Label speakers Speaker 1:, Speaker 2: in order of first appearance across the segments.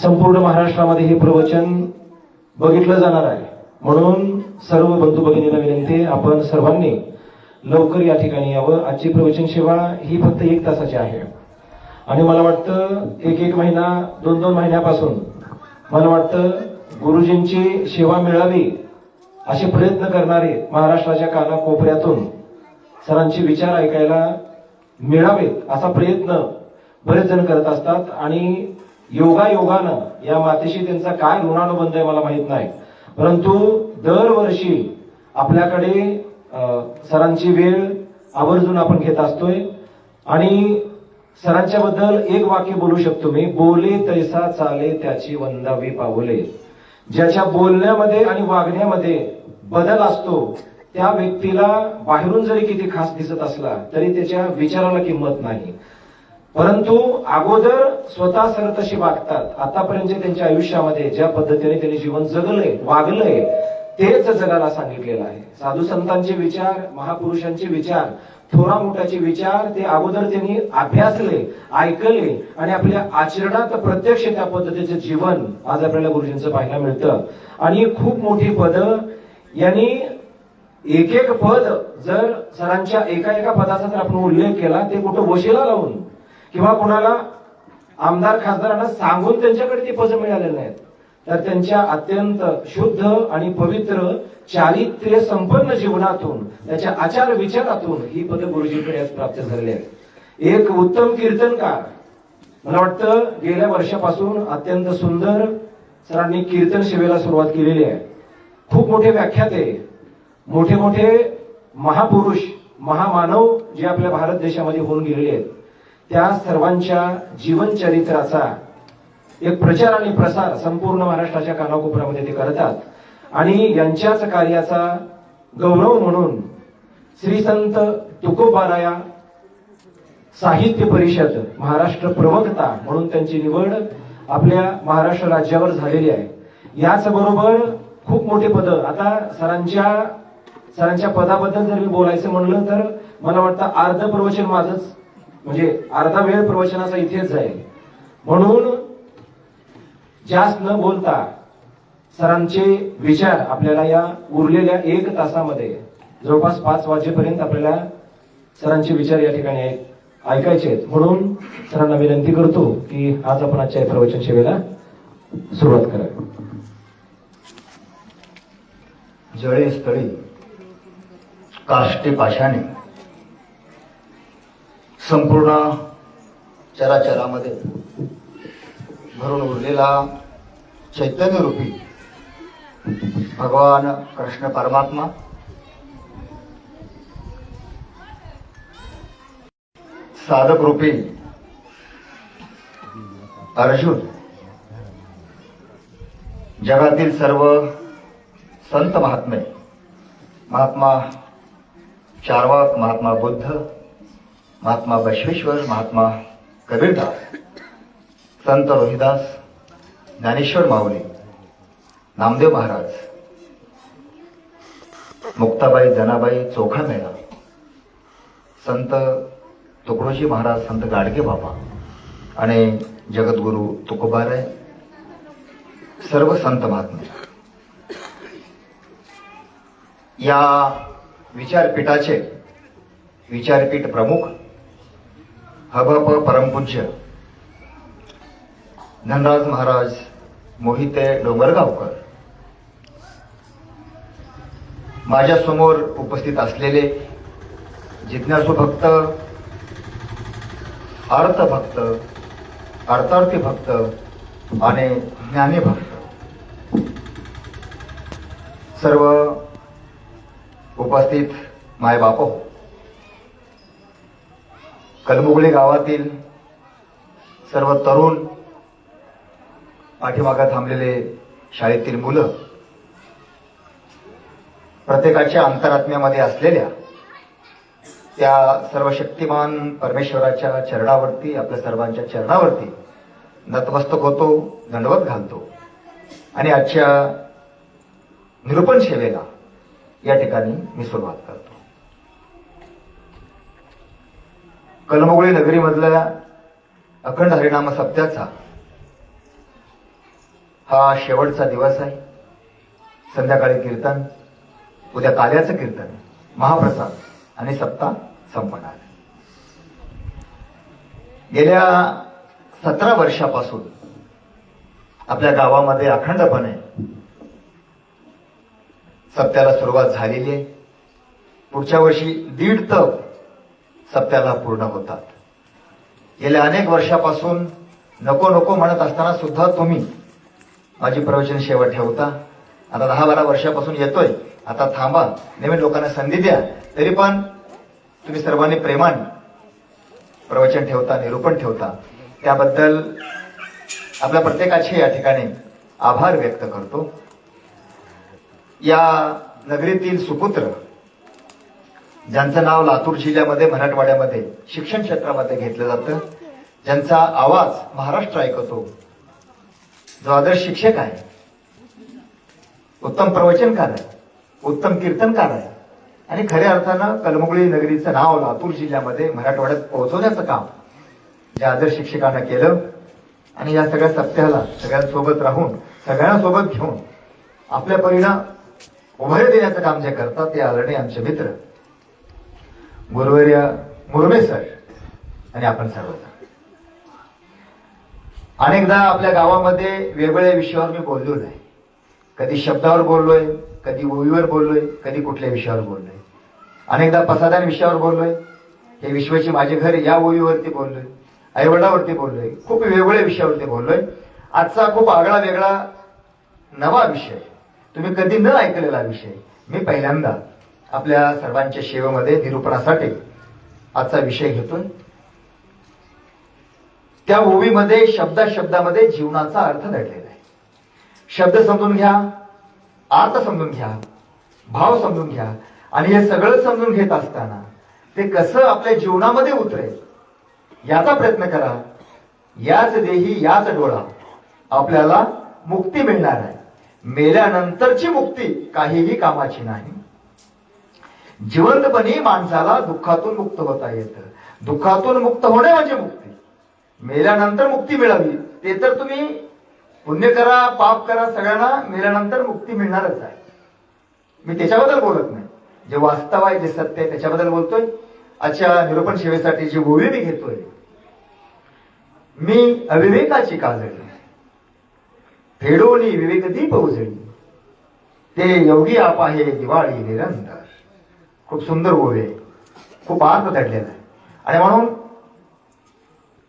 Speaker 1: संपूर्ण महाराष्ट्रामध्ये हे प्रवचन बघितलं जाणार आहे। म्हणून सर्व बंधू भगिनींना विनंती, आपण सर्वांनी लवकर या ठिकाणी यावं। आजची प्रवचन सेवा ही फक्त 1 तासाची आहे आणि मला वाटतं एक महिना 2 महिन्यापासून मला वाटतं गुरुजींची सेवा मिळावी असे प्रयत्न करणारे महाराष्ट्राच्या कानाकोपऱ्यातून सरांचे विचार ऐकायला मिळावेत असा प्रयत्न बरेच जण करत असतात आणि योगायोगानं या मातेशी त्यांचा काय ऋणानुबंध आहे मला माहित नाही, परंतु दरवर्षी आपल्याकडे सरांची वेळ आवर्जून आपण घेत असतोय आणि सरांच्या बद्दल एक वाक्य बोलू शकतो मी, बोले तैसा चाले त्याची वंदावी पाऊले। ज्याच्या बोलण्यामध्ये आणि वागण्यामध्ये बदल असतो त्या व्यक्तीला बाहेरून जरी किती खास दिसत असला तरी त्याच्या विचाराला किंमत नाही, परंतु अगोदर स्वतः सर तशी वागतात। आतापर्यंत त्यांच्या आयुष्यामध्ये ज्या पद्धतीने त्यांनी जीवन जगलंय वागलंय तेच जगाला सांगितलेलं आहे। साधू संतांचे विचार, महापुरुषांचे विचार, थोरा मोठ्याचे विचार ते अगोदर त्यांनी अभ्यासले, ऐकले आणि आपल्या आचरणात प्रत्यक्ष त्या पद्धतीचं जीवन आज आपल्याला गुरुजींचं पाहायला मिळतं। आणि खूप मोठी पद यांनी एक पद जर सरांच्या एका पदाचा जर आपण उल्लेख केला ते कुठं वशीला लावून किंवा कोणाला आमदार खासदारांना सांगून त्यांच्याकडे ती पद मिळालेली नाहीत, तर त्यांच्या अत्यंत शुद्ध आणि पवित्र चारित्र्य संपन्न जीवनातून त्याच्या आचार विचारातून ही पद गुरुजींकडे आज प्राप्त झालेली आहेत। एक उत्तम कीर्तनकार, मला वाटतं गेल्या वर्षापासून अत्यंत सुंदर सरांनी कीर्तन सेवेला सुरुवात केलेली आहे। खूप मोठे व्याख्याते, मोठे मोठे महापुरुष, महामानव जे आपल्या भारत देशामध्ये होऊन गेलेले आहेत त्या सर्वांच्या जीवनचरित्राचा एक प्रचार आणि प्रसार संपूर्ण महाराष्ट्राच्या कानाकोपऱ्यामध्ये ते करतात आणि यांच्याच कार्याचा गौरव म्हणून श्री संत तुकोबाराया साहित्य परिषद महाराष्ट्र प्रवक्ता म्हणून त्यांची निवड आपल्या महाराष्ट्र राज्यावर झालेली आहे। याच बरोबर खूप मोठे पद, आता सरांच्या पदाबद्दल जर मी बोलायचं म्हणलं तर मला वाटतं अर्ध प्रवचन माझंच, म्हणजे अर्धा वेळ प्रवचनाचा इथेच जाईल। म्हणून जास्त न बोलता सरांचे विचार आपल्याला या उरलेल्या 1 तासामध्ये जवळपास 5 वाजेपर्यंत आपल्याला सरांचे विचार या ठिकाणी ऐकायचे आहेत। म्हणून सरांना विनंती करतो की आज आपण आजच्या प्रवचन सेवेला सुरुवात करावी।
Speaker 2: जळे स्थळी काष्टी पाशाने संपूर्ण चराचरामध्ये भरून उरलेला चैतन्य रूपी भगवान कृष्ण परमात्मा साधक रूपी अर्जुन, जगातील सर्व संत महात्मे, महात्मा चार्वाक, महात्मा बुद्ध, महात्मा बसवेश्वर, महात्मा कबीरदास, संत रोहिदास, ज्ञानेश्वर माऊली, नामदेव महाराज, मुक्ताबाई, जनाबाई, चोखा मेळा, संत तुकडोजी महाराज, संत गाडगे बाबा आणि जगद्गुरु तुकोबाराय, सर्व संत महात्मे या विचारपीठाचे विचारपीठ प्रमुख हभप परमपूज्य धनराज महाराज मोहिते डोंगरगावकर, माझ्यासमोर उपस्थित असलेले जिज्ञासू भक्त, अर्थ भक्त, अर्थार्थी भक्त आणि ज्ञानी भक्त, सर्व उपस्थित मायबाप, कलमुगळे गावातील सर्व तरुण, पाठीमागे थांबलेले शाळेतील मुलं, प्रत्येकाच्या अंतरात्म्यामध्ये असलेल्या त्या सर्व शक्तिमान परमेश्वराच्या चरणावरती, आपल्या सर्वांच्या चरणावरती नतमस्तक होतो, दंडवत घालतो आणि आजच्या निरूपण सेवेला या ठिकाणी मी सुरुवात करतो। कलमोगळी नगरीमधल्या अखंड हरिनाम सप्त्याचा हा शेवटचा दिवस आहे. संध्याकाळी कीर्तन, उद्या काल्याचं कीर्तन, महाप्रसाद आणि सप्ताह संपणार. गेल्या 17 वर्षापासून आपल्या गावामध्ये अखंडपणे सप्त्याला सुरुवात झालेली आहे. पुढच्या वर्षी 1.5 तप सप्त्याला पूर्ण होतात. गेल्या अनेक वर्षापासून नको नको म्हणत असताना सुद्धा तुम्ही माझी प्रवचन शेवट ठेवता. आता 10-12 वर्षापासून येतोय, आता थांबा, नवीन लोकांना संधी द्या. तरी पण तुम्ही सर्वांनी प्रेमाने प्रवचन ठेवता, निरूपण ठेवता, त्याबद्दल आपल्या प्रत्येकाचे या ठिकाणी आभार व्यक्त करतो. या नगरीतील सुपुत्र ज्यांचं नाव लातूर जिल्ह्यामध्ये, मराठवाड्यामध्ये शिक्षण क्षेत्रामध्ये घेतलं जातं, ज्यांचा आवाज महाराष्ट्र ऐकतो, जो आदर्श शिक्षक आहे, उत्तम प्रवचनकार आहे, उत्तम कीर्तनकार आहे आणि खऱ्या अर्थानं कलमुगळी नगरीचं नाव लातूर जिल्ह्यामध्ये, मराठवाड्यात पोहोचवण्याचं काम ज्या आदर्श शिक्षकांना केलं आणि या सगळ्या सप्त्याला सगळ्यांसोबत राहून, सगळ्यांसोबत घेऊन आपल्या परीनं उभारी देण्याचं काम जे करतात ते आदरणीय आमचे मित्र गुरुवर्य मुर्मे सर आणि आपण सर्वजण. अनेकदा आपल्या गावामध्ये वेगवेगळ्या विषयावर मी बोललो नाही. कधी शब्दावर बोललोय, कधी ओवीवर बोललोय, कधी कुठल्या विषयावर बोललोय. अनेकदा प्रसादान विषयावर बोललोय, हे विश्वाची माझे घर या ओवीवरती बोललोय, आईवडिलावरती बोललोय, खूप वेगवेगळ्या विषयावरती बोललोय. आजचा खूप आगळा वेगळा नवा विषय, तुम्ही कधी न ऐकलेला विषय मी पहिल्यांदा आपल्या सर्वांच्या सेवेमध्ये निरूपणासाठी आजचा विषय घेतोय. त्या ओवीमध्ये शब्दामध्ये जीवनाचा अर्थ दडलेला आहे. शब्द समजून घ्या, अर्थ समजून घ्या, भाव समजून घ्या आणि हे सगळं समजून घेत असताना ते कसं आपल्या जीवनामध्ये उतरेल याचा प्रयत्न करा. याच देही याच डोळा आपल्याला मुक्ती मिळणार आहे. मेल्यानंतरची मुक्ती काहीही कामाची नाही. जिवंतपणी माणसाला दुःखातून मुक्त होता येतं. दुःखातून मुक्त होणे म्हणजे मुक्ती. मेल्यानंतर मुक्ती मिळावी ते तर तुम्ही पुण्य करा, पाप करा, सगळ्यांना मेल्यानंतर मुक्ती मिळणारच आहे. मी त्याच्याबद्दल बोलत नाही, जे वास्तव आहे, जे सत्य आहे त्याच्याबद्दल बोलतोय. आजच्या निरूपण सेवेसाठी जी ओवी मी घेतोय, मी अविवेकाची काजळी फेडोनी विवेक दीप उजळी, ते योगी आप आहे दिवाळी निरंतर. खूप सुंदर ओवी आहे, खूप अर्थ दडलेला आहे. आणि म्हणून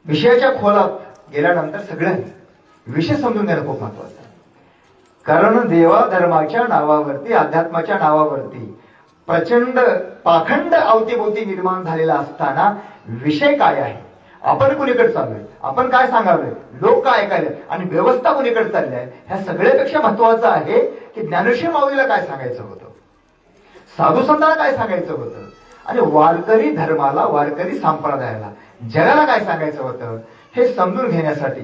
Speaker 2: विषयाच्या खोलात गेल्यानंतर सगळ्यांनी विषय समजून घेणं खूप महत्वाचं आहे. कारण देवा धर्माच्या नावावरती, अध्यात्माच्या नावावरती प्रचंड पाखंड अवतीभोवती निर्माण झालेला असताना विषय काय आहे, आपण कुणीकडे चाललोय, आपण काय सांगावे, लोक काय ऐकायले आणि व्यवस्था कुणीकडे चालली आहे, ह्या सगळ्यापेक्षा महत्वाचं आहे की ज्ञानेश्वर माऊलीला काय सांगायचं होतं, साधू संतांना काय सांगायचं होतं आणि वारकरी धर्माला, वारकरी संप्रदायाला, जगाला काय सांगायचं होतं हे समजून घेण्यासाठी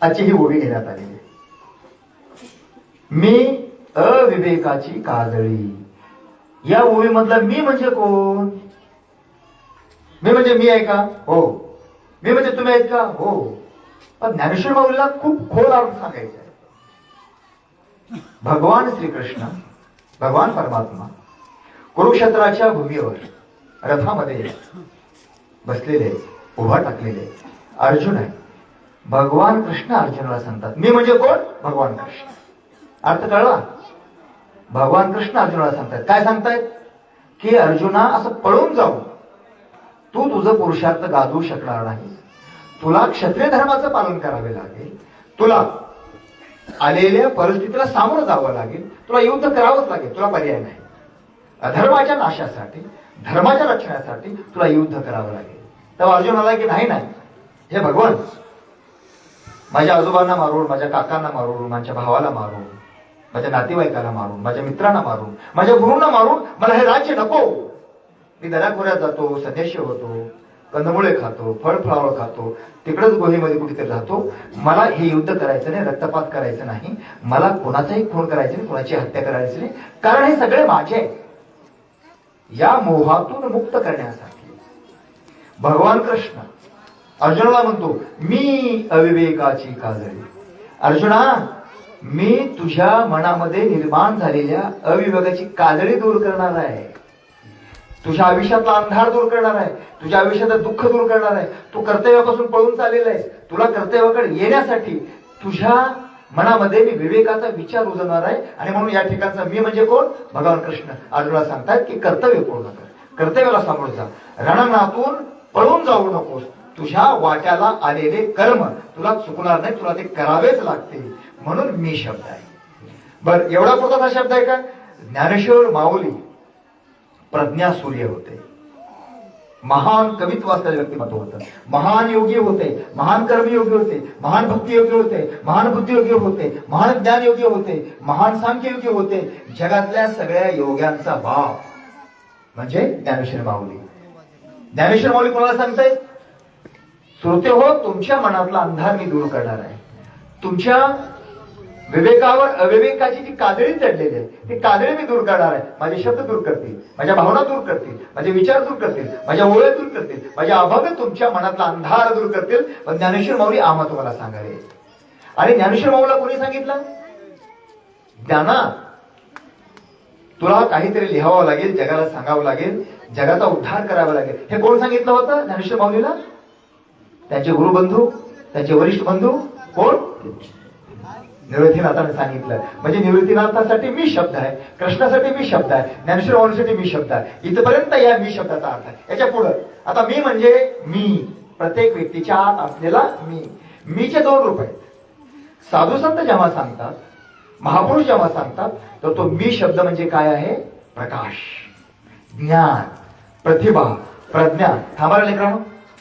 Speaker 2: आजची ही ओवी घेण्यात आलेली आहे. मी अविवेकाची काजळी. या ओवी मधला मी म्हणजे कोण? मी म्हणजे मी आहे का? हो. मी म्हणजे तुम्ही आहेत का? हो. पण ज्ञानेश्वर माऊलीला खूप खोल अर्थ सांगायचा आहे. भगवान श्रीकृष्ण, भगवान परमात्मा कुरुक्षेत्राच्या भूमीवर रथामध्ये बसलेले, उभा टाकलेले अर्जुन आहे. भगवान कृष्ण अर्जुनाला सांगतात, मी म्हणजे कोण? भगवान कृष्ण. अर्थ कळला? भगवान कृष्ण अर्जुनाला सांगतात, काय सांगतायत की अर्जुना, असं पळून जाऊन तू तुझं पुरुषार्थ गाजवू शकणार नाही. तुला क्षत्रिय धर्माचं पालन करावे लागेल. तुला आलेल्या परिस्थितीला सामोरं जावं लागेल. तुला युद्ध करावंच लागेल. तुला पर्याय नाही. अधर्माच्या नाशासाठी, धर्माच्या रक्षणासाठी तुला युद्ध करावं लागेल. तेव्हा अर्जुन आला की नाही नाही, हे भगवान, माझ्या आजोबांना मारून, माझ्या काकांना मारून, माझ्या भावाला मारून, माझ्या नातेवाईकाला मारून, माझ्या मित्रांना मारून, माझ्या गुरूंना मारून मला हे राज्य नको. मी दऱ्याखोऱ्यात जातो, संन्याशी होतो, कंदमुळे खातो, फळफळावळ खातो, तिकडच गोहीमध्ये कुठेतरी राहतो. मला हे युद्ध करायचं नाही, रक्तपात करायचं नाही, मला कोणाचाही खून करायचं नाही, कोणाची हत्या करायची नाही, कारण हे सगळे माझे आहे. या मोहातून मुक्त करण्यासाठी भगवान कृष्ण अर्जुनाला म्हणतो, मी अविवेकाची काजळी. अर्जुना, मी तुझ्या मनामध्ये निर्माण झालेल्या अविवेकाची काजळी दूर करणार आहे, तुझ्या आयुष्यातला अंधार दूर करणार आहे, तुझ्या आयुष्यातलं दुःख दूर करणार आहे. तू कर्तव्यापासून पळून चाललेला आहेस, तुला कर्तव्याकडे येण्यासाठी तुझ्या मनामध्ये मी विवेकाचा विचार उजवणार आहे. आणि म्हणून या ठिकाणचा मी म्हणजे कोण? भगवान कृष्ण अर्जुनाला सांगतात की कर्तव्य पूर्ण कर, कर्तव्याला सामोरं जा, रणांगणातून पळून जाऊ नकोस. तुझ्या वाट्याला आलेले कर्म तुला चुकणार नाही, तुला ते करावेच लागते. म्हणून मी शब्द आहे. बर, एवढा पुरता शब्द आहे का? ज्ञानेश्वर माऊली प्रज्ञा सूर्य होते, महान कवित्व असलेले व्यक्तिमत्व होतं, महान योगी होते, महान कर्मयोगी होते, महान भक्तियोगी होते, महान बुद्धियोगी होते, महान ज्ञानयोगी होते, महान सांख्ययोगी होते. जगातल्या सगळ्या योग्यांचा बाप म्हणजे ज्ञानेश्वर माऊली. ज्ञानेश्वर माऊली कोणाला सांगताय? श्रोते हो, तुमच्या मनातला अंधार मी दूर करणार आहे. तुमच्या विवेकावर अविवेकाची जी काजळी चढलेली आहे, ती काजळी मी दूर करणार आहे. माझे शब्द दूर करतील, माझ्या भावना दूर करतील, माझे विचार दूर करतील, माझ्या ओळख दूर करतील, माझ्या अभावे तुमच्या मनातला अंधार दूर करतील. पण ज्ञानेश्वर माऊली आम्हा तुम्हाला सांगावे. आणि ज्ञानेश्वर माऊलीला कोणी सांगितलं? ज्ञाना, तुला काहीतरी लिहावं लागेल, जगाला सांगावं लागेल, जगाचा उद्धार करावा लागेल. हे कोण सांगितलं होतं ज्ञानेश्वर माऊलीला? त्यांचे गुरुबंधू, त्यांचे वरिष्ठ बंधू कोण? निवृत्तीनाथाने सांगितलं. म्हणजे निवृत्तीनाथासाठी मी शब्द आहे, कृष्णासाठी मी शब्द आहे, ज्ञानेश्वर माऊलीसाठी मी शब्द आहे. इथपर्यंत या मी शब्दाचा अर्थ आहे. याच्या पुढे आता मी म्हणजे मी, प्रत्येक व्यक्तीच्या आत असलेला मी. मीचे दोन रूप आहेत. साधू संत जेव्हा सांगतात, महापुरुष जेव्हा सांगतात, तर तो मी शब्द म्हणजे काय आहे? प्रकाश, ज्ञान, प्रतिभा, प्रज्ञा. थांबायला लेकरांनो,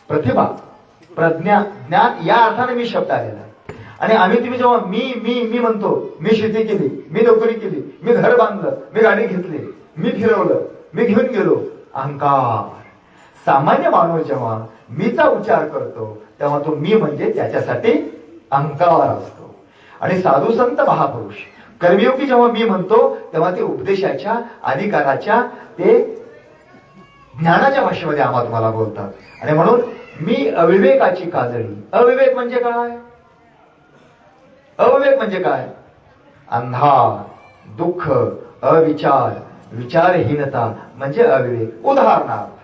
Speaker 2: प्रतिभा, प्रज्ञा, ज्ञान या अर्थाने मी शब्द आलेला आहे. आणि आम्ही तुम्ही जेव्हा मी मी मी म्हणतो, मी शेती केली, मी नोकरी केली, मी घर बांधलं, मी गाडी घेतली, मी फिरवलं, मी घेऊन गेलो, अहंकार. सामान्य माणूस जेव्हा मीचा उच्चार करतो तेव्हा तो मी म्हणजे त्याच्यासाठी अहंकार असतो. आणि साधू संत महापुरुष कर्मयोगी जेव्हा मी म्हणतो तेव्हा ते उपदेशाच्या, अधिकाराच्या, ते ज्ञानाच्या भाषेमध्ये आम्हा तुम्हाला बोलतात. आणि म्हणून मी अविवेकाची काजळी. अविवेक म्हणजे काय? अविवेक म्हणजे काय? अंधार, दुःख, अविचार, विचारहीनता म्हणजे अविवेक. उदाहरणार्थ,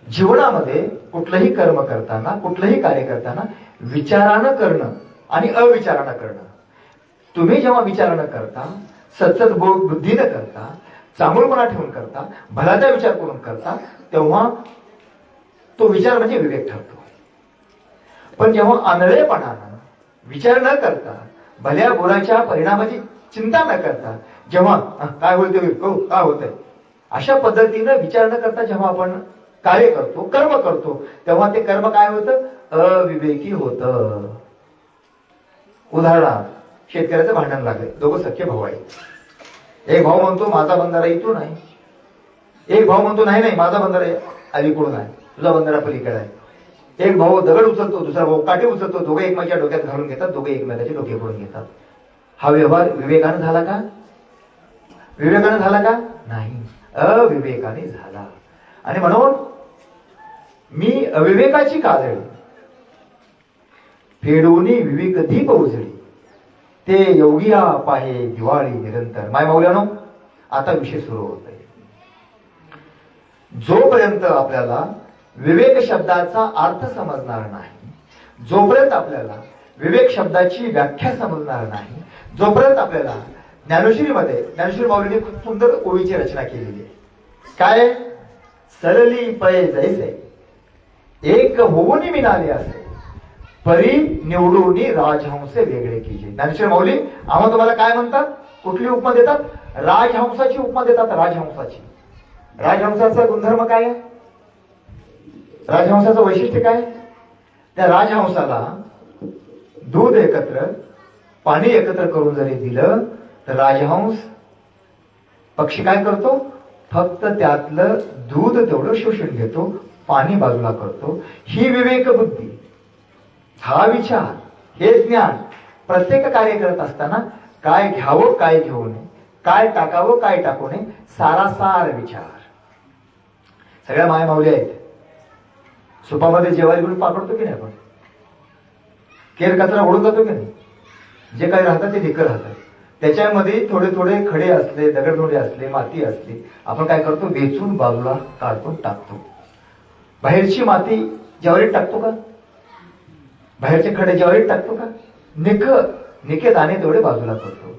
Speaker 2: जीवनामध्ये कुठलंही कर्म करताना, कुठलंही कार्य करताना विचारानं करणं आणि अविचारानं करणं. तुम्ही जेव्हा विचारानं करता, सतत बुद्धीनं करता, चांगुलपणा ठेवून करता, भल्याचा विचार करून करता, तेव्हा तो विचार म्हणजे विवेक ठरतो. पण जेव्हा आंधळेपणानं विचार न करता, भल्या बुराच्या परिणामाची चिंता न करता, जेव्हा काय होईल ते होईल, काय होतंय अशा पद्धतीनं विचार न करता जेव्हा आपण कार्य करतो, कर्म करतो, तेव्हा ते कर्म काय होतं? अविवेकी होतं. उदाहरणार्थ, शेतकऱ्याचं भांडण लागले, दोघं सख्खे भाऊ आहेत. एक भाऊ म्हणतो माझा बंधारा इथून आहे, एक भाऊ म्हणतो नाही नाही माझा बंधारा अलीकडून आहे, तुझा बंधारा पलीकडे आहे. एक भाऊ दगड उचलतो, दुसरा भाऊ काठी उचलतो, दोघे एकमेकाच्या डोक्यात घालून घेतात, दोघे एकमेकाचे डोके फोडून घेतात. हा व्यवहार विवेकानं झाला का? विवेकानं झाला का? नाही, अविवेकाने झाला. आणि म्हणून मी अविवेकाची काजळी फेडूनी विवेक दीप उजळी, ते योगिया पाहे दिवाळी निरंतर. माय माऊल्यानो, आता विषय सुरू होत आहे. जोपर्यंत आपल्याला विवेक शब्दाचा अर्थ समजणार नाही, जोपर्यंत आपल्याला विवेक शब्दाची व्याख्या समजणार नाही, जोपर्यंत आपल्याला ज्ञानेश्वरीमध्ये ज्ञानेश्वर माऊलीने खूप सुंदर ओळीची रचना केलेली आहे. काय? सरली पै जैसे एक होऊन मिळाले असे, परी निवडून राजहंस वेगळे कीजे. ज्ञानेश्वर माऊली आम्हा तुम्हाला काय म्हणतात? कुठली उपमा देतात? राजहंसाची उपमा देतात. राजहंसाची. राजहंसाचा गुणधर्म काय आहे? राजहंसाचं वैशिष्ट्य काय? त्या राजहंसाला दूध एकत्र, पाणी एकत्र करून जरी दिलं तर राजहंस पक्षी काय करतो? फक्त त्यातलं दूध तेवढं शोषून घेतो, पाणी बाजूला करतो. ही विवेक बुद्धी, हा विचार, हे ज्ञान प्रत्येक कार्य करत असताना काय घ्यावं काय घेऊ नये, काय टाकावं काय टाकू नये, सारासार विचार. सगळ्या माया माऊल्या आहेत. सुपामध्ये जेवायला घेऊन पाकडतो की नाही आपण? केर कचरा ओढून जातो की नाही, जे काही राहतं ते निकं राहतं. त्याच्यामध्ये थोडे थोडे खडे असले, दगडधोडे असले, माती असली, आपण काय करतो, वेचून बाजूला काढतो, टाकतो. बाहेरची माती ज्वारीत टाकतो का, बाहेरचे खडे ज्वारीत टाकतो का, निके दाणे तेवढे बाजूला करतो.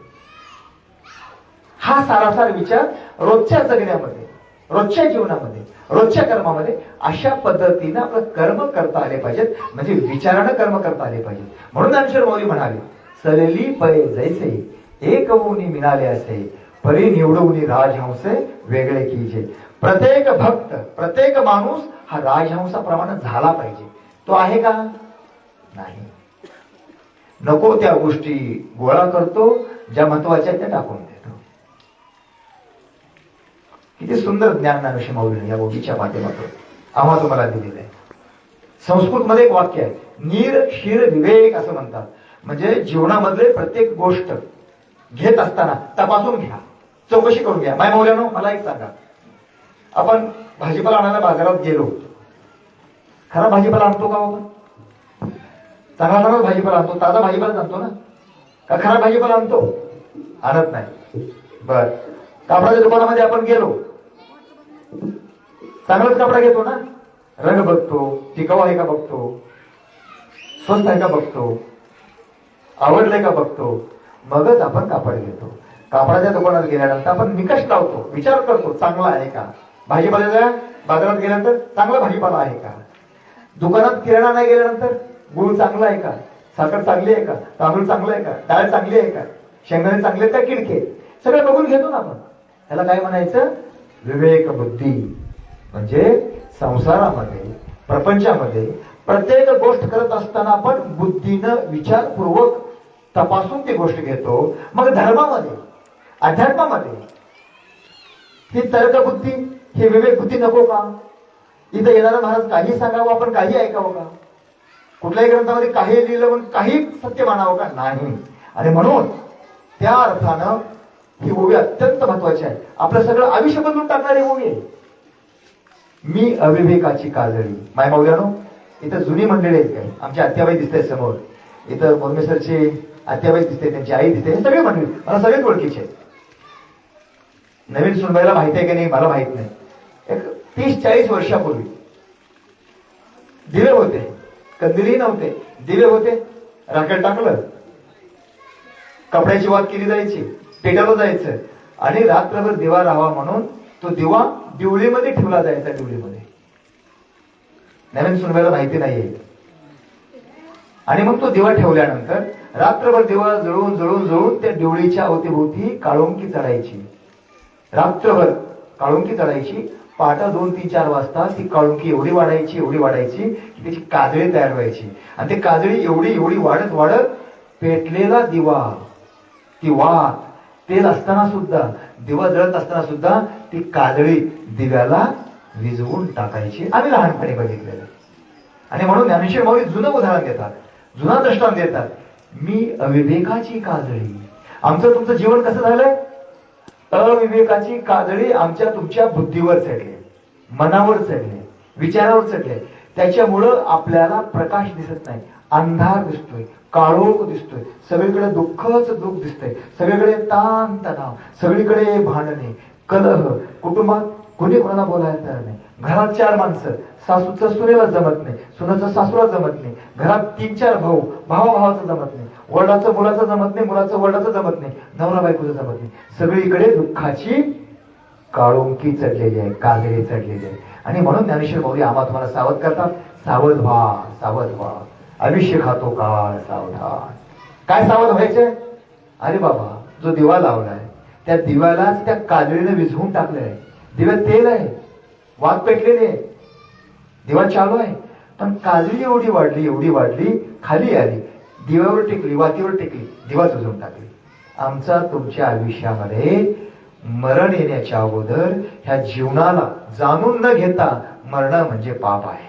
Speaker 2: हा सारासार विचार रोजच्या जगण्यामध्ये, रोजच्या जीवनामध्ये, रोजच्या कर्मामध्ये अशा पद्धतीनं आपलं कर्म करता आले पाहिजेत, म्हणजे विचारानं कर्म करता आले पाहिजेत. म्हणून ज्ञानेश्वर माऊली म्हणाले, सलली पै जैसे एक होऊनी मिळाले असे, परी निवडवून राजहंसे वेगळे कीजे. प्रत्येक भक्त, प्रत्येक माणूस हा राजहंसाप्रमाणे झाला पाहिजे. तो आहे का, नाही. नको त्या गोष्टी गोळा करतो, ज्या महत्वाच्या त्या टाकून देतो. किती सुंदर ज्ञान ज्ञानेश्वर माऊलीने या गोष्टीच्या माध्यमातून आम्हा तुम्हाला दिलेलं आहे. संस्कृतमध्ये एक वाक्य आहे, नीर क्षीर विवेक असं म्हणतात. म्हणजे जीवनामधले प्रत्येक गोष्ट घेत असताना तपासून घ्या, चौकशी करून घ्या. माय मौल्यानो, मला एक सांगा, आपण भाजीपाला आणायला बाजारात गेलो, खरा भाजीपाला आणतो का बाबा? चांगला चांगला भाजीपाला आणतो, ताजा भाजीपाला आणतो ना, का खराब भाजीपाला आणतो? आणत नाही. बर, कापडाच्या दुकानामध्ये आपण गेलो, चांगलाच कपडा घेतो ना, रंग बघतो, टिकाऊ आहे का बघतो, स्वस्त आहे का बघतो, आवडलंय का बघतो, मगच आपण कापड घेतो. कापडाच्या दुकानात गेल्यानंतर आपण निकष लावतो, विचार करतो, चांगला आहे का. भाजीपाल्याच्या बाजारात गेल्यानंतर चांगला भाजीपाला आहे का. दुकानात किराणा नाही गेल्यानंतर गूळ चांगला आहे का, साखर चांगली आहे का, तांदूळ चांगला आहे का, डाळ चांगली आहे का, शेंगदाणे चांगले आहेत का, किडके, सगळं बघून घेतो ना आपण. त्याला काय म्हणायचं, विवेक बुद्धी. म्हणजे संसारामध्ये, प्रपंचामध्ये प्रत्येक गोष्ट करत असताना आपण बुद्धीनं विचारपूर्वक तपासून ती गोष्ट घेतो. मग धर्मामध्ये, अध्यात्मामध्ये ही तर्कबुद्धी, ही विवेक बुद्धी नको का? इथं येणारा महाराज काही सांगावं, आपण काही ऐकावं का? कुठल्याही ग्रंथामध्ये काही लिहिलं म्हणून काही सत्य मानावं का? नाही. आणि म्हणून त्या अर्थानं ही ओवी अत्यंत महत्वाची आहे. आपलं सगळं आयुष्य बदलून टाकणारी ओवी आहे. मी अविवेकाची काजळी. माय मौल्यानो, इथं जुनी मंडळी आहेत काही, आमची आत्याबाई दिसते समोर, इथं मोरमेसरची आत्याबाई दिसते, त्यांची आई दिसते, हे सगळे मंडळी मला सगळेच ओळखीचे आहेत. नवीन सुनबाईला माहिती आहे की नाही मला माहित नाही. एक 30-40 वर्षापूर्वी दिवे होते, कंदिलही नव्हते, दिवे होते, राखेल टाकलं, कपड्याची वात केली जायची, पेटाला जायचं आणि रात्रभर दिवा राहावा म्हणून तो दिवा दिवळीमध्ये ठेवला जायचा. दिवळीमध्ये नवीन सुनबाईला माहिती नाहीये. आणि मग तो दिवा ठेवल्यानंतर रात्रभर दिवा जळून जळून जळून त्या दिवळीच्या अवतीभोवती काळोंकी चढायची. रात्रभर काळोंकी चढायची. पहाटे 2-3-4 वाजता ती काळोंकी एवढी वाढायची, एवढी वाढायची की त्याची काजळी तयार व्हायची. आणि ती काजळी एवढी एवढी वाढत वाढत पेटलेला दिवा, ती वात, तेल असताना सुद्धा, दिवा जळत असताना सुद्धा ती काजळी दिव्याला विझवून टाकायची. आम्ही लहानपणी बघितलेलं. आणि म्हणून ज्ञानेश्वर माऊली जुनं उदाहरण देतात, जुना दृष्टांत देतात. मी अविवेकाची काजळी. आमचं तुमचं जीवन कसं झालंय? अविवेकाची काजळी आमच्या तुमच्या बुद्धीवर चढले, मनावर चढले, विचारावर चढले. त्याच्यामुळं आपल्याला प्रकाश दिसत नाही, अंधार दिसतोय, काळोख दिसतोय, सगळीकडे दुःखच दुःख दिसतंय, सगळीकडे ताण तणाव, सगळीकडे भांडणे, कलह, कुटुंबात कोणी कोणाला बोलायला तयार नाही, घरात 4 माणसं, सासूचं सुनेला जमत नाही, सुनाचं सासूला जमत नाही, घरात 3-4 भाऊ, भावाचं जमत नाही, वडिलाचं मुलाचं जमत नाही, मुलाचं वडिलाचं जमत नाही, नवरा बायकोचं जमत नाही. सगळीकडे दुःखाची काळोंकी चढलेली आहे, काजळी चढलेली आहे. आणि म्हणून ज्ञानेश्वर माऊली आम्हा तुम्हाला सावध करतात, सावध व्हा, सावध व्हा, आयुष्य खातो काळ सावधान. काय सावध व्हायचंय? अरे बाबा, जो दिवा लावलाय त्या दिव्यालाच त्या काजळीने विझवून टाकलंय. दिव्यात तेल आहे, वात पेटलेली आहे, दिवा चालू आहे, पण काजळी एवढी वाढली, एवढी वाढली, खाली आली, दिव्यावर टेकली, वातीवर टेकली, दिवा विझवून टाकली. आमचा तुमच्या आयुष्यामध्ये मरण येण्याच्या अगोदर ह्या जीवनाला जाणून न घेता मरण म्हणजे पाप आहे.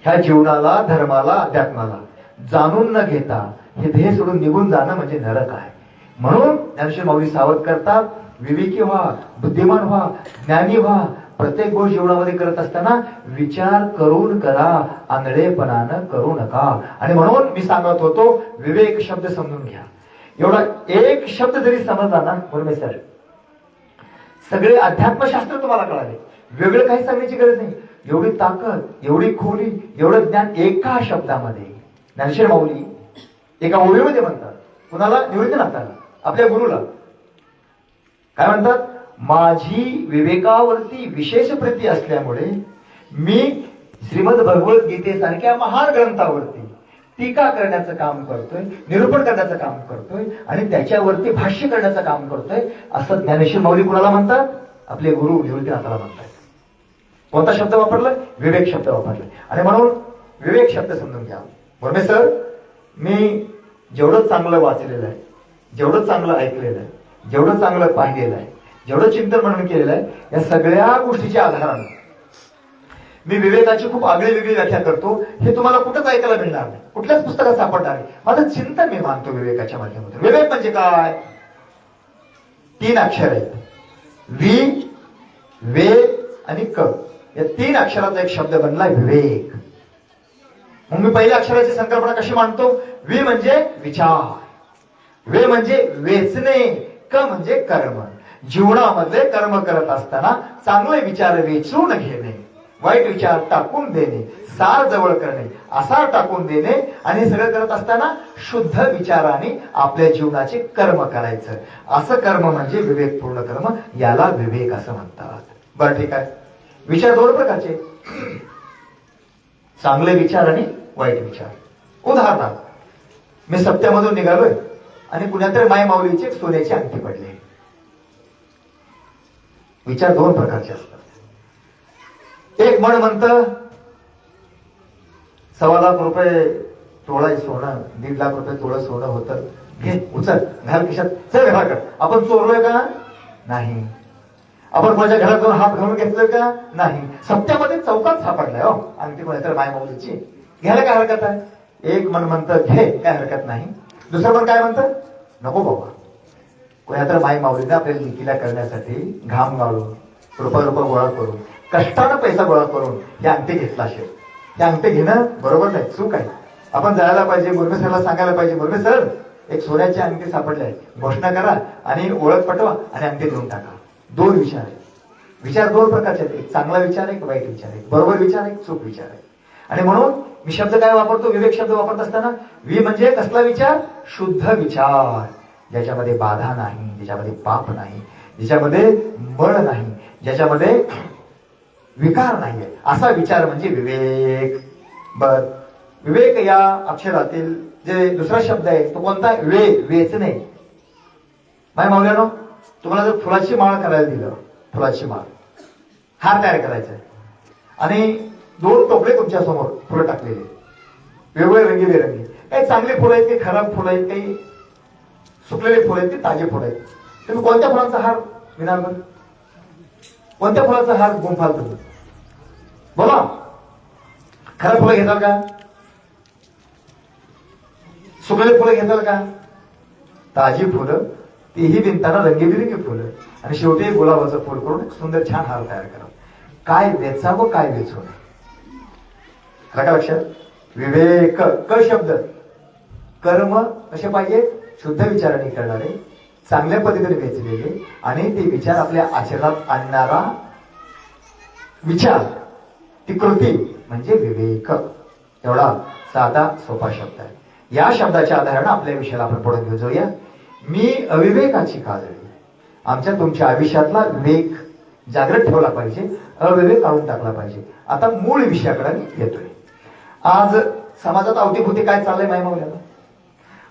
Speaker 2: ह्या जीवनाला, धर्माला, अध्यात्माला जाणून न घेता हे देह सोडून निघून जाणं म्हणजे नरक आहे. म्हणून ज्ञानेश्वर माऊली सावध करतात, विवेकी व्हा, बुद्धिमान व्हा, ज्ञानी व्हा, प्रत्येक गोष्ट जीवनामध्ये करत असताना विचार करून करा, आंधळेपणानं करू नका. आणि म्हणून मी सांगत होतो, विवेक शब्द समजून घ्या. एवढा एक शब्द जरी समजला ना, बरोबर सर, सगळे अध्यात्मशास्त्र तुम्हाला कळाले. वेगळं काही सांगण्याची गरज नाही. एवढी ताकद, एवढी खोली, एवढं ज्ञान एका शब्दामध्ये. ज्ञानेश्वर माऊली एका ओळीमध्ये म्हणतात, कुणाला? निवृत्तीनाथाला, आपल्या गुरुला काय म्हणतात? माझी विवेकावरती विशेष प्रीती असल्यामुळे मी श्रीमद भगवद्गीतेसारख्या महान ग्रंथावरती टीका करण्याचं काम करतोय, निरूपण करण्याचं काम करतोय आणि त्याच्यावरती भाष्य करण्याचं काम करतोय, असं ज्ञानेश्वर माऊली कुणाला म्हणतात? आपले गुरु निवृत्तीनाथाला म्हणतात. कोणता शब्द वापरलाय? विवेक शब्द वापरलाय. आणि म्हणून विवेक शब्द समजून घ्या. बरोबर सर, मी जेवढं चांगलं वाचलेलं आहे, जेवढं चांगलं ऐकलेलं आहे, जेवढं चांगलं पाहिलेलं आहे, जेवढं चिंतन मनन केलेलं आहे, या सगळ्या गोष्टीच्या आधारानं मी विवेकाची खूप आगळी वेगळी व्याख्या करतो. हे तुम्हाला कुठंच ऐकायला मिळणार नाही, कुठल्याच पुस्तकात सापडणार नाही. माझं चिंतन मी मानतो विवेकाच्या माध्यमातून. विवेक म्हणजे काय? 3 अक्षर आहेत, वि, वे आणि क. या 3 अक्षराचा एक शब्द बनला विवेक. मग मी पहिल्या अक्षराची संकल्पना कशी मांडतो? वि म्हणजे विचार, वे म्हणजे वेचणे, क म्हणजे कर्म. जीवनामधले कर्म करत असताना चांगले विचार वेचून घेणे, वाईट विचार टाकून देणे, सार जवळ करणे, आसार टाकून देणे आणि सगळं करत असताना शुद्ध विचाराने आपल्या जीवनाचे कर्म करायचं. असं कर्म म्हणजे विवेकपूर्ण कर्म, याला विवेक असं म्हणतात. बरं ठीक आहे. विचार 2 प्रकारचे, चांगले विचार आणि वाईट विचार. उदाहरणार्थ, मी सप्त्यामधून निघालोय आणि कुणातरी माय माऊलीची सोन्याची अंगठी पडली. विचार 2 प्रकारचे असतात. एक मन म्हणतं 1.25 लाख रुपये तोळा सोनं, 1.5 लाख रुपये तोळं सोनं होतं, घे उचल, घाल खिशात, चल घराकडे. आपण चोरलोय का? नाही. आपण माझ्या घरात जाऊन हात घालून घेतलोय का? नाही. सप्त्यामध्ये चौकात सापडलाय हो अंगठी कोणातरी माय माऊलीची, घ्यायला काय हरकत आहे? एक मन म्हणतं घे, काय हरकत नाही. दुसरं मन काय म्हणतं? नको बाबा, कोणातरी माय माऊलीने आपल्या लेकीला करण्यासाठी घाम गाळून, रुपये गोळा करून, कष्टानं पैसा गोळा करून हे अंगठी घेतला असेल. हे अंगठी घेणं बरोबर नाही, चूक आहे. आपण जायला पाहिजे, मुरमे सरला सांगायला पाहिजे, मुरमे सर एक सोन्याची अंगठी सापडली आहे, घोषणा करा आणि ओळख पटवा आणि अंगठी देऊन टाका. 2 विचार आहेत. विचार 2 प्रकारचे आहेत, एक चांगला विचार आहे, एक वाईट विचार आहे, बरोबर विचार आहे, चूक विचार आहे. आणि म्हणून मी शब्द काय वापरतो? विवेक शब्द वापरत असताना वि म्हणजे कसला विचार? शुद्ध विचार, ज्याच्यामध्ये बाधा नाही, ज्याच्यामध्ये पाप नाही, ज्याच्यामध्ये बळ नाही, ज्याच्यामध्ये विकार नाहीये, असा विचार म्हणजे विवेक. बर, विवेक या अक्षरातील जे दुसरा शब्द आहे तो कोणता? वे, वेचणे. माय माऊल्यानो, तुम्हाला जर फुलाची माळ करायला दिलं, फुलाची माळ, हार तयार करायचा आहे आणि 2 टोपले तुमच्या समोर फुलं टाकलेले, वेगवेगळे रंगीबेरंगी, काही चांगली फुलं आहेत, काही खराब फुलं आहेत, काही सुकलेली फुलं आहेत, काही ताजी फुलं आहेत. तुम्ही कोणत्या फुलांचा हार विणार? कोणत्या फुलाचा हार गुंफाल तुम्ही? बोला. खराब फुलं घेताल का? सुकलेली फुलं घेताल का? ताजी फुलं, तीही बिनताना रंगीबिरंगी फुलं आणि शेवटी गुलाबाचं फुल करून सुंदर छान हार तयार करा. काय वेचावं, काय वेचू नये. का लक्षात? विवेक, क शब्द. कर्म कसे पाहिजे? शुद्ध विचाराने करणारे, चांगल्या पद्धतीने वेचलेले आणि ते विचार आपल्या आचरणात आणणारा विचार, ती कृती म्हणजे विवेक. एवढा साधा सोपा शब्द आहे. या शब्दाच्या आधाराने आपल्या विषयाला आपण पुढे घेऊन जाऊया. मी अविवेकाची काजळी. आमच्या तुमच्या आयुष्यातला विवेक जागृत ठेवला पाहिजे, अविवेक काढून टाकला पाहिजे. आता मूळ विषयाकडे मी येतोय. आज समाजात अवतीभोवती काय चाललंय माय माऊल्याला?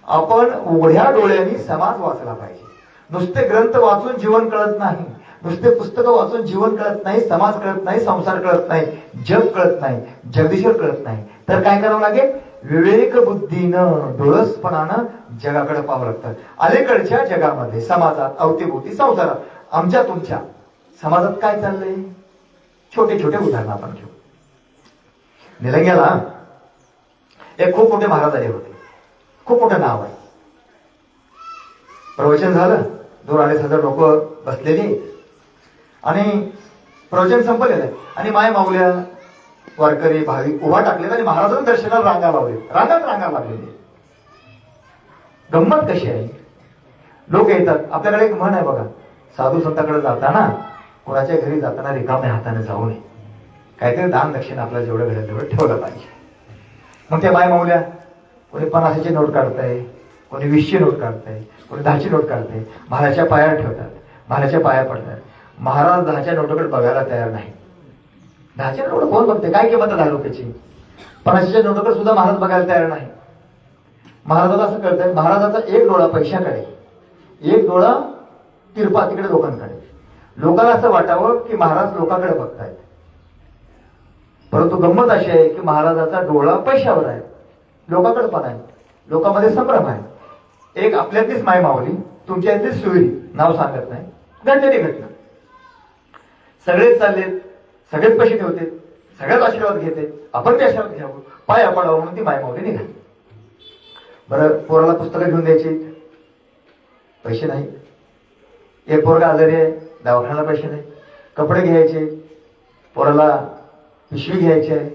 Speaker 2: आपण उघड्या डोळ्यांनी समाज वाचला पाहिजे. नुसते ग्रंथ वाचून जीवन कळत नाही, नुसते पुस्तकं वाचून जीवन कळत नाही, समाज कळत नाही, संसार कळत नाही, जग कळत नाही, जगदीश्वर कळत नाही. तर काय करावं लागेल? विवेक बुद्धीनं, डोळसपणानं जगाकडे पाहावं लागतं. अलीकडच्या जगामध्ये, समाजात, अवतीभोवती, संसारात, आमच्या तुमच्या समाजात काय चाललंय? छोटे छोटे उदाहरण आपण घेऊ. निलंग्याला एक खूप मोठे महाराज आले होते. खूप मोठं नाव आहे. प्रवचन झालं, 2-2.5 हजार लोक बसलेली आणि प्रवचन संपलेलं आहे आणि माय माऊल्या वारकरी भाविक उभा टाकलेत आणि महाराजांना दर्शनाला रांगा लावले, रांगाच रांगा लागलेली. गंमत कशी आहे, लोक येतात. आपल्याकडे एक म्हण आहे बघा, साधू संतांकडे जाताना कोणाच्या घरी जाताना रिकाम्या हाताने जाऊ नये, काहीतरी दान दक्षिण आपल्याला जेवढं घडेल तेवढं ठेवलं पाहिजे. मग त्या माय माऊल्या कोणी 50ची नोट काढताय, कोणी 20ची नोट काढताय, कोणी 10ची नोट काढताय, महाराजच्या पायावर ठेवतात, महाराजच्या पाया पडतात. महाराज 10च्या नोटकडे बघायला तयार नाही. 10च्या नोट कोण बघते, काय किंमत 10 रुपयाची. 50च्या नोटकडे सुद्धा महाराज बघायला तयार नाही. महाराजाला असं कळतंय, महाराजाचा एक डोळा पैशाकडे, एक डोळा तिरपा तिकडे लोकांकडे. लोकांना असं वाटावं की महाराज लोकांकडे बघतायत, परंतु गंमत अशी आहे की महाराजाचा डोळा पैशावर आहे, लोकांकडे पण आहे. लोकांमध्ये संभ्रम आहे. एक आपल्यातलीच माय माऊली, तुमच्यातलीच सुरी, नाव सांगत नाही, घडलेली घटना. सगळेच चाललेत, सगळेच पैसे ठेवते, सगळ्याच आशीर्वाद घेते, आपण ते आशीर्वाद घ्यावं, पाया पडावं म्हणून ती माय माऊली निघाली. बरं, पोराला पुस्तकं घेऊन द्यायची, पैसे नाही. एक पोरगा आजारी आहे, दवाखान्याला पैसे नाही. कपडे घ्यायचे, पोराला पिशवी घ्यायची आहे,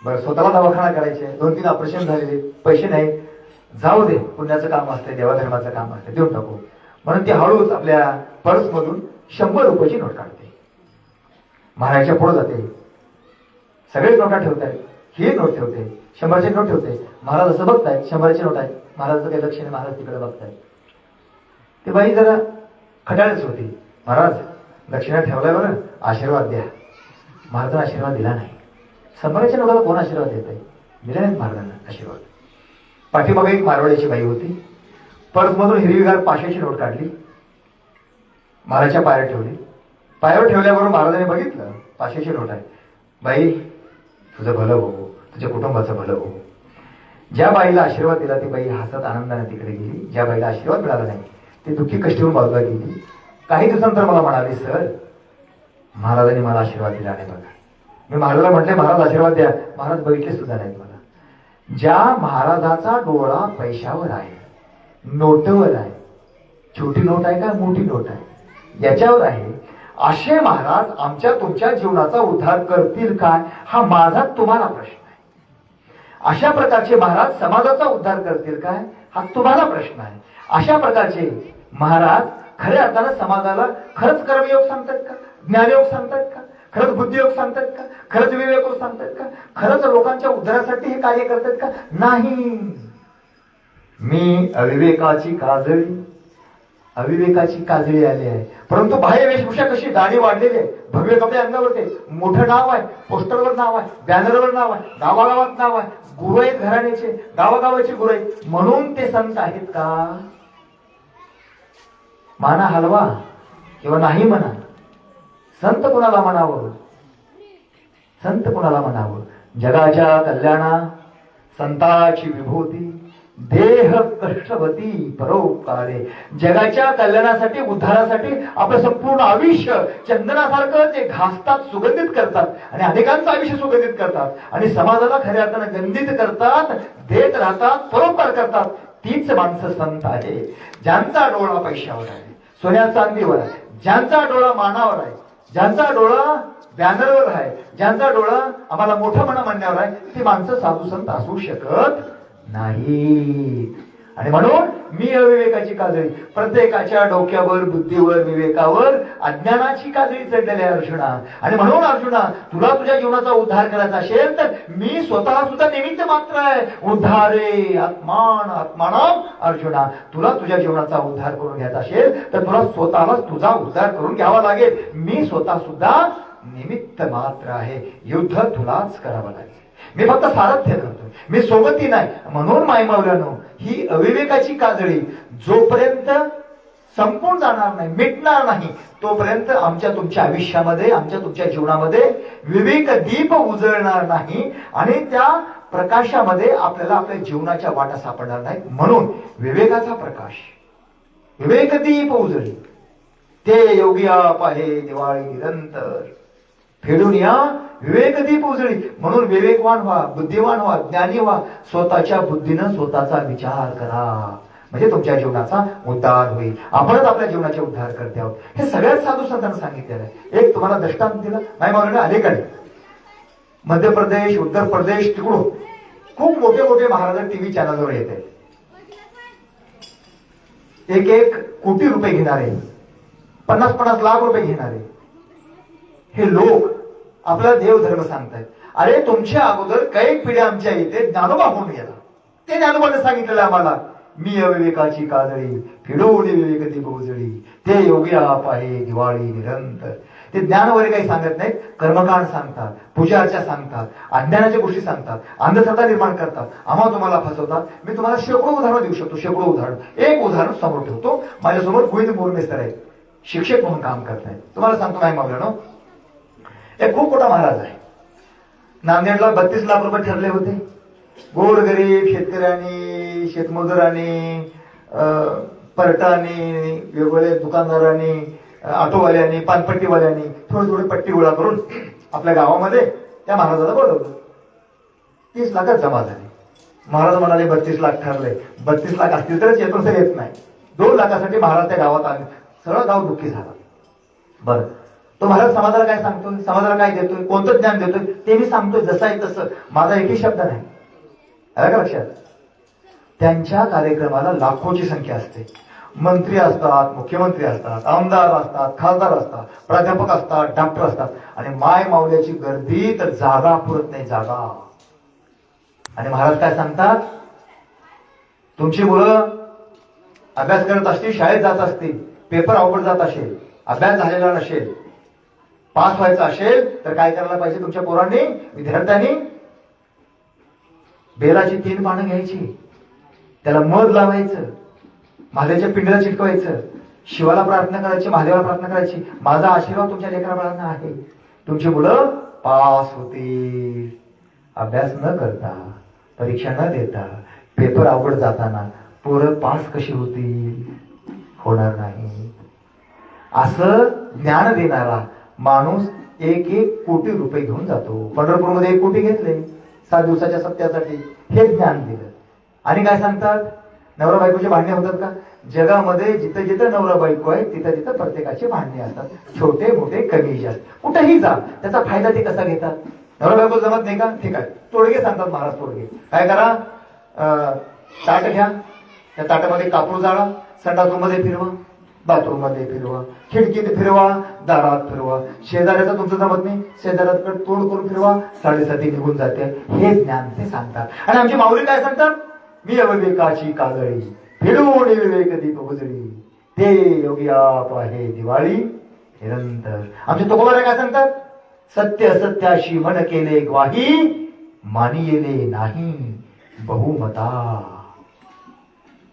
Speaker 2: बरं स्वतःला दवाखाना करायचे, 2-3 ऑपरेशन झालेले, पैसे नाही. जाऊ दे, पुण्याचं काम असते, देवाधर्माचं काम असते, देऊन टाकू म्हणून ती हळूच आपल्या पर्समधून 100 रुपयाची नोट काढते. महाराजच्या पुढे जाते, सगळेच नोटा ठेवतायत, ही नोट ठेवते, 100ची नोट ठेवते. महाराज असं बघतायत, 100ची नोट आहे, महाराजाचं काही लक्ष नाही, महाराज तिकडे बघतायत. ती बाई जरा खटाळच होती. महाराज दक्षिणा ठेवलाय बरं, आशीर्वाद द्या. महाराजांना आशीर्वाद दिला नाही. 100च्या नोटाला कोण आशीर्वाद देत आहे, दिला नाही महाराजांना आशीर्वाद. पाठीमागे एक मारवाड्याची बाई होती, पर्समधून हिरवीगार 500ची नोट काढली, महाराजच्या पायावर ठेवली. पायावर ठेवल्याबरोबर महाराजांनी बघितलं 500ची नोट आहे. बाई तुझं भलं हो, तुझ्या कुटुंबाचं भलं हो. ज्या बाईला आशीर्वाद दिला ती बाई हसत आनंदाने तिकडे गेली. ज्या बाईला आशीर्वाद मिळाला नाही ती दुःखी कष्टी होऊन बाजूला गेली. काही दिवसांतर मला म्हणाली, सर महाराजांनी मला आशीर्वाद दिला नाही बघा. मी महाराजाला म्हटले, महाराज आशीर्वाद द्या. महाराज बघितले सुद्धा नाहीत मला. ज्या महाराजाचा डोळा पैशावर आहे, नोटवर आहे, छोटी नोट आहे का मोठी नोट आहे, याच्यावर आहे, असे महाराज आमच्या तुमच्या जीवनाचा उद्धार करतील काय, हा माझा तुम्हाला प्रश्न आहे. अशा प्रकारचे महाराज समाजाचा उद्धार करतील काय, हा तुम्हाला प्रश्न आहे. अशा प्रकारचे महाराज खऱ्या अर्थानं समाजाला खरंच कर्मयोग सांगतात का, ज्ञानयोग सांगतात का, खरंच बुद्धियोग सांगतात का, खरंच विवेकयोग सांगतात का, खरंच लोकांच्या उद्धारासाठी हे कार्य करतात का, नाही. मी अविवेकाची काजळी आली आहे. परंतु बाह्य वेशभूषा कशी, दाढी वाढलेली आहे, भगवे कपडे अंगावरते, मोठं नाव आहे, पोस्टरवर नाव आहे, बॅनरवर नाव आहे, गावागावात नाव आहे, गुरु आहेत घराण्याचे, गावागावाचे गुरु आहेत, म्हणून ते संत आहेत का. माना हलवा किंवा नाही म्हणा, संत कोणाला म्हणावं, संत कोणाला म्हणावं. जगाच्या कल्याणा संताची विभूती, देह कष्टवती परोपकारे. जगाच्या कल्याणासाठी, उद्धारासाठी आपलं संपूर्ण आयुष्य चंदनासारखं ते घासतात, सुगंधित करतात आणि अनेकांचं आयुष्य सुगंधित करतात आणि समाजाला खऱ्या अर्थानं गंधित करतात, देत राहतात, परोपकार करतात. तीच माणसं संत आहे. ज्यांचा डोळा पैशावर आहे, सोन्या चांदीवर आहे, ज्यांचा डोळा मानावर आहे, ज्यांचा डोळा बॅनरवर आहे, ज्यांचा डोळा आम्हाला मोठं म्हणण्यावर आहे, ती माणसं साधू संत असू शकत नाही. आणि म्हणून मी अविवेकाची काजळी, प्रत्येकाच्या डोक्यावर, बुद्धीवर, विवेकावर अज्ञानाची काजळी चढलेली आहे अर्जुना. आणि म्हणून अर्जुना, तुला तुझ्या जीवनाचा उद्धार करायचा असेल तर मी स्वतः सुद्धा निमित्त मात्र आहे. उद्धारे आत्मानाम अर्जुना, तुला तुझ्या जीवनाचा उद्धार करून घ्यायचा असेल तर तुला स्वतःलाच तुझा उद्धार करून घ्यावा लागेल. मी स्वतः सुद्धा निमित्त मात्र आहे. युद्ध तुलाच करावं लागेल. मी फक्त सारथ्य करतोय, मी सोबती नाही. म्हणून मायमावल्यानो, ही अविवेकाची काजळी जोपर्यंत संपून जाणार नाही, मिटणार नाही, तोपर्यंत आमच्या तुमच्या आयुष्यामध्ये, आमच्या तुमच्या जीवनामध्ये विवेक दीप उजळणार नाही आणि त्या प्रकाशामध्ये आपल्याला आपल्या जीवनाच्या वाटा सापडणार नाहीत. म्हणून विवेकाचा प्रकाश, विवेक दीप उजळी, ते योगिया पाहे दिवाळी निरंतर, फेडून या विवेकदीप उजळी. म्हणून विवेकवान व्हा, बुद्धिवान व्हा, ज्ञानी व्हा. स्वतःच्या बुद्धीनं स्वतःचा विचार करा. म्हणजे तुमच्या जीवनाचा उद्धार होईल. आपणच आपल्या जीवनाचे उद्धार करते आहोत. हे सगळ्याच साधू संतांना सांगितलेलं आहे. एक तुम्हाला दृष्टांत दिलं नाही मावळ्याने अलीकडे मध्य प्रदेश, उत्तर प्रदेश तिकडून खूप मोठे मोठे महाराज टीव्ही चॅनलवर येत आहेत. एक एक कोटी रुपये घेणारे, 50-50 लाख रुपये घेणारे हे लोक आपला देवधर्म सांगतायत. अरे तुमच्या अगोदर कैक पिढ्या आमच्या इथे ज्ञानोबा होऊन गेला. ते ज्ञानोबाने सांगितलेलं आम्हाला, मी अविवेकाची काजळी फिरवून विवेक दीप उजळी, ते योगी आप आहे दिवाळी निरंतर. ते ज्ञान वगैरे काही सांगत नाहीत, कर्मकांड सांगतात, पूजा अर्चा सांगतात, अज्ञानाच्या गोष्टी सांगतात, अंधश्रद्धा निर्माण करतात, आम्हाला तुम्हाला फसवतात. मी तुम्हाला शेकडो उदाहरणं देऊ शकतो, शेकडो उदाहरण. एक उदाहरण समोर ठेवतो. माझ्यासमोर गोविंद बोरमेस्तर आहेत, शिक्षक म्हणून काम करतायत. तुम्हाला सांगतो नाही मावल्यानो, एक खूप मोठा महाराज आहे. नांदेडला 32 लाख रुपये ठरले होते. गोरगरीब शेतकऱ्यांनी, शेतमजुरांनी, पर्यटकांनी, वेगवेगळ्या दुकानदारांनी, ऑटोवाल्यांनी, पानपट्टीवाल्यांनी थोडी थोडी पट्टी गोळा करून आपल्या गावामध्ये त्या महाराजाला बोलवलं. 30 लाखात जमा झाले. महाराज म्हणाले 32 लाख ठरले. 32 लाख असतील तरच येतो, तर येत नाही. 2 लाखासाठी महाराज त्या गावात आले. सगळं गाव दुःखी झाला. बरं, तो महाराज समाजाला काय सांगतोय, समाजाला काय देतोय, कोणतं ज्ञान देतोय ते मी सांगतोय जसं आहे तसं. माझा एकही शब्द नाही. आलं का लक्षात? त्यांच्या कार्यक्रमाला लाखोची संख्या असते. मंत्री असतात, मुख्यमंत्री असतात, आमदार असतात, खासदार असतात, प्राध्यापक असतात, डॉक्टर असतात. आणि माय मावल्याची गर्दी तर जागा पुरत नाही, जागा. आणि महाराज काय सांगतात, तुमची मुलं अभ्यास करत असतील, शाळेत जात असतील, पेपर अवघड जात असेल, अभ्यास झालेला नसेल, पास व्हायचं असेल तर काय करायला पाहिजे? तुमच्या पोरांनी, विद्यार्थ्यांनी बेलाची 3 पानं घ्यायची, त्याला मध लावायचं, महादेवाच्या पिंडीला चिटकवायचं, शिवाला प्रार्थना करायची, महादेवाला प्रार्थना करायची, माझा आशीर्वाद तुमच्या लेकरा बाळांना आहे, तुमची मुलं पास होतील. अभ्यास न करता, परीक्षा न देता, पेपर अवघड जाताना पोरं पास कशी होतील? होणार नाही. असं ज्ञान देणारा माणूस 1-1 कोटी रुपये घेऊन जातो. पंढरपूरमध्ये 1 कोटी घेतले 7 दिवसाच्या सत्यासाठी. हे ज्ञान दिलं. आणि काय सांगतात, नवरा बायकोचे भांडणे होतात का? जगामध्ये जिथं जिथं नवरा बायको आहे तिथं तिथं प्रत्येकाचे भांडणे असतात, छोटे मोठे कमी जास्त. कुठेही जा, त्याचा फायदा ते कसा घेतात? नवरा बायको जमत नाही का? ठीक आहे, तोडगे सांगतात महाराज. तोडगे काय करा, ताट घ्या, त्या ताटामध्ये कापूर जाळा, संडास रूम मध्ये फिरवा, बाथरूम मध्ये फिरवा, खिडकीत फिरवा, दारात फिरवा. शेजाऱ्याचं तुमचं जमत नाही, शेजाऱ्याकडे तोड करून फिरवा, 7:30 निघून जाते. हे ज्ञान ते सांगतात. आणि आमची माऊली काय सांगतात, मी अविवेकाची काजळी फिरवून विवेक दीप उजळी, ते योगी आप आहे दिवाळी निरंतर. आमचे तुकोबारे काय सांगतात, सत्य असत्याशी मन केले ग्वाही, मानियेले नाही बहुमता.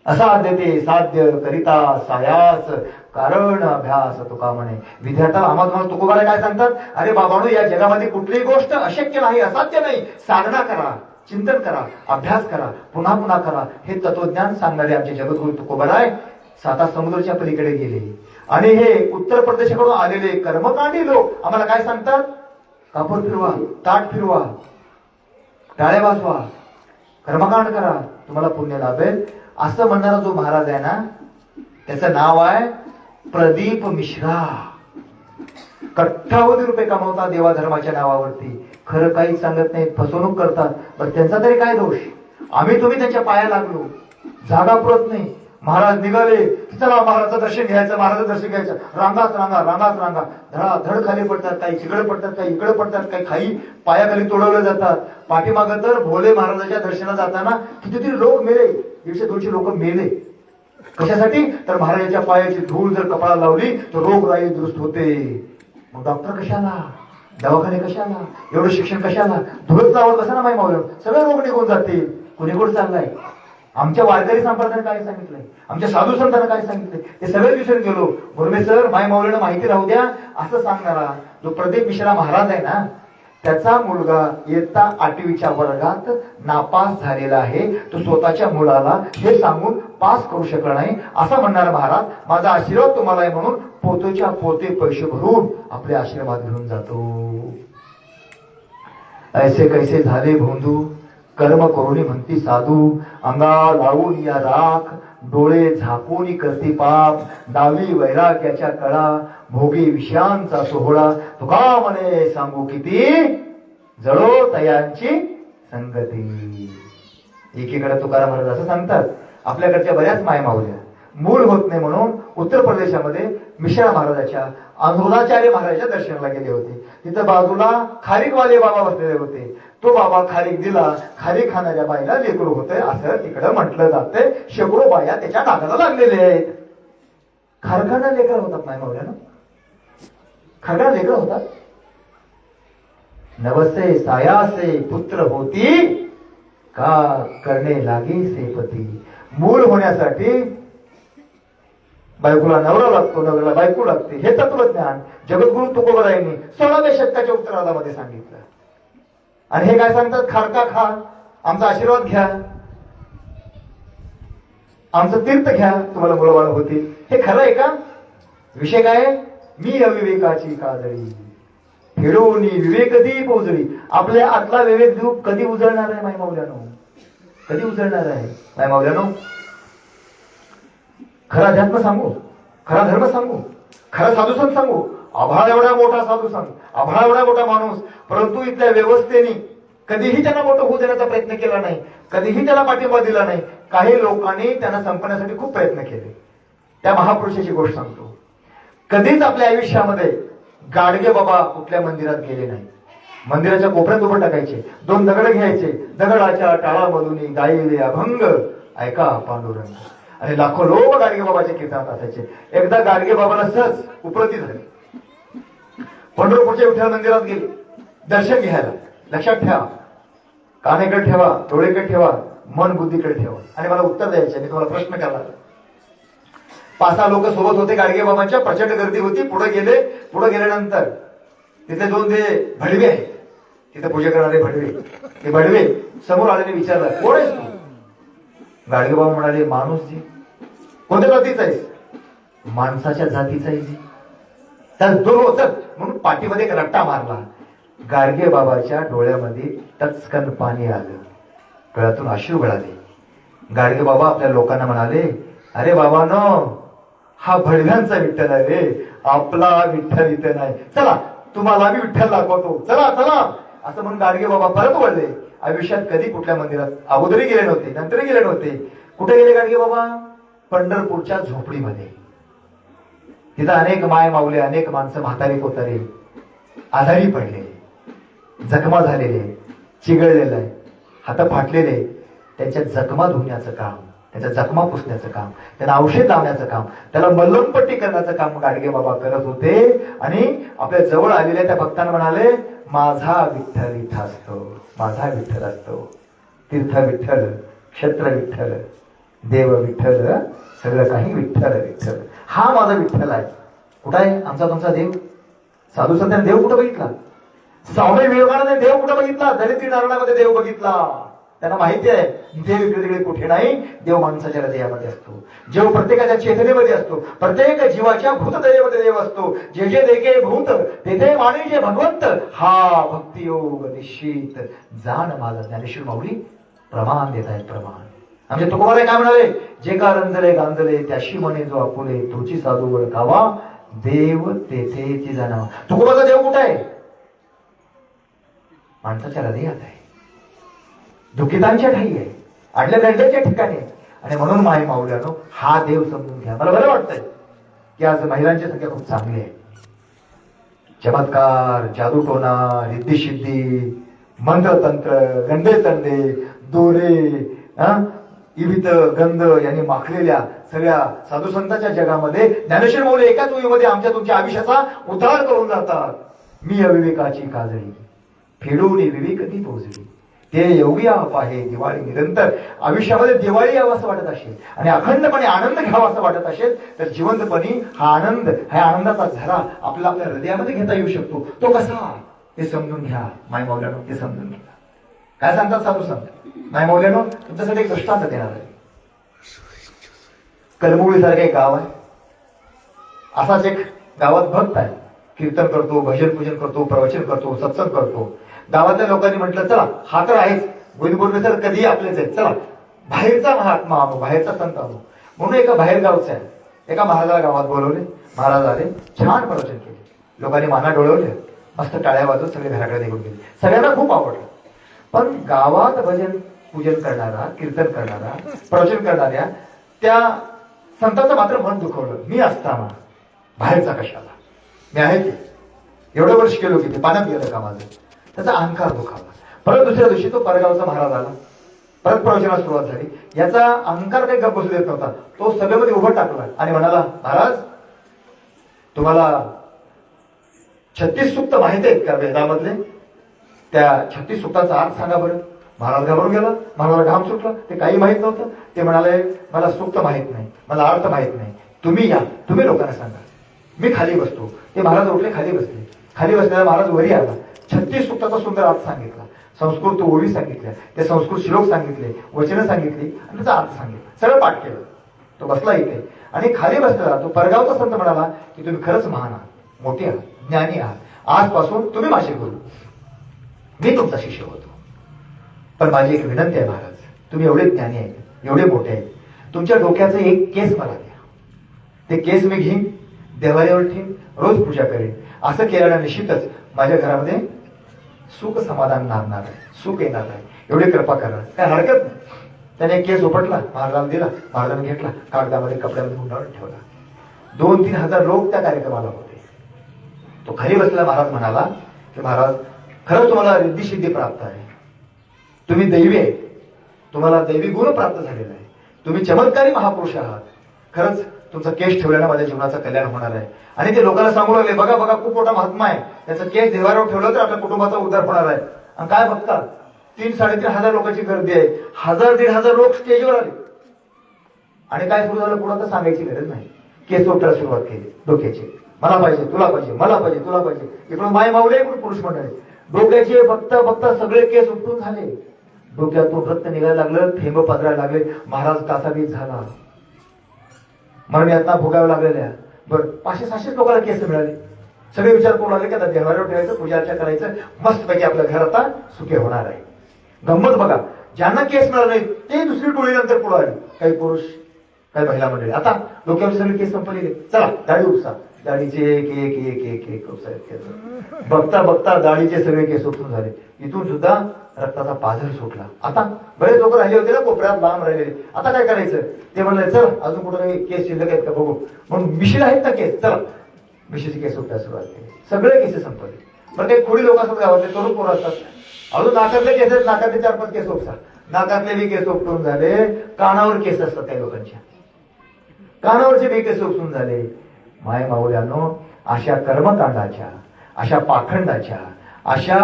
Speaker 2: असाध्य ते साध्य करिता सायास, कारण अभ्यास तुका म्हणे. विद्यार्थ्याला आम्हाला तुकोबारे काय सांगतात, अरे बाबांनो, या जगामध्ये कुठलीही गोष्ट अशक्य नाही, असाध्य नाही. साधना करा, चिंतन करा, अभ्यास करा, पुन्हा पुन्हा करा. हे तत्वज्ञान सांगणारे आमचे जगद्गुरु तुकोबाराय 7 समुद्राच्या पलीकडे गेले. आणि हे उत्तर प्रदेशाकडून आलेले कर्मकांडी लोक आम्हाला काय सांगतात, कापूर फिरवा, ताट फिरवा, टाळे वाजवा, कर्मकांड करा, तुम्हाला पुण्य लाभेल. असं म्हणणारा जो महाराज आहे ना, त्याचं नाव आहे प्रदीप मिश्रा. कट्टावधी रुपये कमावतात देवा धर्माच्या नावावरती. खरं काही सांगत नाहीत, फसवणूक करतात. पण त्यांचा तरी काय दोष? आम्ही तुम्ही त्यांच्या पाया लागलो, जागा पुरत नाही. महाराज निघाले, चला महाराजचं दर्शन घ्यायचं, महाराजचं दर्शन घ्यायचं, रांगाच रांगा, रांगाच रांगा, धडाधड खाली पडतात, काही तिकडे पडतात, काही इकडे पडतात, काही खाली पायाखाली तोडवले जातात. पाठीमागं तर भोले महाराजाच्या दर्शनाला जाताना कितीतरी लोक मेले, 100-200 लोक मेले. कशासाठी? तर महाराजाच्या पायाची धूळ जर कपाळाला लावली तर रोगराई दुरुस्त होते. मग डॉक्टर कशाला, दवाखाने कशाला, एवढं शिक्षण कशाला? धुळच लावत बसा ना माई मावलं, सगळे रोग निघून जातील. कुणीकडे चाललाय? आमच्या वारकरी संप्रदायाने काय सांगितलंय, आमच्या साधू संतांना काय सांगितलंय, ते सगळे विसरून गेलो. गुरुमे सर, माय मावळीनं माहिती राहू द्या असं सांगणारा जो प्रदीप मिश्रा महाराज आहे ना, त्याचा मुलगा इयत्ता 8वीच्या वर्गात नापास झालेला आहे. तो स्वतःच्या मुलाला हे सांगून पास करू शकला नाही. असं म्हणणारा महाराज, माझा आशीर्वाद तुम्हाला आहे म्हणून पोतेच्या पोते पैसे भरून आपले आशीर्वाद घेऊन जातो. ऐसे कैसे झाले भोंदू, कर्म करुणी म्हणती साधू, अंगा लावून या राख, डोळे झाकून करती पाप, डावी वैराग्याच्या कळा, भोगी विषयांचा सोहळा, तुका म्हणे सांगू किती, जळो तयांची संगती. एकीकडे तुकाराम महाराज असं सांगतात, आपल्याकडच्या बऱ्याच मायमाऊल्या मूळ होत नाही म्हणून उत्तर प्रदेशामध्ये मिश्रा महाराजाच्या, अनुराचार्य महाराजाच्या दर्शनाला गेले होते. तिथं बाजूला खारीकवाले बाबा बसलेले होते. तो बाबा खारीक दिला, खारीक खाणाऱ्या बाईला लेकरू होतंय असं तिकडं म्हटलं जातंय. शेकडो बाया त्याच्या नाकाला लागलेले आहेत. खारखाना लेकर होतात मायमाऊल्यानं, खरडा लेकर होतात. नवसे सायासे पुत्र होती, का करणे लागे सेपती. मूळ होण्यासाठी बायकोला नवरा लागतो, नवऱ्याला बायको लागते. हे तत्वज्ञान जगद्गुरु तुकोबरायांनी 16व्या शतकाच्या उत्तरार्धामध्ये सांगितलं. आणि हे काय सांगतात, खारका खा, आमचा आशीर्वाद घ्या, आमचं तीर्थ घ्या, तुम्हाला मुलबाळ होतील. हे खरं आहे का? विषय काय? मी अविवेकाची काजळी, फिरून विवेक दीप उजळी. आपल्या आतला विवेक दीप कधी उजळणार आहे मायमाऊल्यानो? कधी उजळणार आहे मायमाऊल्यानो? खरा अध्यात्म सांगू, खरा धर्म सांगू, खरा साधुसंत सांगू. आभाळ एवढा मोठा साधुसंत, आभाळ एवढा मोठा माणूस, परंतु इथल्या व्यवस्थेने कधीही त्यांना मोठं होऊ देण्याचा प्रयत्न केला नाही, कधीही त्याला पाठिंबा दिला नाही. काही लोकांनी त्यांना संपण्यासाठी खूप प्रयत्न केले. त्या महापुरुषाची गोष्ट सांगतो. कधीच आपल्या आयुष्यामध्ये गाडगे बाबा कुठल्या मंदिरात गेले नाही. मंदिराच्या कोपऱ्यात उभं टाकायचे, 2 दगड घ्यायचे, दगडाच्या टाळामधून गायले अभंग ऐका पांडुरंग. आणि लाखो लोक गाडगे बाबाच्या कीर्तनात असायचे. एकदा गाडगे बाबाला सहज उपरती झाली. पंढरपूरच्या विठ्ठल मंदिरात गेले दर्शन घ्यायला. लक्षात ठेवा, कानेकडे ठेवा, डोळेकडे ठेवा, मन बुद्धीकडे ठेवा. आणि मला उत्तर द्यायचे, मी तुम्हाला प्रश्न केला. 5-6 लोक सोबत होते गाडगे बाबांच्या. प्रचंड गर्दी होती. पुढे गेले. पुढे गेल्यानंतर तिथे 2 ते भडवे आहेत, तिथे पूजा करणारे भडवे. ते भडवे समोर आलेले विचारला, कोण आहेस तू? गाडगे बाबा म्हणाले, माणूस जी. कोणत्या जातीचा आहेस? माणसाच्या जातीचा आहे जी. तर दूर होत म्हणून पाठीमध्ये एक रट्टा मारला. गाडगे बाबाच्या डोळ्यामध्ये टचकन पाणी आलं, डोळ्यातून अश्रू गळाले. गाडगे बाबा आपल्या लोकांना म्हणाले, अरे बाबांनो, हा भडव्यांचा विठ्ठल आहे रे, आपला विठ्ठल इथे नाही. चला तुम्हाला मी विठ्ठल दाखवतो, चला चला असं म्हणून गाडगे बाबा परत वळले. आयुष्यात कधी कुठल्या मंदिरात अगोदरही गेले नव्हते, नंतरही गेले नव्हते. कुठे गेले गाडगे बाबा? पंढरपूरच्या झोपडीमध्ये. तिथं अनेक माय माऊले, अनेक माणसं म्हातारी कोतारी आजारी पडलेले, जखमा झालेले, चिघळलेलं आहे, हात फाटलेले. त्यांच्या जखमा धुण्याचं काम, त्याच्या जखमा पुसण्याचं काम, त्यांना औषध लावण्याचं काम, त्याला मल्लमपट्टी करण्याचं काम गाडगे बाबा करत होते. आणि आपल्या जवळ आलेल्या त्या भक्तांना म्हणाले, माझा विठ्ठल इथं असतो, माझा विठ्ठल असतो. तीर्थ विठ्ठल, क्षत्र विठ्ठल, देव विठ्ठल, सगळं काही विठ्ठल विठ्ठल. हा माझा विठ्ठल आहे. कुठं आहे आमचा तुमचा देव? साधू संतांनी देव कुठं बघितला? स्वामी विवेकानंद देव कुठं बघितला? दरिद्री नारायणामध्ये देव बघितला. त्यांना माहिती आहे देव इकडे तिकडे कुठे नाही, देव माणसाच्या हृदयामध्ये असतो. देव प्रत्येकाच्या चेतनेमध्ये असतो, प्रत्येक जीवाच्या भूतदयेमध्ये देव असतो. जे जे देखे भूत तेथे माने जे भगवंत, हा भक्तियोग निश्चित जाण माझा. ज्ञानेश्वर माऊली प्रमाण देत आहेत, प्रमाण. आमचे तुकोबाराय काय म्हणाले? जे का रंजले गांजले त्याशी म्हणे जो आपुले, तुझी साधू ओळखावा देव तेथे ती जाणावा. तुकोबाचा देव कुठे आहे? माणसाच्या हृदयात आहे, दुःखितांच्या ठाई आहे, आडल्या गडल्याच्या ठिकाणी आहे. आणि म्हणून माय माऊल्यानो हा देव समजून घ्या. मला बरं वाटतंय की आज महिलांची संख्या खूप चांगली आहे. चमत्कार, जादूटोना, रिद्धी मंत्रतंत्र, गंडे तंडे, दोरे, इवित गंध यांनी माखलेल्या सगळ्या साधू संतांच्या जगामध्ये ज्ञानेश्वर माऊली एकाच ओळीमध्ये आमच्या तुमच्या आयुष्याचा उद्धार करून जातात. मी अविवेकाची काजळी, फेडून विवेक ती पोहोचली. ते येऊया पाहे दिवाळी निरंतर. आयुष्यामध्ये दिवाळी यावं असं वाटत असेल आणि अखंडपणे आनंद घ्यावा असं वाटत असेल तर जिवंतपणी हा आनंद, हा आनंदाचा झरा आपल्याला आपल्या हृदयामध्ये घेता येऊ शकतो. तो कसा? ते समजून घ्या माय मौल्यानो, ते समजून घ्या. काय सांगतात साधू संत? माय मौल्यानो तुमच्यासाठी एक दृष्टांत देणार आहे. कलमुळी सारखं एक गाव आहे. असाच एक गावात भक्त आहे, कीर्तन करतो, भजन पूजन करतो, प्रवचन करतो, सत्संग करतो. गावातल्या लोकांनी म्हटलं चला हा तर आहेच, गुणगुण तर कधीही आपलेच आहेत. चला, बाहेरचा महात्मा आणू, बाहेरचा संत आणू. म्हणून एका बाहेर गावचा आहे, एका महाराजाला गावात बोलवले. महाराज आले, छान प्रवचन केले. लोकांनी माना डोळवल्या, मस्त टाळ्या वाजवत सगळे घराकडे निघून गेले. सगळ्यांना खूप आवडलं. पण गावात भजन पूजन करणारा, कीर्तन करणारा, प्रवचन करणाऱ्या त्या संतांचं मात्र मन दुखवलं. मी असताना बाहेरचा कशाला, मी आहे की एवढं वर्ष केलो की ते पाण्यात गेलं का माझं, त्याचा अहंकार दुखावला. परत दुसऱ्या दिवशी तो परगावचा महाराज आला, परत प्रवचनाला सुरुवात झाली. याचा अहंकार काही गप्प बसू देत नव्हता. तो सभेमध्ये उभं टाकला आणि म्हणाला, महाराज तुम्हाला 36 सूक्त माहिती आहेत का वेदामधले? त्या 36 सूक्ताचा अर्थ सांगा बरं. महाराज घाबरून गेला, महाराज घाम सुटला. ते काही माहित नव्हतं. ते म्हणाले, मला सूक्त माहित नाही, मला अर्थ माहित नाही, तुम्ही या, तुम्ही लोकांना सांगा. मी खाली बसतो. ते महाराज उठले, खाली बसले. खाली बसलेला महाराज वरी आला, 36 सूक्ताचा सुंदर अर्थ सांगितला. संस्कृत ओळी सांगितल्या, ते संस्कृत श्लोक सांगितले, वचनं सांगितली आणि त्याचा अर्थ सांगितला. सगळं पाठ केलं. तो बसला इथे आणि खाली बसलेला तो परगावचा संत म्हणाला की तुम्ही खरंच महान आहात, मोठे आहात, ज्ञानी आहात. आजपासून तुम्ही माझे गुरु, मी तुमचा शिष्य होतो. पण माझी एक विनंती आहे महाराज, तुम्ही एवढे ज्ञानी आहेत, एवढे मोठे आहेत, तुमच्या डोक्याचं एक केस मला द्या. ते केस मी घेईन, देवाऱ्यावर ठेवीन, रोज पूजा करेन. असं केल्यानं निश्चितच माझ्या घरामध्ये सुख समाधान नांदणार आहे, सुख येणार आहे. एवढी कृपा करा, काय हरकत नाही. त्याने एक केस उपटला, महाराजांना दिला. महाराजांनी घेतला, कागदामध्ये कपड्यामध्ये गुंडाळून ठेवला. 2-3 हजार लोक त्या कार्यक्रमाला होते. तो खाली बसलेला महाराज म्हणाला की महाराज खरंच तुम्हाला रिद्धी सिद्धी प्राप्त आहे, तुम्ही दैवी आहे, तुम्हाला दैवी गुण प्राप्त झालेला आहे, तुम्ही चमत्कारी महापुरुष आहात. खरंच तुमचा केस ठेवल्यानं माझ्या जीवनाचं कल्याण होणार आहे. आणि ते लोकांना सांगू लागले, बघा बघा खूप मोठा महात्मा आहे, त्याचं केस देवाऱ्यावर ठेवलं तर आपल्या कुटुंबाचा उद्धार होणार आहे. आणि काय बघता, 3-3.5 हजार लोकांची गर्दी आहे. 1000-1500 लोक स्टेजवर आले. आणि काय सुरू झालं पुढे तर सांगायची गरज नाही. केस उपटायला सुरुवात केली डोक्याची. मला पाहिजे, तुला पाहिजे, मला पाहिजे, तुला पाहिजे. इकडून माय मावले, इकडून पुरुष मंडळी. डोक्याचे बघता बघता सगळे केस उपटून झाले. डोक्यातून रक्त निघायला लागलं, थेंब पदरायला लागले. महाराज कासावीस झाला, मरण्यातना भोगाव्या लागलेल्या. बरं 500-600 लोकांना केस मिळाले. सगळे विचार करू लागले की आता देवाऱ्यावर ठेवायचं, पूजा अर्चा करायचं, मस्तपैकी आपलं घर आता सुखी होणार आहे. गंमत बघा, ज्यांना केस मिळाले नाही ते दुसरी टोळी नंतर पुढे आली. काही पुरुष, काही महिला मंडळी. आता डोक्यावर सगळे केस संपलेले. चला दाढी उपसा. दाढीचे एक एक एक एक एक उपसा. बघता बघता दाढीचे सगळे केस उपसून झाले. इथून सुद्धा रक्ताचा पाझर सुटला. आता बरेच लोक राहिले होते ना कोपऱ्यात लांब राहिलेले. आता काय करायचं? ते म्हणले चल अजून कुठं काही केस शिल्लक आहेत का बघू. म्हणून मिशील आहेत ना केस, चला मिशीचे केस उपटायला सुरुवात केली. सगळे केस संपले. पण काही खोडी लोक असतात गावातले, तरुण पोरं असतात. अजून नाकातले केस आहेत, नाकातले 4-5 केस उपसा. नाकातले बी केस उपटून झाले. कानावर केस असतात काही लोकांच्या, कानावरचे बी केस उपसून झाले. माय माऊल्यांनो, अशा कर्मकांडाच्या, अशा पाखंडाच्या, अशा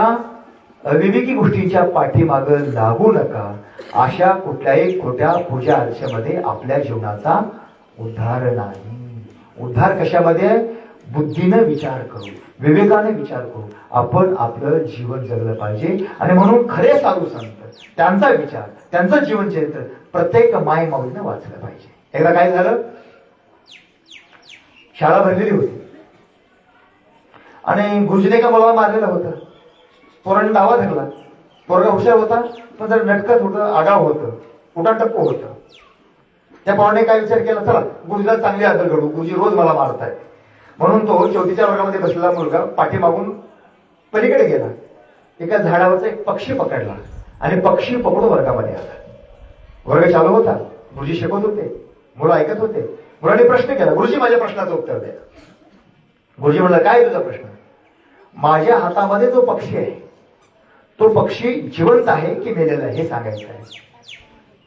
Speaker 2: अविवेकी गोष्टींच्या पाठीमाग लागू नका. अशा कुठल्याही खोट्या पूजा अर्चेमध्ये आपल्या जीवनाचा उद्धार नाही. उद्धार कशामध्ये? बुद्धीनं विचार करू, विवेकाने विचार करू आपण आपलं जीवन जगलं पाहिजे. आणि म्हणून खरे साधू संत, त्यांचा विचार, त्यांचं जीवन चरित्र प्रत्येक माय माऊलीनं वाचलं पाहिजे. एकदा काय झालं, शाळा भरलेली होती आणि गुरुजीने एका मुलाला मारलेलं होतं. पोराने डावा धरला. पोरगा हुशार होता पण जर नटकत होतं, आगाव होतं, उठाटप्पू होतं. त्या पोराने काय विचार केला, चला गुरुजीला चांगली आदर घडू, गुरुजी रोज मला मारतायत. म्हणून तो 4थीच्या वर्गामध्ये बसलेला मुलगा पाठीमागून पलीकडे गेला. एका झाडावरचा एक पक्षी पकडला आणि पक्षी पकडून वर्गामध्ये आला. वर्ग चालू होता, गुरुजी शिकवत होते, मुलं ऐकत होते. मुलाने प्रश्न केला, गुरुजी माझ्या प्रश्नाचं उत्तर द्या. गुरुजी म्हणला, काय तुझा प्रश्न? माझ्या हातामध्ये जो पक्षी आहे तो पक्षी जिवंत आहे की मेलेला आहे हे सांगायचं आहे.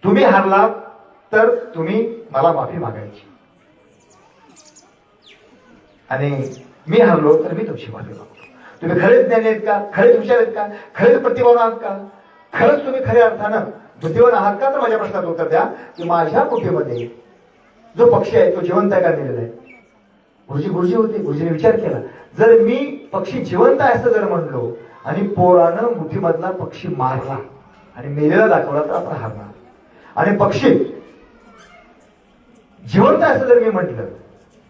Speaker 2: तुम्ही हारलात तर तुम्ही मला माफी मागायची आणि मी हारलो तर मी तुमची माफी मागतो. तुम्ही खरेच ज्ञानी आहेत का? खरेच हुशार आहेत का? खरेच प्रतिभावान आहात का? खरंच तुम्ही खऱ्या अर्थानं बुद्धिवान आहात का? तर माझ्या प्रश्नाचं उत्तर द्या की माझ्या कुटीमध्ये जो पक्षी आहे तो जिवंत आहे का मेलेला आहे? गुरुजी होते. गुरुजीने विचार केला, जर मी पक्षी जिवंत आहे असं जर म्हणलो आणि पोरानं मुठीमधला पक्षी मारला आणि मेलेला दाखवला तर आपण हारणार. आणि पक्षी जिवंत आहे असं जर मी म्हटलं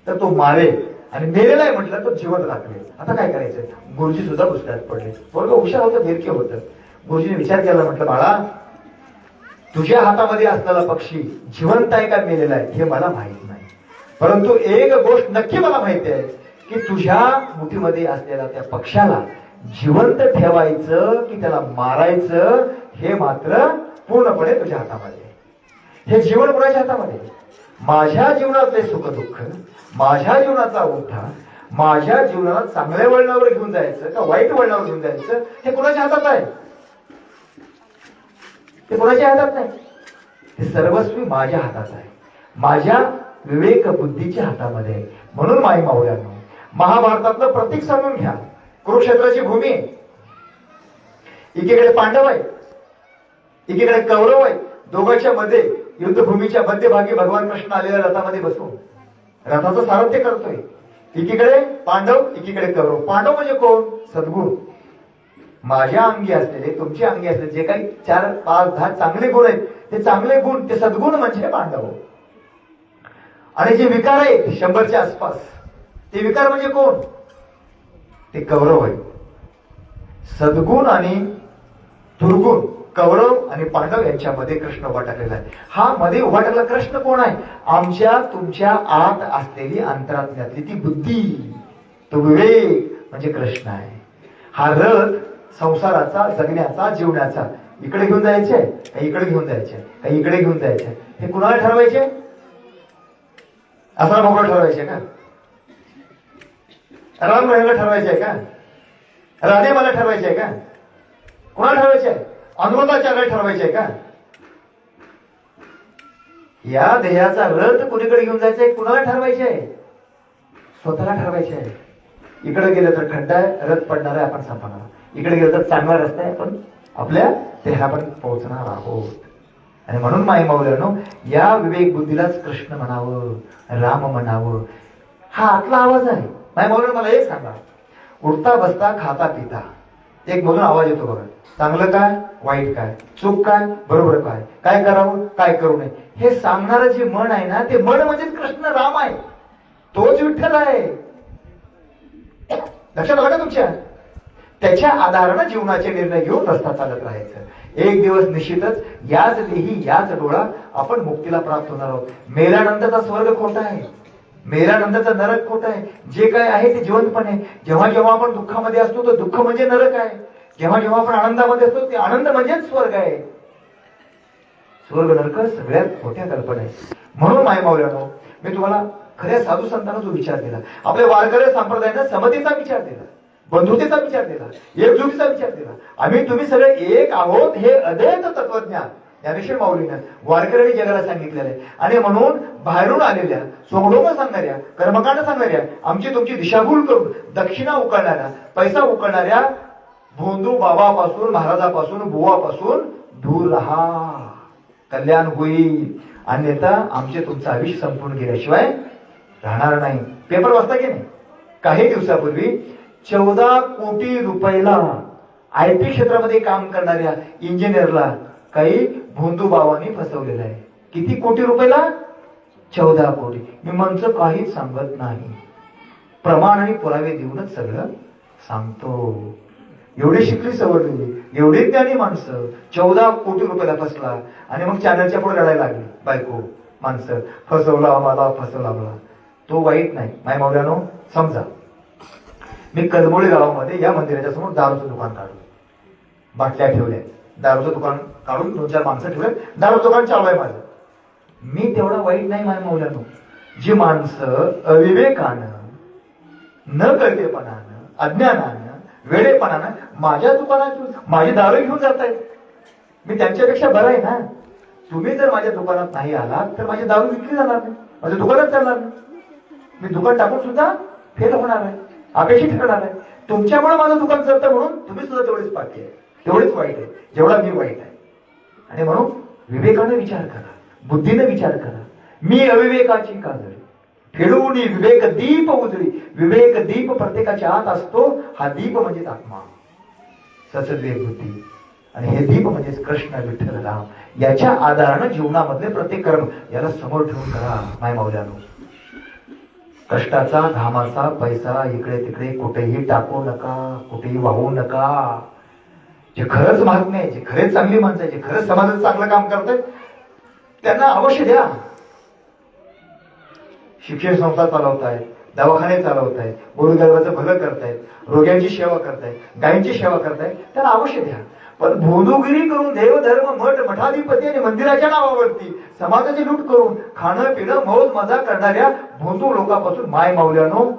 Speaker 2: तर तो मारेल आणि मेलेला आहे म्हटलं तर जिवंत दाखवेल. आता काय करायचं? गुरुजी सुद्धा पुस्तकात पडले. पोरगं हुशार होतं, भेरके होतं. गुरुजीने विचार केला, म्हटलं बाळा तुझ्या हातामध्ये असलेला पक्षी जिवंत आहे का मेलेला आहे हे मला माहित नाही, परंतु एक गोष्ट नक्की मला माहिती आहे की तुझ्या मुठीमध्ये असलेल्या त्या पक्षाला जिवंत ठेवायचं की त्याला मारायचं हे मात्र पूर्णपणे तुझ्या हातामध्ये आहे. हे जीवन कुणाच्या हातामध्ये आहे? माझ्या जीवनातले सुख दुःख, माझ्या जीवनाचा उद्धार, माझ्या जीवनाला चांगल्या वळणावर घेऊन जायचं का वाईट वळणावर घेऊन जायचं हे कुणाच्या हातात आहे? ते कुणाच्या हातात नाही, हे सर्वस्वी माझ्या हातात आहे, माझ्या विवेक बुद्धीच्या हातामध्ये आहे. म्हणून माई मावळ्यांनो, महाभारतातलं प्रतीक समजून घ्या. कुरुक्षेत्राची भूमी आहे, एकीकडे पांडव आहे, एकीकडे कौरव आहे. दोघांच्या मध्ये युद्धभूमीच्या मध्यभागी भगवान कृष्ण आलेल्या रथामध्ये बसून रथाचं सारथ्य करतोय. एकीकडे पांडव, एकीकडे कौरव. पांडव म्हणजे कोण? सद्गुण. माझ्या अंगी असलेले, तुमच्या अंगी असलेले जे काही 4, 5, 10 चांगले गुण आहेत, ते चांगले गुण, ते सद्गुण म्हणजे पांडव. आणि जे विकार आहेत 100च्या आसपास, ते विकार म्हणजे कोण? ते कौरव आहे. सद्गुण आणि दुर्गुण, कौरव आणि पांडव यांच्यामध्ये कृष्ण उभा टाकलेला आहे. हा मध्ये उभा टाकलेला कृष्ण कोण आहे? आमच्या तुमच्या आत असलेली अंतरात्म्यातली ती बुद्धी, तो विवेक म्हणजे कृष्ण आहे. हा रथ संसाराचा, जगण्याचा, जीवनाचा इकडे घेऊन जायचे का इकडे घेऊन जायचे का इकडे घेऊन जायचे हे कुणाला ठरवायचे? असा मोकळं ठरवायचे का? राम राहिला ठरवायचे का? राधे मला ठरवायचे का? कुणाला ठरवायचे? अनुमताचार्य ठरवायचे का? या देहाचा रथ कुणीकडे घेऊन जायचंय कुणाला ठरवायचे? स्वतःला ठरवायचे. इकडे गेलं तर खड्डा आहे, रथ पडणार आहे, आपण संपणार. इकडे गेलं तर चांगला रस्ता आहे, पण आपल्या देहापर्यंत पोहोचणार आहोत. आणि म्हणून माई माऊल्यानो, या विवेक बुद्धीलाच कृष्ण म्हणावं, राम म्हणावं. हा आतला आवाज आहे. माई माऊल्यानो, मला एक सांगा, उठता बसता खाता पिता एक मधून आवाज येतो बघा. चांगलं काय, वाईट काय, चूक काय, बरोबर काय, काय करावं, काय करू नये, हे सांगणारं जे मन आहे ना, ते मन म्हणजेच कृष्ण राम आहे, तोच विठ्ठल आहे. लक्षात आलं का तुमच्या? त्याच्या आधारानं जीवनाचे निर्णय घेऊन रस्ता चालत राहायचं. एक दिवस निश्चितच याच देही याच डोळा आपण मुक्तीला प्राप्त होणार आहोत. मेल्यानंतरचा स्वर्ग खोटा आहे, मेल्यानंतरचं नरक खोटं आहे. जे काय आहे ते जिवंतपणे. जेव्हा जेव्हा आपण दुःखामध्ये असतो तो दुःख म्हणजे नरक आहे, जेव्हा जेव्हा आपण आनंदामध्ये असतो ते आनंद म्हणजेच स्वर्ग आहे. स्वर्ग नरक सगळ्यात मोठ्या कल्पना आहे. म्हणून माय मावल्यानो, मी तुम्हाला खऱ्या साधू संतांना जो विचार दिला, आपल्या वारकरी संप्रदायानं समतेचा विचार दिला, बंधुतेचा विचार दिला, एकजुटीचा विचार दिला. आम्ही तुम्ही सगळे एक आहोत हे अद्वैत तत्वज्ञान ज्ञानेश्वर माऊलीनं वारकरी जगाला सांगितलेलं आहे. आणि म्हणून बाहेरून आलेल्या, सोंगडोंग सांगणाऱ्या, कर्मकांड सांगणाऱ्या, आमची तुमची दिशाभूल करून दक्षिणा उकळणाऱ्या, पैसा उकळणाऱ्या भोंदू बाबापासून, महाराजापासून, बुवापासून दूर राहा, कल्याण होईल. अन्यथा आमचे तुमचं आयुष्य संपून गेल्याशिवाय राहणार नाही. पेपर वाचता की नाही? काही दिवसापूर्वी 14 कोटी रुपयाला आयटी क्षेत्रामध्ये काम करणाऱ्या इंजिनियरला काही भोंदू बाबांनी फसवलेलं आहे. किती कोटी रुपयाला? 14 कोटी. मी म्हणतो काहीच सांगत नाही, प्रमाण आणि पुरावे देऊनच सगळं सांगतो. एवढी शिकली सवरलेली, एवढी ज्ञानी माणसं 14 कोटी रुपयाला फसला. आणि मग चॅनलच्या पुढे लढायला लागली बायको, माणसं, फसवला आम्हाला, फसवला आम्हाला. तो वाईट नाही. माय मावल्यानो, समजा मी कदमोळी गावामध्ये या मंदिराच्या समोर दारूचं दुकान काढलं, बाटल्या ठेवल्या, दारूचं दुकान काढून 2-4 माणसं ठेवले, दारूचं दुकान चालू आहे माझं. मी तेवढा वाईट नाही माय मावल्यानो. जी माणसं अविवेकानं, न कळतेपणानं, अज्ञानानं, वेडेपणानं माझ्या दुकानात माझी दारू घेऊन जात आहेत, मी त्यांच्यापेक्षा बरं आहे ना. तुम्ही जर माझ्या दुकानात नाही आलात तर माझी दारू विकली जाणार नाही, माझं दुकानच चालणार नाही. मी दुकान टाकून सुद्धा फेल होणार आहे, अपेक्षित ठरणार आहे. तुमच्यामुळे माझं दुकान चालतं म्हणून तुम्ही सुद्धा तेवढीच पाठी आहे, तेवढीच वाईट आहे जेवढा मी वाईट आहे. आणि म्हणून विवेकाने विचार करा, बुद्धीने विचार करा. मी अविवेकाची काजळी फेडून विवेक दीप उजळी. विवेक दीप प्रत्येकाच्या आत असतो. हा दीप म्हणजेच आत्मा, सचविवेक बुद्धी. आणि हे दीप म्हणजेच कृष्ण विठ्ठल राम. याच्या आधारानं जीवनामधले प्रत्येक कर्म याला समोर ठेवून करा. माय मावल्यानो, कष्टाचा, घामाचा पैसा इकडे तिकडे कुठेही टाकू नका, कुठेही वाहू नका. जे खरंच महात्मे आहे, जे खरेच चांगली माणसं आहे, जे खरंच समाजाचं चांगलं काम करतायत त्यांना अवश्य द्या. शिक्षण संस्था चालवतायत, दवाखाने चालवतायत, गोरगरिबाचं भलं करतायत, रोग्यांची सेवा करतायत, गायींची सेवा करतायत, त्यांना अवश्य द्या. पण भोंदूगिरी करून देवधर्म मठ मठाधिपती आणि मंदिराच्या नावावरती समाजाची लूट करून खाणं पिणं मौज मजा करणाऱ्या भोंदू लोकांपासून माय माऊल्यानो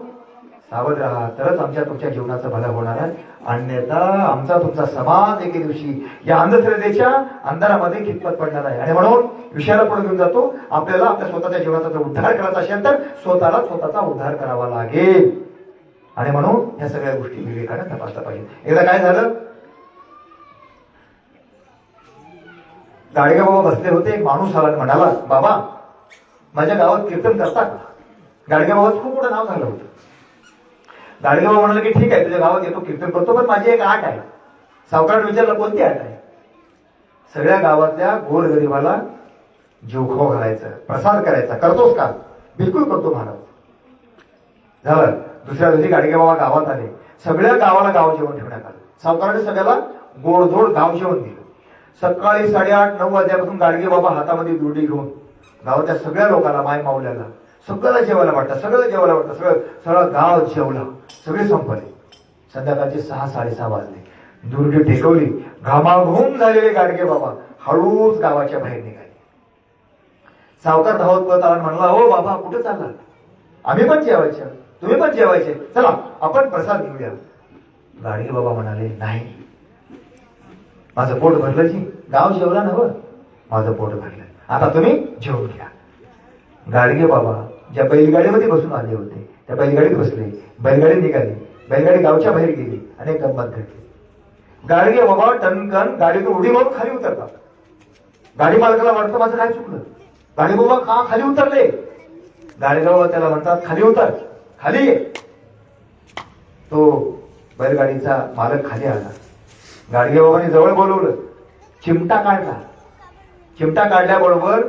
Speaker 2: सावध राहा, तरच आमच्या तुमच्या जीवनाचं भलं होणार आहे. अन्यथा आमचा तुमचा समाज एके दिवशी या अंधश्रद्धेच्या अंधारामध्ये खितपत पडणार आहे. आणि म्हणून विषयाला पुढे घेऊन जातो, आपल्याला आपल्या स्वतःच्या जीवनाचा जर उद्धार करायचा असेल तर स्वतःला स्वतःचा उद्धार करावा लागेल. आणि म्हणून या सगळ्या गोष्टी विवेकाने तपासल्या पाहिजे. एकदा काय झालं, गाडगे बाबा बसले होते, एक माणूस आला आणि म्हणाला, बाबा माझ्या गावात कीर्तन करता का? गाडगे बाबाचं खूप मोठं नाव झालं होतं. गाडगे बाबा म्हणाले की ठीक आहे, तुझ्या गावात येतो, कीर्तन करतो, पण माझी एक आट आहे. सावकाराने विचारलं, कोणती आट आहे? सगळ्या गावातल्या गोरगरिबाला जीवखाऊ घालायचं, प्रसाद करायचा. करतोस का? बिलकुल करतो महाराज. झालं. दुसऱ्या दिवशी गाडगे बाबा गावात आले, सगळ्या गावाला गाव जेवण ठेवण्यात आलं. सावकाराने सगळ्याला गोडधोड गाव जेवण दिलं. सकाळी 8:30-9 वाजल्यापासून गाडगे बाबा हातामध्ये दुर्डी घेऊन गावातल्या सगळ्या लोकांना, माय माऊल्याला सगळ्याला जेवायला वाटतं, सगळं गाव जेवलं, सगळे संपले. संध्याकाळचे 6-6:30 वाजले. दुर्डी टेकवली, घामाघूम झालेले गाडगे बाबा हळूच गावाच्या बाहेर निघाले. सावकार धावत पळत आला, म्हणला, हो बाबा कुठे चालला? आम्ही पण जेवायचं, तुम्ही पण जेवायचे, चला आपण प्रसाद घेऊया. गाडगे बाबा म्हणाले, नाही, माझं पोट भरलं जी, गाव जेवला नव्हतं, माझं पोट भरलं, आता तुम्ही जेवून घ्या. गाडगे बाबा ज्या बैलगाडीमध्ये बसून आले होते त्या बैलगाडीत बसले, बैलगाडी निघाली, बैलगाडी गावच्या बाहेर गेली आणि एक गंमत घडली. गाडगे बाबा टनकन गाडीतून उडी मारून खाली उतरतात. गाडी मालकाला वाटतं माझं काय चुकलं, गाडी बाबा का खाली उतरले? गाडगे बाबा त्याला म्हणतात, खाली उतर, खाली ये. तो बैलगाडीचा मालक खाली आला. गाडगे बाबांनी जवळ बोलवलं, चिमटा काढला. चिमटा काढल्याबरोबर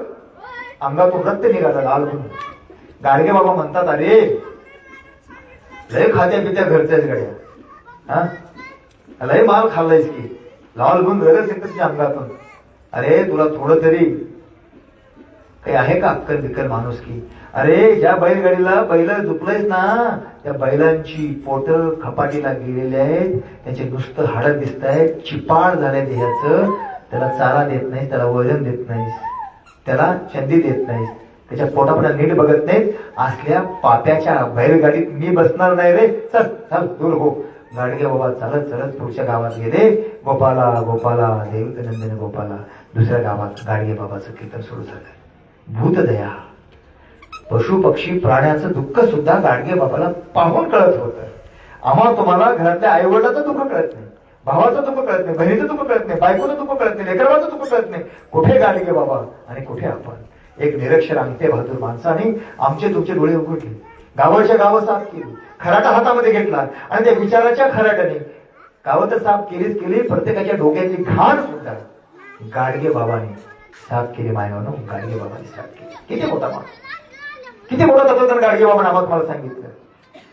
Speaker 2: अंगातून रक्त निघालं लाल म्हणून. गाडगे बाबा म्हणतात, अरे लय खात्या पित्या घरच्याच गड्या, हा लय माल खाल्लायस की, लाल गुण गरज येत तुझ्या अंगातून. अरे तुला थोडं तरी काही आहे का अक्कल बिक्कल माणूस की? अरे ज्या बैलगाडीला बैल झुपलायस ना, त्या बैलांची पोट खपाटीला गेलेली आहेत, त्याचे नुसतं हाडं दिसत आहेत, चिपाळ झालंय देहाचं. त्याला चारा देत नाहीस, त्याला वजन देत नाहीस, त्याला चंदी देत नाहीस, त्याच्या पोटापुढे नीट बघत नाहीत. असल्या पाप्याच्या बैलगाडीत मी बसणार नाही रे, चल चल दूर हो. गाडगे बाबा चालत चालत पुढच्या गावात गेले. गोपाला गोपाला देवतनंदन गोपाला. दुसऱ्या गावात गाडगे बाबाचं कीर्तन सुरू झालं. भूतदया, पशु पक्षी प्राण्याचं दुःख सुद्धा गाडगे बाबाला पाहून कळत होतं. आम्हाला तुम्हाला घरातल्या आई वडिलाचं दुःख कळत नाही, भावाचं दुःख कळत नाही, बहिणीचं दुःख कळत नाही, बायकोचं दुःख कळत नाही, लेकराचं दुःख कळत नाही. कुठे गाडगे बाबा आणि कुठे आपण? एक निरक्षर अंगठे बहादूर माणसाने आमचे तुमचे डोळे उघडले, गावाच्या गावं साफ केली, खराटा हातामध्ये घेतला आणि त्या विचाराच्या खराट्याने गावं तर साफ केलीच केली, प्रत्येकाच्या डोक्याची घाण सुद्धा गाडगे बाबांनी साफ केली. मायवानो, गाडगे बाबांनी साफ केली. किती मोठा माणूस, किती मोठा तत्वज्ञान गाडगे बाबांना आम्हाला मला सांगितलं.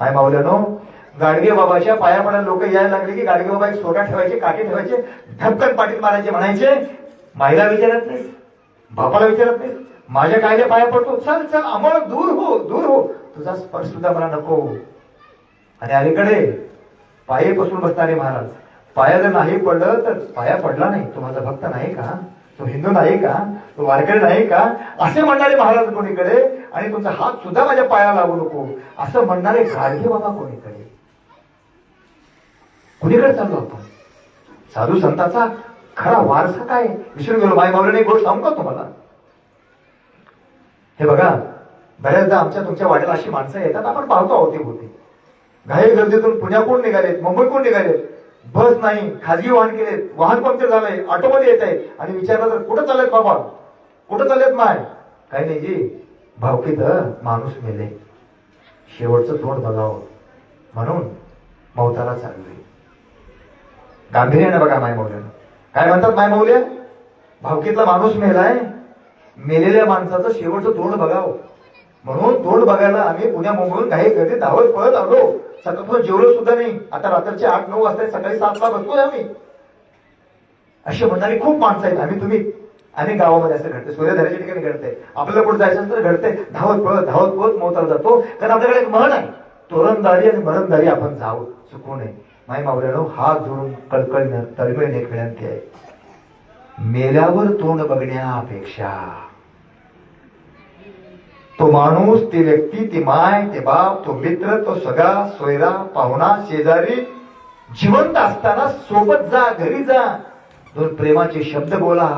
Speaker 2: माय माऊल्यानो, गाडगे बाबाच्या पाया पडायला लोक यायला लागले की गाडगे बाबा एक सोटा ठेवायचे, काठी ठेवायचे, धपकन पाठीत मारायचे, म्हणायचे, माईला विचारत नाही, बापाला विचारत नाही, माझ्या कायद्या पाया पडतो, चल चल आम्हाला दूर हो, दूर हो, तुझा स्पर्श सुद्धा मला नको. आणि अलीकडे पाये पसरून बसणारे महाराज, पाया जर नाही पडलं तर पाया पडला नाही, तो माझा भक्त नाही का, तो हिंदू नाही का, तो वारकरी नाही का, असे म्हणणारे महाराज कोणीकडे, आणि तुमचा हात सुद्धा माझ्या पायाला लागू नको असं म्हणणारे गाडगे बाबा कोणीकडे. कुणीकडे चाललो आपण? साधू संतांचा खरा वारसा काय विसरून गेलो. माय माऊलीने एक गोष्ट सांगू का तुम्हाला? हे बघा, बऱ्याचदा आमच्या तुमच्या वाड्याला अशी माणसं येतात, आपण पाहतो आहोत ते होते. घाई गर्दीतून पुण्याकडून निघालेत, मुंबईकडून निघालेत, बस नाही, खाजगी वाहन केलेत, वाहन पंक्चर झालंय, ऑटोमध्ये येत आहे आणि विचारलं तर कुठं चाललेत बाबा, कुठं चाललेत माय? काही नाही जी, भावकीत माणूस मेले, शेवटचं तोंड बघावं म्हणून मौताला चाललोय. गांभीर्याने बघा माय माऊल्यानं काय म्हणतात. माय माऊल्या, भावकीतला माणूस मेलाय, मेलेल्या माणसाचं शेवटचं तोंड बघावं म्हणून तोंड बघायला आम्ही पुण्या मुंबईहून काही गर्दी धावत पळत आलो. सकाळपासून जेवलो सुद्धा नाही. आता रात्रीचे 8-9 वाजता, सकाळी 7ला बसतोय आम्ही. अशी म्हणणारी खूप माणसं आहेत. अनेक गावामध्ये असं घडतं, सूर्यधाराच्या ठिकाणी घडतंय. आपल्याला कुठे जायचं तर घडतंय, धावत पळत मोताला जातो. कारण आपल्याकडे एक म्हण आहे, तोरणदारी आणि मरणदारी आपण जाऊ चुकू नये. माय मावल्यानो, हात जोडून कळकळीनं तळमळीने एक विनंती आहे, मेल्यावर तोंड बघण्यापेक्षा तो माणूस, ती व्यक्ती, ती माय, ते बाप, तो मित्र, तो सगळा सोयरा, पाहुणा, शेजारी जिवंत असताना सोबत जा, घरी जा, दोन प्रेमाचे शब्द बोला,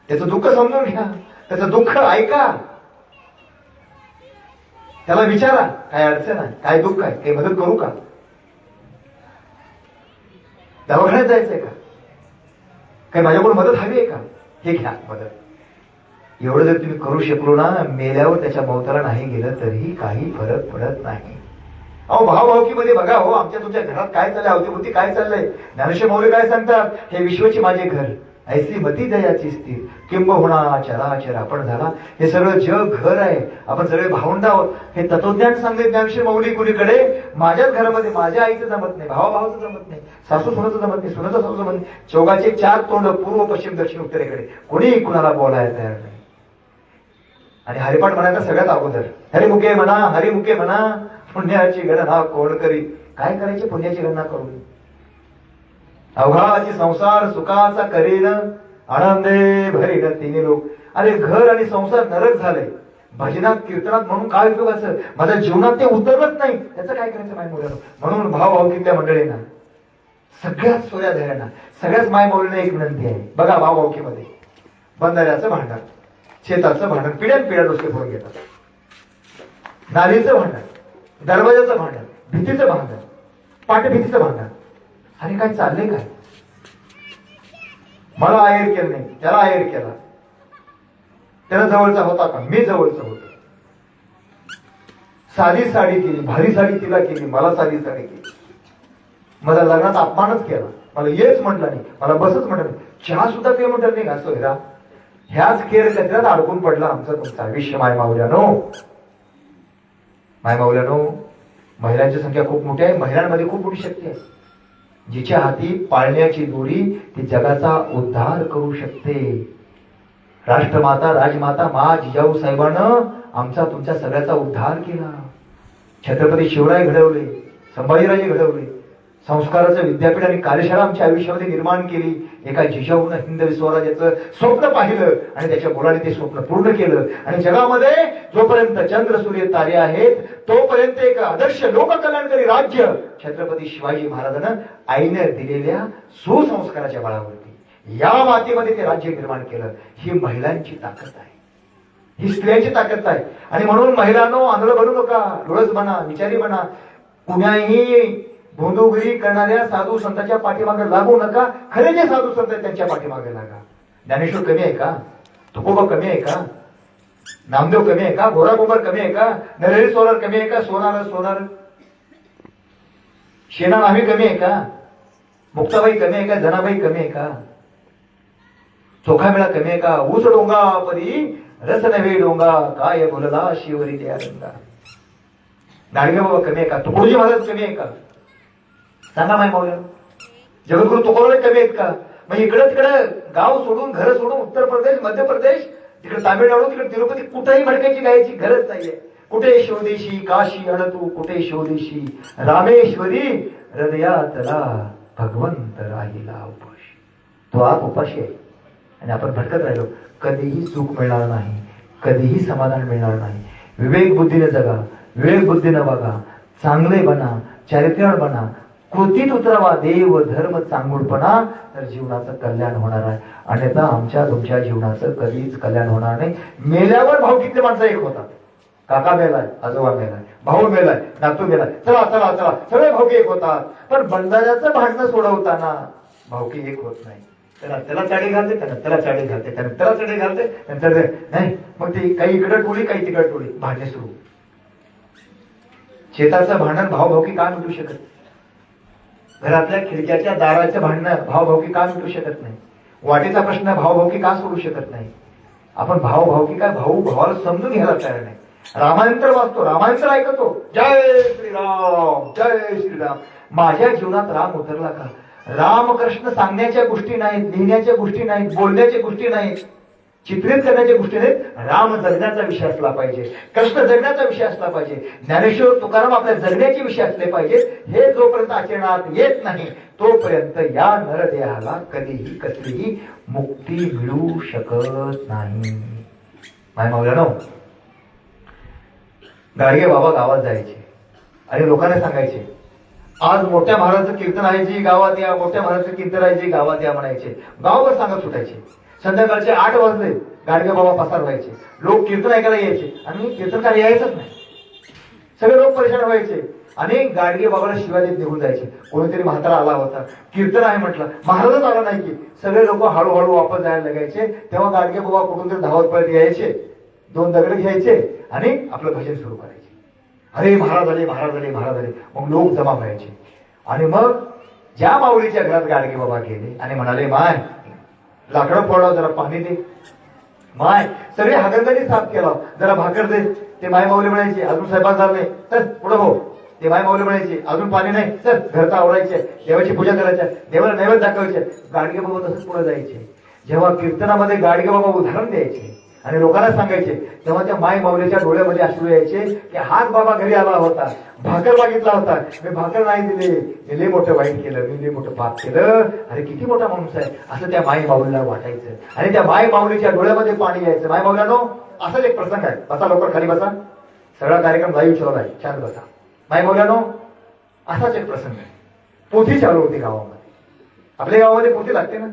Speaker 2: त्याचं दुःख समजून घ्या, त्याचं दुःख ऐका, त्याला विचारा काय अडचण आहे, काय दुःख आहे, काही मदत करू का, दवाखान्यात जायचंय का, काही माझ्याकडून मदत हवी आहे का, हे घ्या मदत. एवढं जर तुम्ही करू शकलो ना, मेल्यावर त्याच्या भोवताला नाही गेलं तरी काही फरक पडत नाही. अहो भावभावकीमध्ये बघा हो, आमच्या तुमच्या घरात काय चाललंय, अवतीभोवती काय चाललंय. ज्ञानेश्वर माऊली काय सांगतात, हे विश्वची माझे घर, ऐसी मती दयाची स्थिर, किंबहुना चराचर आपण झाला. हे सगळं जग घर आहे, आपण सगळे भावंड आहोत. हे तत्वज्ञान सांगते ज्ञानेश्वर माऊली कुणीकडे. माझ्याच घरामध्ये माझ्या आईचं जमत नाही, भावाचं जमत नाही, सासू सुनाचं जमत नाही, सुनाचं सासू जमत नाही. चौघाचे 4 तोंड, पूर्व पश्चिम दक्षिण उत्तरेकडे, कोणी कुणाला बोलायला तयार नाही. आणि हरिपाठ म्हणायचा सगळ्यात अगोदर, हरिमुखे म्हणा, हरिमुखे म्हणा, पुण्याची गणना कोण करी. काय करायची पुण्याची गणना करून, अवघाची संसार सुखाचा करीन, आनंदे भरीन तिन्ही लोक. अरे घर आणि संसार नरक झाले, भजनात कीर्तनात म्हणून काय उपयोगाचं, माझ्या जीवनात ते उतरलंच नाही, त्याचं काय करायचं माय मुलांना. म्हणून भावभावकीतल्या मंडळींना, सगळ्याच सोऱ्याधऱ्यांना, सगळ्याच माय माऊलींना एक विनंती आहे. बघा भावभावकीमध्ये बंधाऱ्याचं भांडण, शेताचं भांडण, पिढ्यानपिढ्या डोके फोडून घेतात, नालीचं भांडण, दरवाजाचं भांडण, भीतीचं भांडण, पाठभीतीचं भांडण. आणि काय चाललंय काय, मला आहेर केलं नाही, त्याला आहेर केला, त्याला जवळचा होता का, मी जवळचा होतो. साधी साडी केली, भारी साडी तिला केली, मला साधी साडी केली. मला लग्नात अपमानच केला, मला येच म्हटलं नाही, मला बसच म्हटलं नाही, चहा सुद्धा ते म्हटलं नाही घासतो हिरा. ह्याच केर कचऱ्यात अडकून पडला आमचं तुमचं आयुष्य. माय माऊल्यानो, माय माऊल्यानो, महिलांची संख्या खूप मोठी आहे, महिलांमध्ये खूप मोठी शक्ती आहे. जिच्या हाती पाळण्याची दोरी, ती जगाचा उद्धार करू शकते. राष्ट्रमाता, राजमाता मा जिजाऊ साहेबांनं आमचा तुमच्या सगळ्याचा उद्धार केला. छत्रपती शिवराय घडवले, संभाजीराजे घडवले, संस्काराचं विद्यापीठ आणि कार्यशाळा आमच्या आयुष्यामध्ये निर्माण केली. एका जिजाऊनं हिंद स्वराज्याचं स्वप्न पाहिलं आणि त्याच्या मुलाने ते स्वप्न पूर्ण केलं. आणि जगामध्ये जोपर्यंत चंद्र सूर्य तारे आहेत, तोपर्यंत एक आदर्श लोककल्याणकारी राज्य छत्रपती शिवाजी महाराजांना आईने दिलेल्या सुसंस्काराच्या बळावरती या मातीमध्ये ते राज्य निर्माण केलं. ही महिलांची ताकद आहे, ही स्त्रियांची ताकद आहे. आणि म्हणून महिलांनो, आंधळ बनू नका, डोळस बना, विचारी बना. कुणाही भोंदूगिरी करणाऱ्या साधू संतांच्या पाठीमागे लागू नका. खरे जे साधू संत आहेत त्यांच्या पाठीमागे लागा. ज्ञानेश्वर कमी आहे का, तुकोबा कमी आहे का, नामदेव कमी आहे का, गोरा गोबर कमी आहे का, नरहरी सोनार कमी आहे का, सोनार शेणा नामी कमी आहे का, मुक्ताबाई कमी आहे का, जनाबाई कमी आहे का, चोखामेळा कमी आहे का, ऊस डोंगा परी रस नव्हे डोंगा, काय बोलला शिवरी त्या रंगा. गाडगे बाबा कमी आहे का, तुकडोजी महाराज कमी आहे का, सांगा माय माऊल्या. जगद्गुरु तुकोबा कमी आहेत का. मग इकडं तिकडं गाव सोडून, घर सोडून, उत्तर प्रदेश, मध्य प्रदेश, तिकडे तामिळनाडू, तिकडे तिरुपती, कुठेही भडकायची गायची गरज नाहीये. कुठे शोधेशी काशी अडतू, कुठे शोधेशी रामेश्वरी, हृदयातला भगवंत राहिला उपाशी. तो आत उपाशी आहे आणि आपण भटकत राहिलो, कधीही सुख मिळणार नाही, कधीही समाधान मिळणार नाही. विवेक बुद्धीने जगा, विवेक बुद्धीने बघा, चांगले बना, चारित्र्याळ बना, कृतीत उतरावा देव धर्म चांगुलपणा, तर जीवनाचं कल्याण होणार आहे. अन्यथा आमच्या तुमच्या जीवनाचं कधीच कल्याण होणार नाही. मेल्यावर भावकीतले माणसं एक होतात. काका मेलाय, आजोबा मेलाय, भाऊ मेलाय, नातू मेलाय, चला चला चला सगळे भावकी एक होतात. पण बंधाऱ्याचं भांडणं सोडवताना भावकी एक होत नाही. त्याला चाडी घालते, त्याला चाडी घालते, त्याला चाडी घालते, नाही. मग ती काही इकडं टोळी, काही तिकडं टोळी, भांडणे सुरू. शेताचं भांडण भावभावकी का मिटू शकत, घरातल्या खिडक्याच्या दाराचं भांडणं भावभावकी का मिटू शकत नाही, वाटेचा प्रश्न भावभावकी का सोडू शकत नाही. आपण भावभावकी काय, भाऊ भावाला समजून घ्यायला तयार नाही. रामायण तर वाचतो, रामायण तर ऐकतो, जय श्रीराम जय श्रीराम. माझ्या जीवनात राम उतरला का, रामकृष्ण सांगण्याच्या गोष्टी नाहीत, लिहिण्याच्या गोष्टी नाहीत, बोलण्याच्या गोष्टी नाहीत, चित्रित करण्याच्या गोष्टी नाहीत. राम जगण्याचा विषय असला पाहिजे, कृष्ण जगण्याचा विषय असला पाहिजे, ज्ञानेश्वर तुकाराम आपल्या जगण्याचे विषय असले पाहिजेत. हे जोपर्यंत आचरणात येत नाही तोपर्यंत या नरदेहाला कधीही कसलीही मुक्ती मिळू शकत नाही. माय मौलानो, गाडगे बाबा गावात जायचे आणि लोकांना सांगायचे, आज मोठ्या महाराजचं कीर्तन आहे जी गावात या, मोठ्या महाराजचं कीर्तन आहे जी गावात या म्हणायचे. गावावर सांगत सुटायचे. संध्याकाळचे 8 वाजले, गाडगे बाबा पसार व्हायचे. लोक कीर्तन ऐकायला यायचे आणि कीर्तनकार यायचंच नाही. सगळे लोक परेशान व्हायचे आणि गाडगे बाबाला शिवाय देत निघून जायचे. कोणीतरी म्हातारा आला होता, कीर्तन आहे म्हटलं, महाराजच आला नाही की सगळे लोक हळूहळू वापस जायला लागायचे. तेव्हा गाडगे बाबा कुठून तरी धावत पळत यायचे, 2 दगड घ्यायचे आणि आपलं भजन सुरू करायचे. अरे महाराज आले, महाराज आले, महाराज आले. मग लोक जमा व्हायचे आणि मग ज्या माऊलीच्या घरात गाडगे बाबा गेले आणि म्हणाले, माय लाकडं फोडाव, जरा पाणी दे. माय सगळे हागणदारी साफ केला, जरा भाकर दे. ते माय माऊली म्हणायचे, अजून स्वयंपाक झाला नाही, तर पुढे हो. ते माय माऊली म्हणायचे, अजून पाणी नाही, तर घरचा आवरायचे, देवाची पूजा करायच्या, देवाला नैवेद्य दाखवायचे. गाडगे बाबा तसंच पुढे जायचे. जेव्हा कीर्तनामध्ये गाडगे बाबा उदाहरण द्यायचे आणि लोकांना सांगायचे, तेव्हा त्या माय माऊलीच्या डोळ्यामध्ये अश्रू यायचे की हाच बाबा घरी आला होता, भाकर मागितला होता, मी भाकर नाही दिली, मी लय मोठं वाईट केलं, मी लय मोठं पाप केलं, अरे किती मोठा माणूस आहे असं त्या माई माऊलीला वाटायचं. आणि त्या माय माऊलीच्या डोळ्यामध्ये पाणी यायचं. माय माऊलीनो, असाच एक प्रसंग आहे, बसा लवकर खाली बसा, सगळा कार्यक्रम लाईव्ह ठेवला आहे, छान बसा. माय माऊलीनो, असाच एक प्रसंग आहे. पोथी चालू होती गावामध्ये. आपल्या गावामध्ये पोथी लागते ना,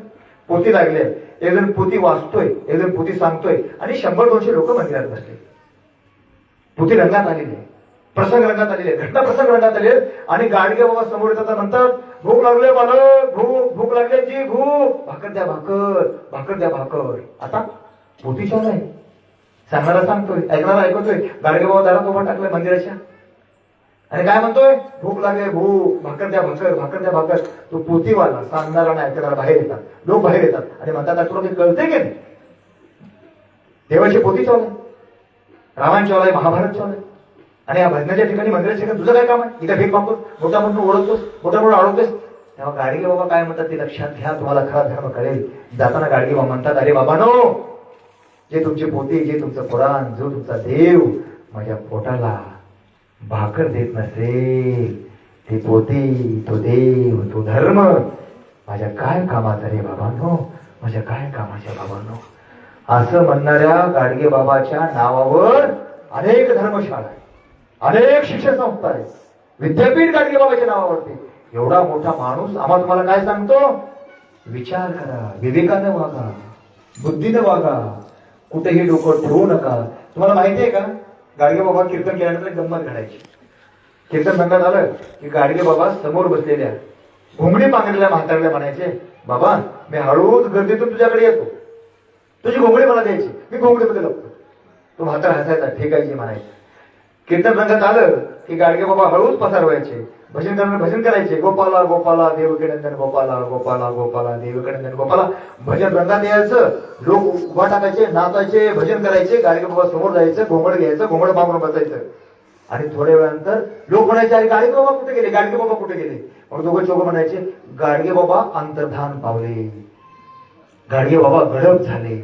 Speaker 2: पोथी लागले. एक जण पोथी वाचतोय, एक जण पोथी सांगतोय आणि 100-200 लोक मंदिरात बसले. पोथी रंगात आलेली आहे, प्रसंग रंगात आलेले, घटना प्रसंग रंगात आले. आणि गाडगे बाबा समोर येतात. नंतर भूक लागले बालक, भूक भूक लागले जी, भूक, भाकर द्या भाकर, भाकर द्या भाकर. आता पोथी चालू आहे, सांगणारा सांगतोय, ऐकणारा ऐकतोय. गाडगे बाबा दारात उभा टाकलाय मंदिराच्या आणि काय म्हणतोय, भूक लागले भूक, भाकर द्या भाकर, भाकर द्या भाकर. तो पोथीवाला सांगणारा आणि ऐकणारा बाहेर येतात. लोक बाहेर येतात आणि म्हणतात, तुला काही कळते की नाही, देवाची पोथी चालू आहे, रामायण चालू आहे, महाभारत चालू आहे आणि या भजनाच्या ठिकाणी मंदिराच्या ठिकाणी तुझं काय काम आहे, इथे भीक मागतोस, मोठा म्हणून ओळखतोस, मोठा म्हणून अडवतोस. तेव्हा गाडगे बाबा काय म्हणतात ते लक्षात घ्या, तुम्हाला खरा धर्म कळेल. जाताना गाडगे बाबा म्हणतात, अरे बाबानो, जे तुमची पोथी, जे तुमचं पुराण, जो तुमचा देव माझ्या पोटाला भाकर देत नसेल, ती पोथी, तो देव, तो धर्म माझ्या काय कामाचा रे बाबांनो, माझ्या काय कामाच्या बाबांनो. असं म्हणणाऱ्या गाडगे बाबाच्या नावावर अनेक धर्मशाळा आहेत, अनेक शिक्षण संस्था आहेत, विद्यापीठ गाडगे बाबाच्या नावावरती. एवढा मोठा माणूस आम्हाला तुम्हाला काय सांगतो, विचार करा, विवेकानं वागा, बुद्धीनं वागा, कुठेही डोकं ठेवू नका. तुम्हाला माहिती आहे का, गाडगे बाबा कीर्तन केल्यानंतर गंमत घडायची. कीर्तन रंगात आलं की गाडगे बाबा समोर बसलेल्या घोंगडी पांघरलेल्या म्हाताऱ्याला म्हणायचे, बाबा मी हळूच गर्दीतून तुझ्याकडे येतो, तुझी घोंगडी मला द्यायची, मी घोंगडीमध्ये लपतो. तो म्हातारा हसायचा, ठीक आहे जी म्हणायचं. कीर्तन रंगात आलं की गाडगे बाबा हळूच पसार व्हायचे, भजन करणारे भजन करायचे, गोपाला गोपाला देवकीनंदन गोपाला, गोपाला गोपाला देवकीनंदन गोपाला. भजन रंगात यायचं, लोक उभा टाकायचे, नाचायचे, भजन करायचे. गाडगे बाबा समोर जायचं, घोंगड घ्यायचं, घोंगड पांघरून बसायचं आणि थोड्या वेळानंतर लोक म्हणायचे, अरे गाडगे बाबा कुठे गेले, गाडगे बाबा कुठे गेले. मग दोघं चौघं म्हणायचे, गाडगे बाबा अंतर्धान पावले, गाडगे बाबा गडप झाले,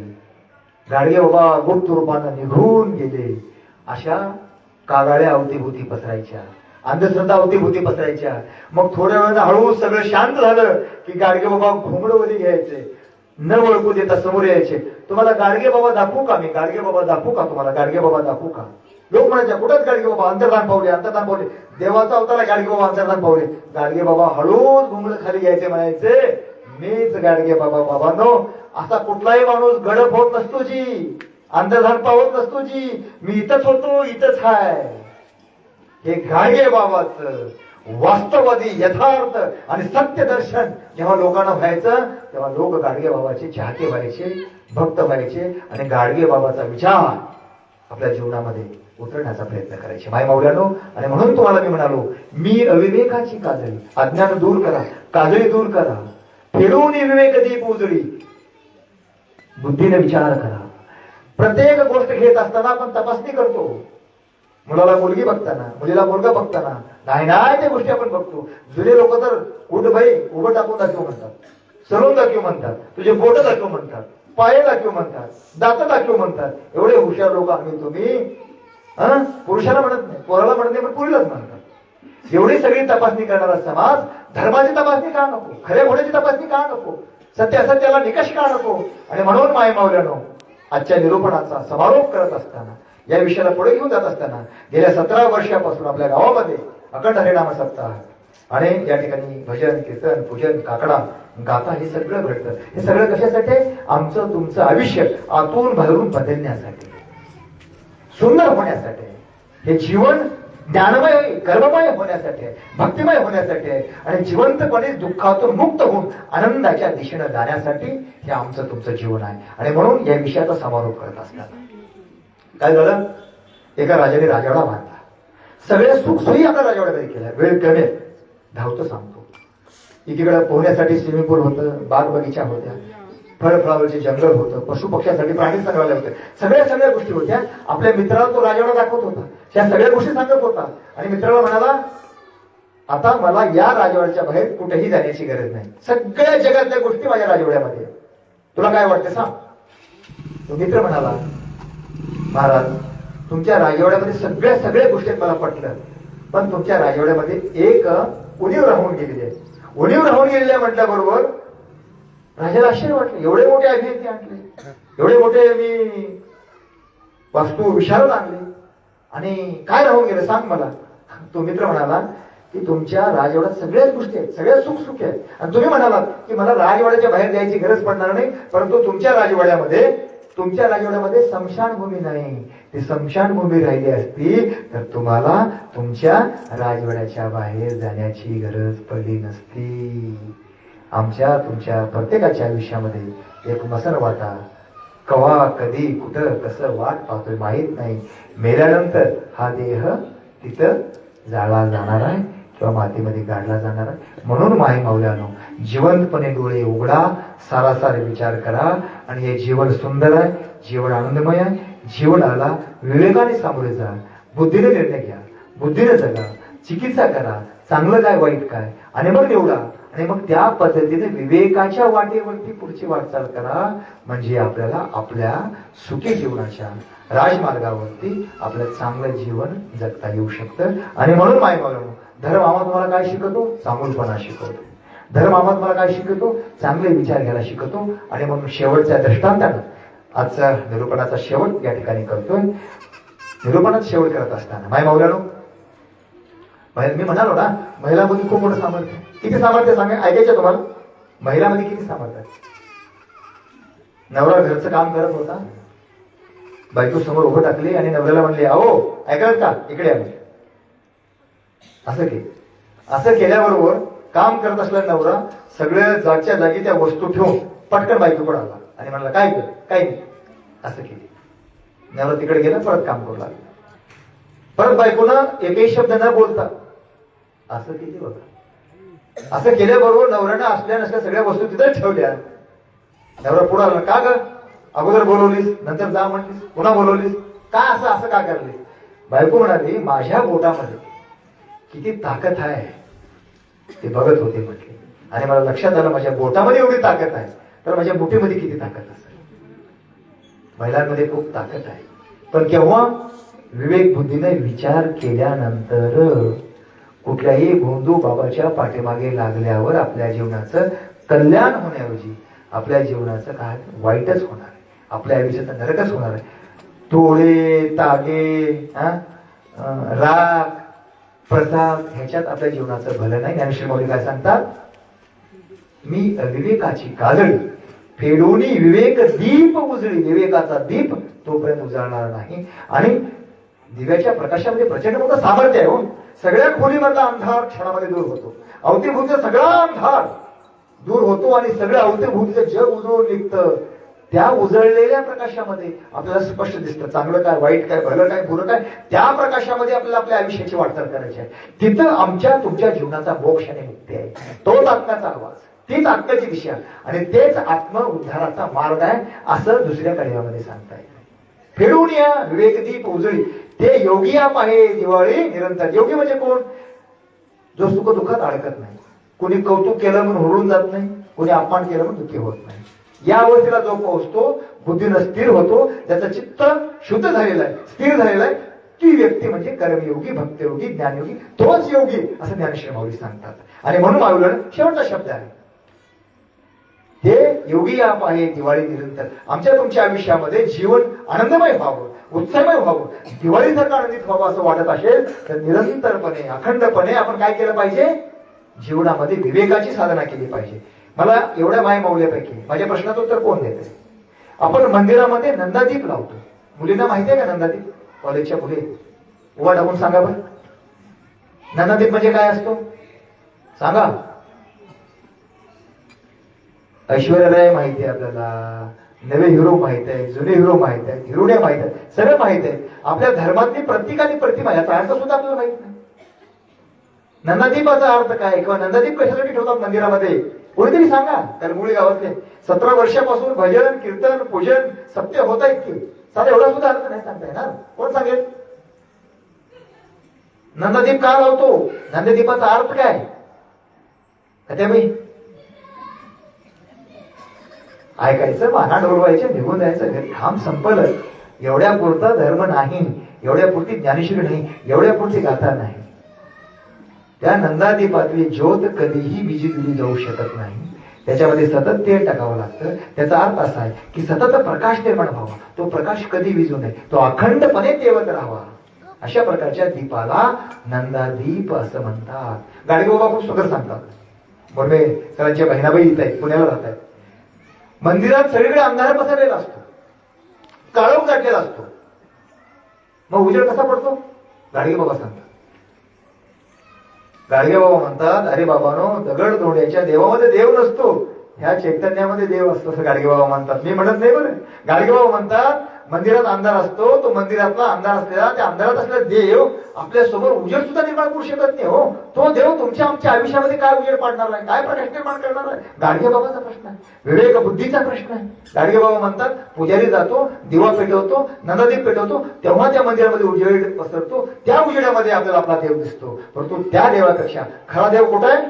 Speaker 2: गाडगे बाबा गुप्त रूपानं निघून गेले. अशा कागाळ्या अवतीभूती पसरायच्या, अंधश्रद्धा अवतीभूती पसरायच्या. मग थोड्या वेळानं हळूच सगळं शांत झालं की गाडगे बाबा घोंगडवरी घ्यायचे, न ओळखू देता समोर यायचे. तुम्हाला गाडगे बाबा दाखवू का, मी गाडगे बाबा दाखवू का, तुम्हाला गाडगे बाबा दाखवू का. लोक म्हणायचे, कुठंच गाडगे बाबा, अंतर्धान पावले, अंतर्धान पावले, देवाचा अवतार गाडगे बाबा अंतर्धान पावले. गाडगे बाबा हळूच घोंगड खाली घ्यायचे, म्हणायचे, मीच गाडगे बाबा. बाबांनो, असा कुठलाही माणूस गडप होत नसतो जी, अंतर्धान पावत नसतो जी, मी इथंच होतो, इथंच हाय. हे गाडगे बाबाचं वास्तववादी, यथार्थ आणि सत्य दर्शन जेव्हा लोकांना व्हायचं, तेव्हा लोक गाडगे बाबाचे चाहते व्हायचे, भक्त व्हायचे आणि गाडगे बाबाचा विचार आपल्या जीवनामध्ये उतरण्याचा प्रयत्न करायचे. माय मौल्यानो, आणि म्हणून तुम्हाला मी म्हणालो, मी अविवेकाची काजळी, अज्ञान दूर करा, काजळी दूर करा, फेडून विवेक दीप उजळी, बुद्धीने विचार करा. प्रत्येक गोष्ट घेत असताना आपण तपासणी करतो, मुलाला मुलगी बघताना, मुलीला मुलगा बघताना नाही नाही त्या गोष्टी आपण बघतो. जुने लोक तर उठ भाई उभं टाकून दाखव म्हणतात, सरून दाखव म्हणतात, तुझे बोट दाखव म्हणतात, पाय दाखव म्हणतात, दात दाखव म्हणतात. एवढे हुशार लोक आम्ही तुम्ही पुरुषाला म्हणत नाही, पोराला म्हणत नाही, पण पुरीलाच म्हणतात. एवढी सगळी तपासणी करणारा समाज धर्माची तपासणी का नको, खऱ्या घोड्याची तपासणी का नको, सत्य असत्याला निकष का नको. आणि म्हणून माय मावल्यानो आजच्या निरूपणाचा समारोप करत असताना, या विषयाला पुढे घेऊन जात असताना गेल्या 17 वर्षापासून आपल्या गावामध्ये अखंड हरिनाम सप्ताह आणि या ठिकाणी भजन कीर्तन पूजन काकडा गाथा हे सगळं घडतं. हे सगळं कशासाठी? आमचं तुमचं आयुष्य आतून भरून बदलण्यासाठी, सुंदर होण्यासाठी, हे जीवन ज्ञानमय कर्ममय होण्यासाठी आहे, भक्तिमय होण्यासाठी आहे आणि जिवंतपणे दुःखातून मुक्त होऊन आनंदाच्या दिशेने जाण्यासाठी हे आमचं तुमचं जीवन आहे. आणि म्हणून या विषयाचा समारोप करत असताना काय झालं? एका राजाने राजवाडा बांधला, सगळ्या सुखसोयी आपल्या राजवाड्यामध्ये केल्या. वेळ कमी धावतो सांगतो. एकीकडे पोहण्यासाठी स्विमिंग पूल होतं, बाग बगीचा होत्या, फळफळावरचे जंगल होतं, पशु पक्ष्यासाठी प्राणी संग्रहालय होते, सगळ्या गोष्टी होत्या. आपल्या मित्राला तो राजवाडा दाखवत होता, त्या सगळ्या गोष्टी सांगत होता आणि मित्राला म्हणाला आता मला या राजवाड्याच्या बाहेर कुठेही जाण्याची गरज नाही, सगळ्या जगातल्या गोष्टी माझ्या राजवाड्यामध्ये, तुला काय वाटतं सांग. तो मित्र म्हणाला महाराज तुमच्या राजवाड्यामध्ये सगळ्या गोष्टी मला पटलं, पण तुमच्या राजवाड्यामध्ये एक उणीव राहून गेलेली आहे. उणीव राहून गेलेल्या म्हटल्याबरोबर राजाला आश्चर्य वाटलं, एवढे मोठे अभियंते आणले, एवढे मोठे मी वास्तू विशारद आणले आणि काय राहून गेलं सांग मला. तो मित्र म्हणाला की तुमच्या राजवाड्यात सगळ्याच गोष्टी आहेत, सगळ्या सुख आहेत आणि तुम्ही म्हणालात की मला राजवाड्याच्या बाहेर जायची गरज पडणार नाही, परंतु तुमच्या राजवाड्यामध्ये स्मशानभूमी नाही. ती स्मशानभूमी राहिली असती तर तुम्हाला तुमच्या राजवाड्याच्या बाहेर जाण्याची गरज पडली नसती. आमच्या तुमच्या प्रत्येकाच्या आयुष्यामध्ये एक मसन वाटा, कवा कधी कुठं कसं वाट पाहतोय माहित नाही. मेल्यानंतर हा देह तिथं जाळला जाणार आहे किंवा मातीमध्ये गाडला जाणार आहे. म्हणून माई माऊल्यानो जिवंतपणे डोळे उघडा, सारासार विचार करा आणि हे जीवन सुंदर आहे, जीवन आनंदमय आहे. जीवनाला विवेकाने सामोरे जा, बुद्धीने निर्णय घ्या, बुद्धीने जगा, चिकित्सा करा, चांगलं काय वाईट काय आणि मग निवडा आणि मग त्या पद्धतीने विवेकाच्या वाटेवरती पुढची वाटचाल करा. म्हणजे आपल्याला आपल्या सुखी जीवनाच्या राजमार्गावरती आपलं चांगलं जीवन जगता येऊ शकतं. आणि म्हणून माय मावल्यानो धर्म आम्हाला तुम्हाला काय शिकवतो? चांगुलपणा शिकवतो. धर्म आम्हाला तुम्हाला काय शिकवतो? चांगले विचार घ्यायला शिकवतो. आणि म्हणून शेवटच्या दृष्टांतानं आजचा निरूपणाचा शेवट या ठिकाणी करतोय. निरूपणात शेवट करत असताना माय मावल्यानो मी म्हणालो ना महिलांमध्ये खूप मोठं सामर्थ्य. किती सामर्थ्य सांगा, ऐकायचं तुम्हाला? महिलांमध्ये किती सामर्थ्य आहे? नवरा घरचं काम करत होता, बायको समोर उभं टाकली आणि नवऱ्याला म्हणले अहो ऐकलं का इकडे आलो. असं केल्याबरोबर काम करत असलेला नवरा सगळ्या जागच्या जागी त्या वस्तू ठेवून पटकन बायकोकडे आला आणि म्हणला काय कर काय नाही. असं केली. नवरा तिकडे गेला, परत काम करू लागला. परत बायकोनं एकही शब्द न बोलता असं केली बघा. असं केल्याबरोबर नवऱ्यानं असल्या नसल्या सगळ्या वस्तू तिथेच ठेवल्या. नवरा पुढे आला, का ग अगोदर बोलवलीस नंतर जा म्हणलीस, पुन्हा बोलवलीस, का असं का करलीस? बायको म्हणाली माझ्या बोटामध्ये किती ताकद आहे ते बघत होते म्हटले आणि मला लक्षात आलं माझ्या बोटामध्ये एवढी ताकद आहे तर माझ्या मुठीमध्ये किती ताकद असेल. महिलांमध्ये खूप ताकद आहे, पण केव्हा? विवेक बुद्धीने विचार केल्यानंतर. कुठल्याही भोंदू बाबाच्या पाठीमागे लागल्यावर आपल्या जीवनाचं कल्याण होण्याऐवजी आपल्या जीवनाचं काय वाईटच होणार आहे, आपल्या आयुष्यात नरकच होणार आहे. तोडे तागे राग प्रताप ह्याच्यात आपल्या जीवनाचं भलं नाही. आणि श्रीमौली काय सांगतात? मी अविवेकाची काजळी फेडूनी विवेक दीप उजळी, विवेकाचा दीप तोपर्यंत उजळणार नाही. आणि दिव्याच्या प्रकाशामध्ये प्रचंड मोठं सामर्थ्य आहे. हो, सगळ्या खोलीमधला अंधार क्षणामध्ये दूर होतो, अवतीभूतीचा सगळा अंधार दूर होतो आणि सगळं अवतीभूतीचं जग उजळून निघतं. त्या उजळलेल्या प्रकाशामध्ये आपल्याला स्पष्ट दिसतं चांगलं काय वाईट काय भलं काय बुरं काय. त्या प्रकाशामध्ये आपल्याला आपल्या आयुष्याची वाटचाल करायची आहे. तिथं आमच्या तुमच्या जीवनाचा मोक्ष आणि मुक्ती आहे. तोच आत्म्याचा आवाज, तीच आत्म्याची दिशा आणि तेच आत्म उद्धाराचा मार्ग आहे असं दुसऱ्या कळव्यामध्ये सांगता येईल. फेडून या विवेकदीप उजळी ते योगी आप आहे दिवाळी निरंतर. योगी म्हणजे कोण? जो सुख दुःखात अडकत नाही, कोणी कौतुक केलं म्हणून हुरून जात नाही, कोणी अपमान केलं म्हणून दुःखी होत नाही. या अवस्थेला जो पोहोचतो, बुद्धीनं स्थिर होतो, त्याचं चित्त शुद्ध झालेलं आहे, स्थिर झालेलं आहे, ती व्यक्ती म्हणजे कर्मयोगी, भक्तयोगी, ज्ञानयोगी, तोच योगी असं ज्ञानेश्वर माऊली सांगतात. आणि म्हणून माऊलीला शेवटचा शब्द आहे, हे योगी आप आहे दिवाळी निरंतर. आमच्या तुमच्या आयुष्यामध्ये जीवन आनंदमय व्हावं, उत्साहमय व्हावं, दिवाळीसारखं आनंदित व्हावं असं वाटत असेल तर निरंतरपणे, अखंडपणे आपण काय केलं पाहिजे? जीवनामध्ये विवेकाची साधना केली पाहिजे. मला एवढ्या माय माऊल्यापैकी माझ्या प्रश्नाचं उत्तर कोण देते? आपण मंदिरामध्ये नंदादीप लावतो. मुलींना माहिती आहे का नंदादीप? कॉलेजच्या मुली उभा टाकून सांगा बरं, नंदादीप म्हणजे काय असतो सांगा. ऐश्वर्या राय माहिती आहे आपल्याला, नवे हिरो माहित आहे, जुने हिरो माहित आहे, हिरोड्या माहित आहे, सगळं माहित आहे. आपल्या धर्मातली प्रत्येकाने प्रतिमा, याचा अर्थ सुद्धा आपल्याला माहित नाही. नंदादीपाचा अर्थ काय किंवा नंदादीप कशासाठी ठेवतात मंदिरामध्ये? कोणीतरी सांगा. कारण मुली गावातले 17 वर्षापासून भजन कीर्तन पूजन सत्य होत आहेत की साधा एवढा सुद्धा अर्थ नाही सांगता येणार. कोण सांगेल? नंदादीप का लावतो? नंदादीपाचा अर्थ काय? बाई ऐकायचं, माना डोलवायचं, निघून जायचं घरी, काम संपलं. एवढ्या पुरता धर्म नाही, एवढ्या पुरती ज्ञानेश्वरी नाही, एवढ्या पुरती गाथा नाही. त्या नंदादीपातली ज्योत कधीही विजी दिली जाऊ शकत नाही. त्याच्यामध्ये सतत तेल टाकावं लागतं. त्याचा अर्थ असा आहे की सतत प्रकाश निर्माण व्हावा, तो प्रकाश कधी विजू नये, तो अखंडपणे तेवत राहावा. अशा प्रकारच्या दीपाला नंदादीप असं म्हणतात. गाडगेबाबा खूप सुंदर सांगतात. बरोबर, सरांच्या बहिणाबाई इथं आहेत, पुण्याला राहत आहेत. मंदिरात सगळीकडे अंधार पसरलेला असतो, काळोख गाठलेला असतो, मग उजेड कसा पडतो? गाडगेबाबा सांगतात. गाडगेबाबा म्हणतात, अरे बाबानो, दगड धोंड्याच्या देवामध्ये देव नसतो, ह्या चैतन्यामध्ये देव असतो असं गाडगेबाबा म्हणतात. मी म्हणत नाही बरं. गाडगेबाबा म्हणतात मंदिरात अंधार असतो, तो मंदिरातला अंधार असलेला, त्या अंधारात असलेला देव आपल्या समोर उजेड सुद्धा निर्माण करू शकत नाही. हो, तो देव तुमच्या आमच्या आयुष्यामध्ये काय उजेड पाडणार आहे, काय प्रकाश निर्माण करणार आहे? गाडगेबाबाचा प्रश्न आहे, विवेक बुद्धीचा प्रश्न आहे. गाडगेबाबा म्हणतात पुजारी जातो, दिवा पेटवतो, नंदादीप पेटवतो, तेव्हा त्या मंदिरामध्ये उजेड पसरतो, त्या उजेडामध्ये आपल्याला आपला देव दिसतो. परंतु त्या देवापेक्षा खरा देव कुठं आहे?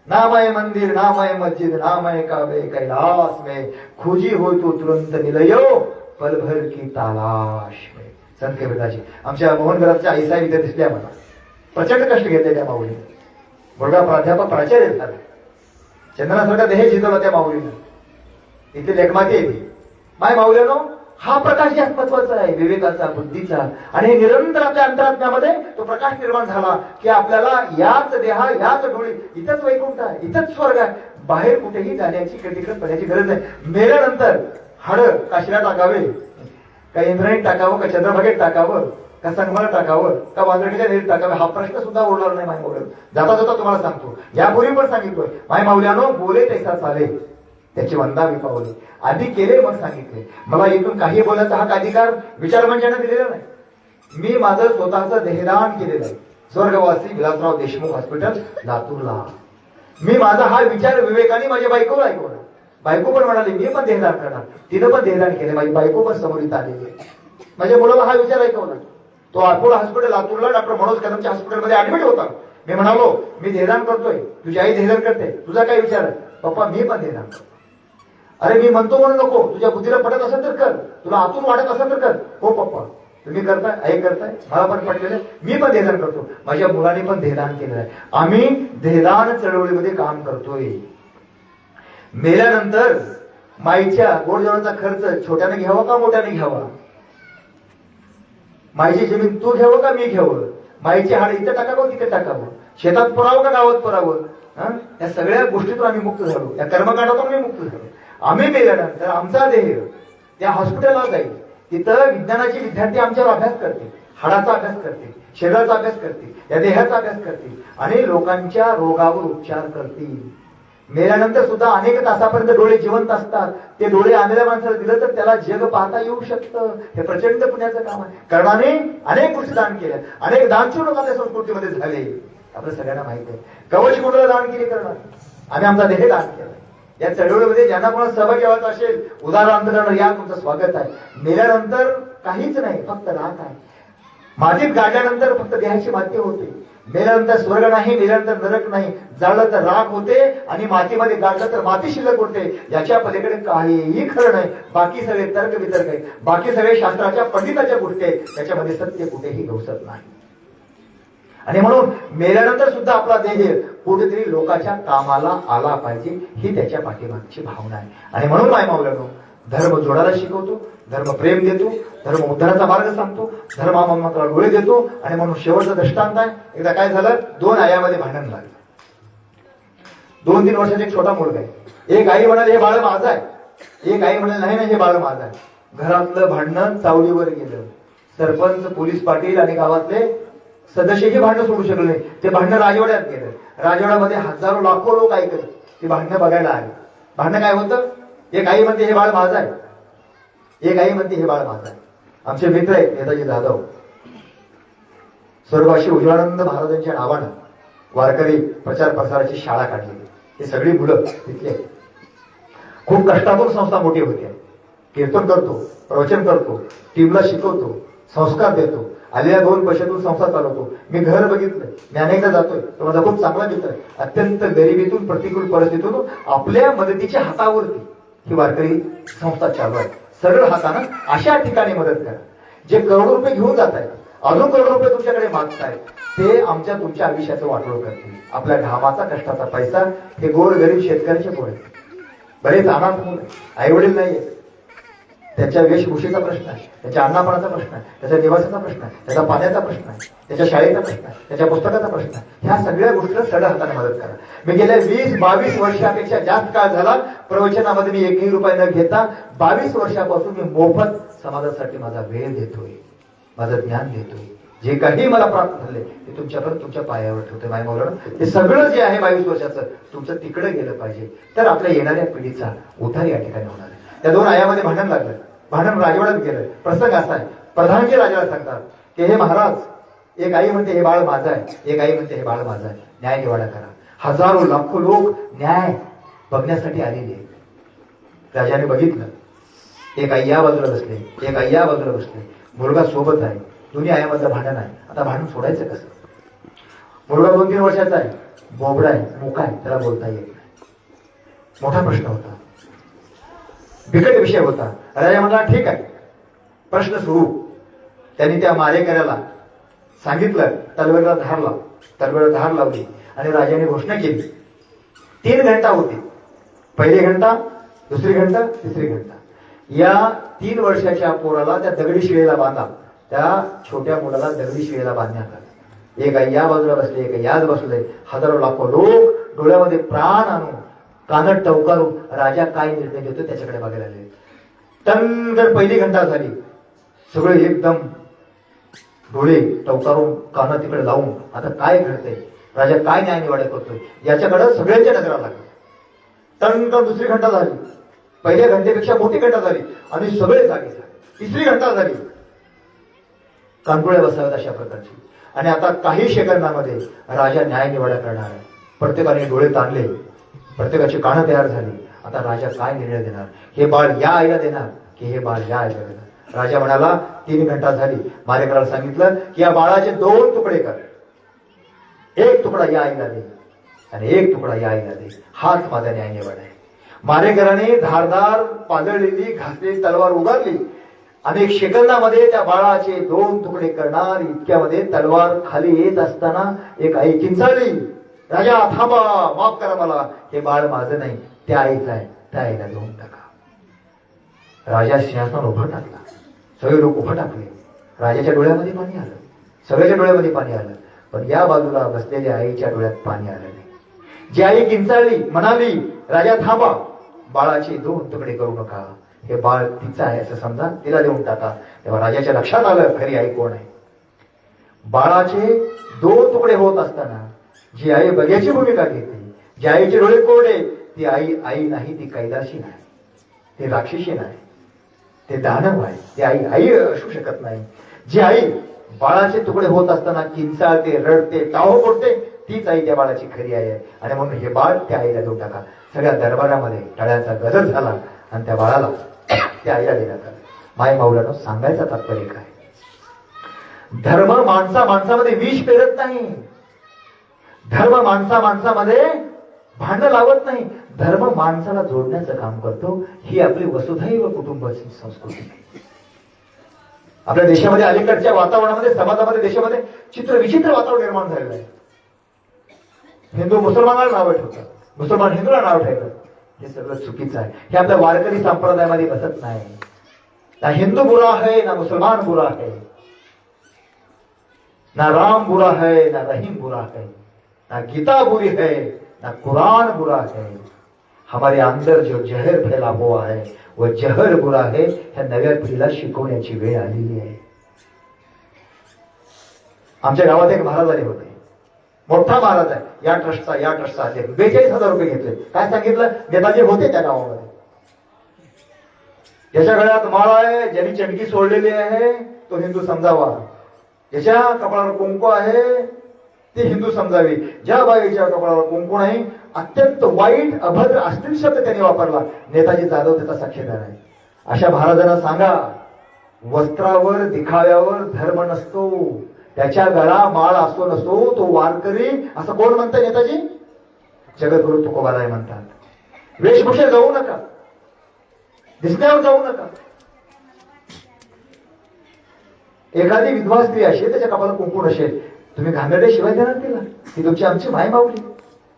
Speaker 2: नामय मंदिर, नामय मस्जिद, नामय काबे कैलास में, खोजी हो तो तुरंत निलयो, पलभर की तालाश में. संत कबीरदासजी आमच्या मोहनगराच्या आईसाहेब इथे दिसल्या मला. प्रचंड कष्ट घेतले त्या माऊलीने. मुलगा प्राध्यापक प्राचार्य झाला. चंदनासारखा देह जिंकला त्या माऊलीनं. इथे लेखमाती येते. माय माऊल्यानो, हा प्रकाश जास्त महत्वाचा आहे, विवेकाचा, बुद्धीचा. आणि हे निरंतर आपल्या अंतरात्म्यामध्ये तो प्रकाश निर्माण झाला की आपल्याला याच देहा, याच डोळी, इथंच वैकुंठ आहे, इथंच स्वर्ग आहे, बाहेर कुठेही जाण्याची, तिकडे पडण्याची गरज नाही. मेल्यानंतर हाड काशीला टाकावे, का इंद्रायणीत टाकावं, का चंद्रभागेत टाकावं, का संगमाला टाकावं, का वाजरडीच्या नदीत टाकावं, हा प्रश्न सुद्धा उरणार नाही माय माऊल्या. जाता जाता तुम्हाला सांगतो, यापूर्वी पण सांगितलं, माय माऊल्यानो, बोले तैसा चाले, त्याची वंदावी पावले. आधी केले मग सांगितले. मला इथून काही बोलायचा हा अधिकार विचारमंचाने दिलेला नाही. मी माझं स्वतःचं देहदान केलेलं आहे. स्वर्गवासी विलासराव देशमुख हॉस्पिटल लातूरला. मी माझा हा विचार विवेकाने माझ्या बायकोला ऐकवला. बायको पण म्हणाली मी पण देहदान करणार. तिनं पण देहदान केले. माझी बायको पण समोर इथं आलेली आहे. माझ्या मुलाला हा विचार ऐकवला. तो अपोलो हॉस्पिटल लातूरला डॉक्टर मनोज कदमच्या हॉस्पिटलमध्ये ऍडमिट होता. मी म्हणालो मी देहदान करतोय, तुझी आई देहदान करते, तुझा काय विचार आहे? पप्पा मी पण देहदान करतो. अरे मी म्हणतो म्हणून नको, तुझ्या बुद्धीला पटत असेल तर कर, तुला आतून वाटत असेल तर कर. हो पप्पा तुम्ही करताय, आई करताय, मला पण पटलेलं, मी पण देहदान करतो. माझ्या मुलाने पण देहदान केलेलं आहे. आम्ही देहदान चळवळीमध्ये काम करतोय. मेल्यानंतर माईच्या गोडजेवणाचा खर्च छोट्याने घ्यावा का मोठ्याने घ्यावा? माईची जमीन तू घ्यावं का मी घ्यावं? माईची हाड इथं टाकावं तिथे टाकावं? शेतात पुरावं का गावात पुरावं? या सगळ्या गोष्टीतून आम्ही मुक्त झालो, या कर्मकांडातून आम्ही मुक्त झालो. आम्ही मेल्यानंतर आमचा देह त्या हॉस्पिटलला जाईल. तिथं विज्ञानाचे विद्यार्थी आमच्यावर अभ्यास करतील, हाडाचा अभ्यास करतील, शरीराचा अभ्यास करतील, या देहाचा अभ्यास करतील आणि लोकांच्या रोगावर उपचार करतील. मेल्यानंतर सुद्धा अनेक तासापर्यंत डोळे जिवंत असतात. ते डोळे आलेल्या माणसाला दिलं तर त्याला जग पाहता येऊ शकतं. हे प्रचंड पुण्याचं काम आहे. कर्णाने अनेक गोष्टी दान केल्या, अनेक दानशूर लोक आपल्या संस्कृतीमध्ये झाले. आपल्या सगळ्यांना माहिती आहे. कवच कुंडला दान केली कर्णाने, आम्ही आमचा देह दान केला. या चळवळीमध्ये ज्यांना कोणाला सहभागी व्हायचा असेल, उदाहरण करणं, या तुमचं स्वागत आहे. मेल्यानंतर काहीच नाही, फक्त राहत आहे. मातीत गाडल्यानंतर फक्त देहाची माती होते. मेल्यानंतर स्वर्ग नाही, मेल्यानंतर नरक नाही. जाळलं तर राख होते आणि मातीमध्ये गाडलं तर माती शिल्लक होते. याच्या पलीकडे काहीही खरं नाही. बाकी सगळे तर्क वितर्क आहे, बाकी सगळे शास्त्राच्या पंडिताच्या गोष्टी आहेत. त्याच्यामध्ये सत्य कुठेही गवसत नाही. आणि म्हणून मेल्यानंतर सुद्धा आपला देह कुठेतरी लोकांच्या कामाला आला पाहिजे, ही त्याच्या पाठीमागची भावना आहे. आणि म्हणून माय मावल्यानो, धर्म जोडायला शिकवतो, धर्म प्रेम देतो, धर्म उद्धाराचा मार्ग सांगतो, धर्म आम्हाला डोळे देतो. आणि म्हणून शेवटचा दृष्टांत आहे. एकदा काय झालं, 2 आयामध्ये भांडण लागलं. 2-3 वर्षाचा एक छोटा मुलगा आहे. एक आई म्हणाली हे बाळ माझं आहे, एक आई म्हणाली नाही नाही हे बाळ माझं आहे. घरातलं भांडण चावडीवर गेलं. सरपंच, पोलीस पाटील आणि गावातले सदस्यही भांडणं सोडू शकले नाही. ते भांडणं राजवाड्यात गेलं. राजवाड्यामध्ये हजारो लाखो लोक ऐकत ते भांडणं बघायला आले. भांडणं काय होतं, एक आई म्हणते हे बाळ माझं आहे, एक आई म्हणते हे बाळ माझं आहे. आमचे मित्र आहेत नेताजी जाधव, स्वर्गवासी उज्ज्वलानंद महाराजांच्या नावानं वारकरी प्रचार प्रसाराची शाळा काढली. ही सगळी मुलं तिथली आहेत. खूप कष्टातून संस्था मोठी होते. कीर्तन करतो, प्रवचन करतो, टीमला शिकवतो, संस्कार देतो. आलेल्या 2 पैशातून संस्था चालवतो. मी घर बघितलं, मी अनेकदा जातोय. तो माझा खूप चांगला मित्र आहे. अत्यंत गरिबीतून, प्रतिकूल परिस्थितीतून आपल्या मदतीच्या हातावरती ही वारकरी संस्था चालू आहे. सरळ हातानं अशा ठिकाणी मदत करा. जे करोडो रुपये घेऊन जात आहेत, अजून करोडो रुपये तुमच्याकडे मागतायत, ते आमच्या तुमच्या आयुष्याचं वाटोळ करतील. आपल्या घामाचा कष्टाचा पैसा हे गोर गरीब शेतकऱ्याचे पोर आहेत. बरेच अनाथ मुलं, आई वडील नाहीये, त्याच्या वेशभूषेचा प्रश्न आहे, त्याच्या अन्नापानाचा प्रश्न आहे, त्याच्या निवासाचा प्रश्न आहे, त्याच्या पाण्याचा प्रश्न आहे, त्याच्या शाळेचा प्रश्न आहे, त्याच्या पुस्तकाचा प्रश्न आहे. ह्या सगळ्या गोष्टीला सरळ हाताने मदत करा. मी गेल्या 20-22 वर्षापेक्षा जास्त काळ झाला प्रवचनामध्ये मी 1ही रुपया न घेता 22 वर्षापासून मी मोफत समाजासाठी माझा वेळ देतोय, माझं ज्ञान देतोय. जे काही मला प्राप्त झाले ते तुमच्याकडे तुमच्या पायावर ठेवतोय. माय मौलाना, ते सगळं जे आहे 22 वर्षाचं तुमचं तिकडे गेलं पाहिजे, तर आपल्या येणाऱ्या पिढीचा उद्धार या ठिकाणी होणार आहे. त्या 2 आयामध्ये भांडण लागलं. भांडण राजवाड्यात गेलं. प्रसंग असा आहे, प्रधानजी राजाला सांगतात की हे महाराज, एक आई म्हणते हे बाळ माझं आहे, एक आई म्हणते हे बाळ माझं आहे, न्याय निवाडा करा. हजारो लाखो लोक न्याय बघण्यासाठी आलेले. राजाने बघितलं, एक आई या बाजूला बसले, एक आई या बाजूला बसले, मुलगा सोबत आहे, दोन्ही आयामधलं भांडण आहे. आता भांडण सोडायचं कसं? मुलगा 2-3 वर्षाचा आहे, बोबडा आहे, मुका आहे, त्याला बोलता येत नाही. मोठा प्रश्न होता, बिकट विषय होता. राजा म्हणला ठीक आहे, प्रश्न सुरू. त्यांनी त्या मारेकऱ्याला सांगितलं तलवारीला धार लाव. तलवारीला धार लावली आणि राजाने घोषणा केली. 3 घंटा होते. पहिली घंटा, दुसरी घंटा, तिसरी घंटा. या 3 वर्षाच्या पोराला त्या दगडी शिळेला बांधा. त्या छोट्या मुलाला दगडी शिळेला बांधण्यात आलं. एक आई या बाजूला बसले, एक याच बसले. हजारो लाखो लोक डोळ्यामध्ये प्राण आणून, कानट टवकारून राजा काय निर्णय देतो त्याच्याकडे बघायला आले. टंगर पहिली घंटा झाली. सगळे एकदम डोळे टवकारून, कान तिकडे लावून आता काय घडतंय, राजा काय न्याय निवाडा करतोय याच्याकडे सगळ्यांच्या नजरा लागल्या. टंगर दुसरी घंटा झाली. पहिल्या घंटेपेक्षा मोठी घंटा झाली आणि सगळे जागे झाले. तिसरी घंटा झाली. कानपुळ्या बसाव्यात अशा प्रकारची. आणि आता काही सेकंदामध्ये राजा न्याय निवाडा करणार आहे. प्रत्येकाने डोळे ताणले, प्रत्येकाची कानं तयार झाली. आता राजा काय निर्णय देणार? हे बाळ या आईला देणार की हे बाळ या आईला देणार? राजा म्हणाला 3 घंटा झाली. मारेकराला सांगितलं की या बाळाचे 2 तुकडे कर. एक तुकडा या आईला दे आणि एक तुकडा या आईला दे. हाच माझा न्याय निवाडा आहे. मारेकराने धारदार पाजळलेली घासलेली तलवार उगारली. अनेक सेकंदामध्ये त्या बाळाचे 2 तुकडे करणार. इतक्यामध्ये तलवार खाली येत असताना एक आई किंचाळली, राजा थांबा, माफ करा मला, हे बाळ माझं नाही, त्या आईचं आहे, त्या आईला देऊन टाका. राजा सिंहासनावर उभा टाकला. सगळे लोक उभा टाकले. राजाच्या डोळ्यामध्ये पाणी आलं, सगळ्याच्या डोळ्यामध्ये पाणी आलं. पण या बाजूला बसलेल्या आईच्या डोळ्यात पाणी आलं नाही. जी आई किंचाळली, म्हणाली, राजा थांबा, बाळाचे 2 तुकडे करू नका, हे बाळ तिचं आहे असं समजा, तिला देऊन टाका. तेव्हा राजाच्या लक्षात आलं खरी आई कोण आहे. बाळाचे 2 तुकडे होत असताना जी आई बघ्याची भूमिका घेते, जी आईचे डोळे कोरडे, ती आई आई नाही, ती कैदाशी नाही, ती राक्षसी नाही, ते दानव आहे. ती आई आई असू शकत नाही. जी आई बाळाचे तुकडे होत असताना किंचाळते, रडते, टाहो पडते, तीच आई त्या बाळाची खरी आई आहे. आणि म्हणून हे बाळ त्या आईला देऊन टाका. सगळ्या दरबारामध्ये टाळ्यांचा गजर झाला आणि त्या बाळाला त्या आईला देण्यात आलं. माय माऊलानं सांगायचं तात्पर्य काय? धर्म माणसामध्ये विष पेरत नाही. धर्म माणसामध्ये भांडण लावत नाही. धर्म माणसाला जोडण्याचं काम करतो. ही आपली वसुधैव कुटुंबाची संस्कृती. आपल्या देशामध्ये अलीकडच्या वातावरणामध्ये, समाजामध्ये, देशामध्ये विचित्र वातावरण निर्माण झालेलं आहे. हिंदू मुसलमानाला नाव ठेवतात, मुसलमान हिंदूला नाव ठेवतात. हे सगळं चुकीचं आहे. हे आपल्या वारकरी संप्रदायामध्ये बसत नाही. ना हिंदू बुरा है, ना मुसलमान बुरा है, ना राम बुरा है, ना रहीम बुरा है, ना गीता बुरी है, ना कुरान बुरा है. हमारे अंदर जो जहर फैला हुआ है वह जहर बुरा है. ह्या नव्या पिढीला शिकवण्याची वेळ आलेली आहे. आमच्या गावात एक महाराज आले होते. मोठा महाराज आहे. या ट्रस्टचा 42,000 रुपये घेतले. काय सांगितलं? नेताजी होते त्या गावामध्ये. ज्याच्या गळ्यात माळ आहे, ज्यांनी चणकी सोडलेली आहे तो हिंदू समजावा. ज्याच्या कपाळावर कुंकू आहे ते हिंदू समजावे. ज्या बाईच्या कपाळावर कुंकू नाही, अत्यंत वाईट अभद्र अश्लील शब्द त्यांनी वापरला. नेताजी जाधव त्याचा साक्षीदार आहे. अशा महाराजांना सांगा, वस्त्रावर दिखाव्यावर धर्म नसतो. त्याच्या गळा माळ असतो नसतो तो वारकरी, असं कोण म्हणतं? नेताजी जगद्गुरु तुकोबाराय म्हणतात. वेशभूषे जाऊ नका, दिसण्यावर जाऊ नका. एखादी विधवा स्त्री असेल, त्याच्या कपाळावर कुंकू नसेल, तुम्ही घाणेरडे शिवाय देणार तिला? ती तुमची आमची माय माऊली,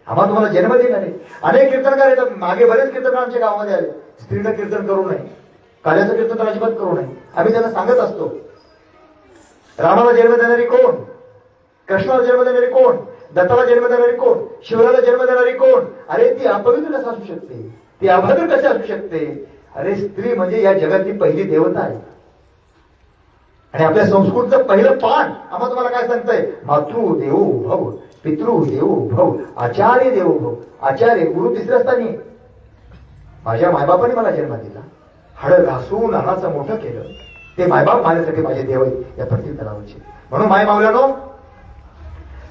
Speaker 2: आम्हाला तुम्हाला जन्म देणार आहे. अनेक कीर्तनकार येतात. मागे बरेच कीर्तनकार आमच्या गावामध्ये आले. स्त्रीनं कीर्तन करू नये, कार्याचं कीर्तन तर अजिबात करू नये. आम्ही त्यांना सांगत असतो, रामाला जन्म देणारी कोण? कृष्णाला जन्म देणारी कोण? दत्ताला जन्म देणारी कोण? शिवराला जन्म देणारी कोण? अरे ती अपवित्र कसं असू शकते? ती अभद्र कशी असू शकते? अरे स्त्री म्हणजे या जगातली पहिली देवता आहे. आणि आपल्या संस्कृतीचं पहिलं पान आम्हाला तुम्हाला काय सांगतंय? मातृ देवो भव, पितृ देवो भव, आचार्य देवो भव. आचार्य गुरु तिसऱ्या स्थानी. माझ्या मायबापाने मला जन्म दिला, हाड घासून लहानाचं मोठं केलं. ते मायबाप माझ्यासाठी माझे देव आहेत या प्रत्युत्तरावरचे. म्हणून माय मावल्यानो,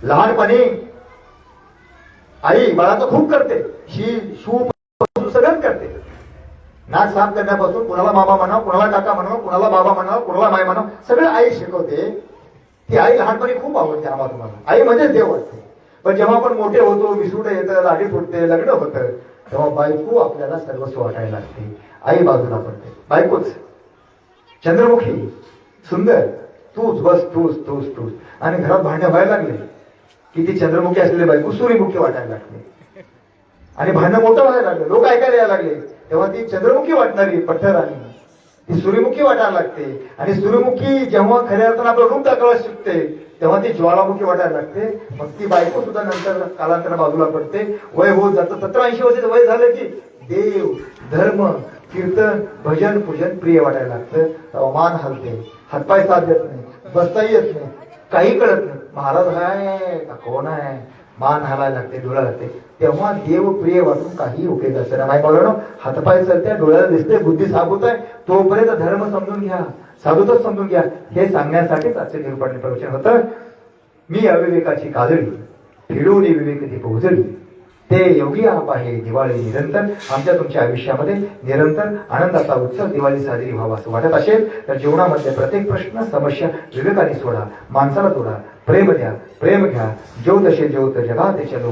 Speaker 2: लहानपणी आई बाळाचं खूप करते. सगळंच करते. नाक साफ करण्यापासून कुणाला मामा म्हणावं, कुणाला काका म्हणावं, कुणाला बाबा म्हणावं, कुणाला माय म्हणावं, सगळं आई शिकवते. ती आई लहानपणी खूप आवडते आम्हाला तुम्हाला. आई म्हणजेच देव वाटते. पण जेव्हा आपण मोठे होतो, विसुट येतं, लाडी फुटते, लग्न होतं, तेव्हा बायको आपल्याला सर्वस्व वाटायला लागते. आई बाजूला पडते. बायकोच चंद्रमुखी, सुंदर, तूच बस, तूच. आणि घरात भांडणे व्हायला लागले की ती चंद्रमुखी असलेली बायको सूर्यमुखी वाटायला लागते. आणि भांडणं मोठं व्हायला लागलं, लोक ऐकायला यायला लागले, तेव्हा ती चंद्रमुखी वाटणारी पठ्ठर आणि ती सूर्यमुखी वाटायला लागते. आणि सूर्यमुखी जेव्हा खऱ्या अर्थानं आपलं रूप दाखवायला शिकते तेव्हा ती ज्वालामुखी वाटायला लागते. मग ती बायको सुद्धा नंतर कालांतर बाजूला पडते. वय होत जातं. 70-80 वर्षाचं वय झालं की देव, धर्म, कीर्तन, भजन, पूजन प्रिय वाटायला लागतं. तेव्हा मान हलते, हातपाय साथ देत नाही, बसताही येत नाही, काही कळत नाही. महाराज आहे का कोण आहे? मान हलायला लागते, डोळा लागते. तेव्हा देव प्रिय वाटून काही उपयोग असतं ना. माय बोललो, हातपाय चलते, डोळ्याला दिसते, बुद्धी साबूत आहे, तोपर्यंत धर्म समजून घ्या, साधूतच समजून घ्या. हे सांगण्यासाठीच आजचे निरूपण प्रवचन होतं. मी अविवेकाची काजळी, फिडून विवेक ती पोहोचली, ते योगी आप आहे दिवाळी निरंतर. आमच्या तुमच्या आयुष्यामध्ये निरंतर आनंदाचा उत्सव दिवाळी साजरी व्हावा असं वाटत असेल तर जीवनामध्ये प्रत्येक प्रश्न, समस्या विवेकाने सोडा, माणसाला तोडा, प्रेम द्या, प्रेम घ्या. ज्योत असे ज्योत जगाते चलो,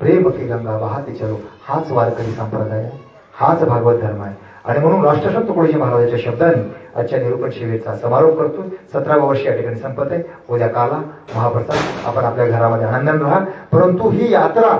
Speaker 2: प्रेम की गंगा वाहते चलो. हाच वारकरी संप्रदाय आहे, हाच भागवत धर्म आहे. आणि म्हणून राष्ट्रसंत तुकडोजी महाराजांच्या शब्दांनी आजच्या निरूपण सेवेचा समारोप करतो. 17वा वर्ष या ठिकाणी संपत आहे. उद्या काला महाप्रसाद. आपण आपल्या घरामध्ये आनंदाने राहा. परंतु ही यात्रा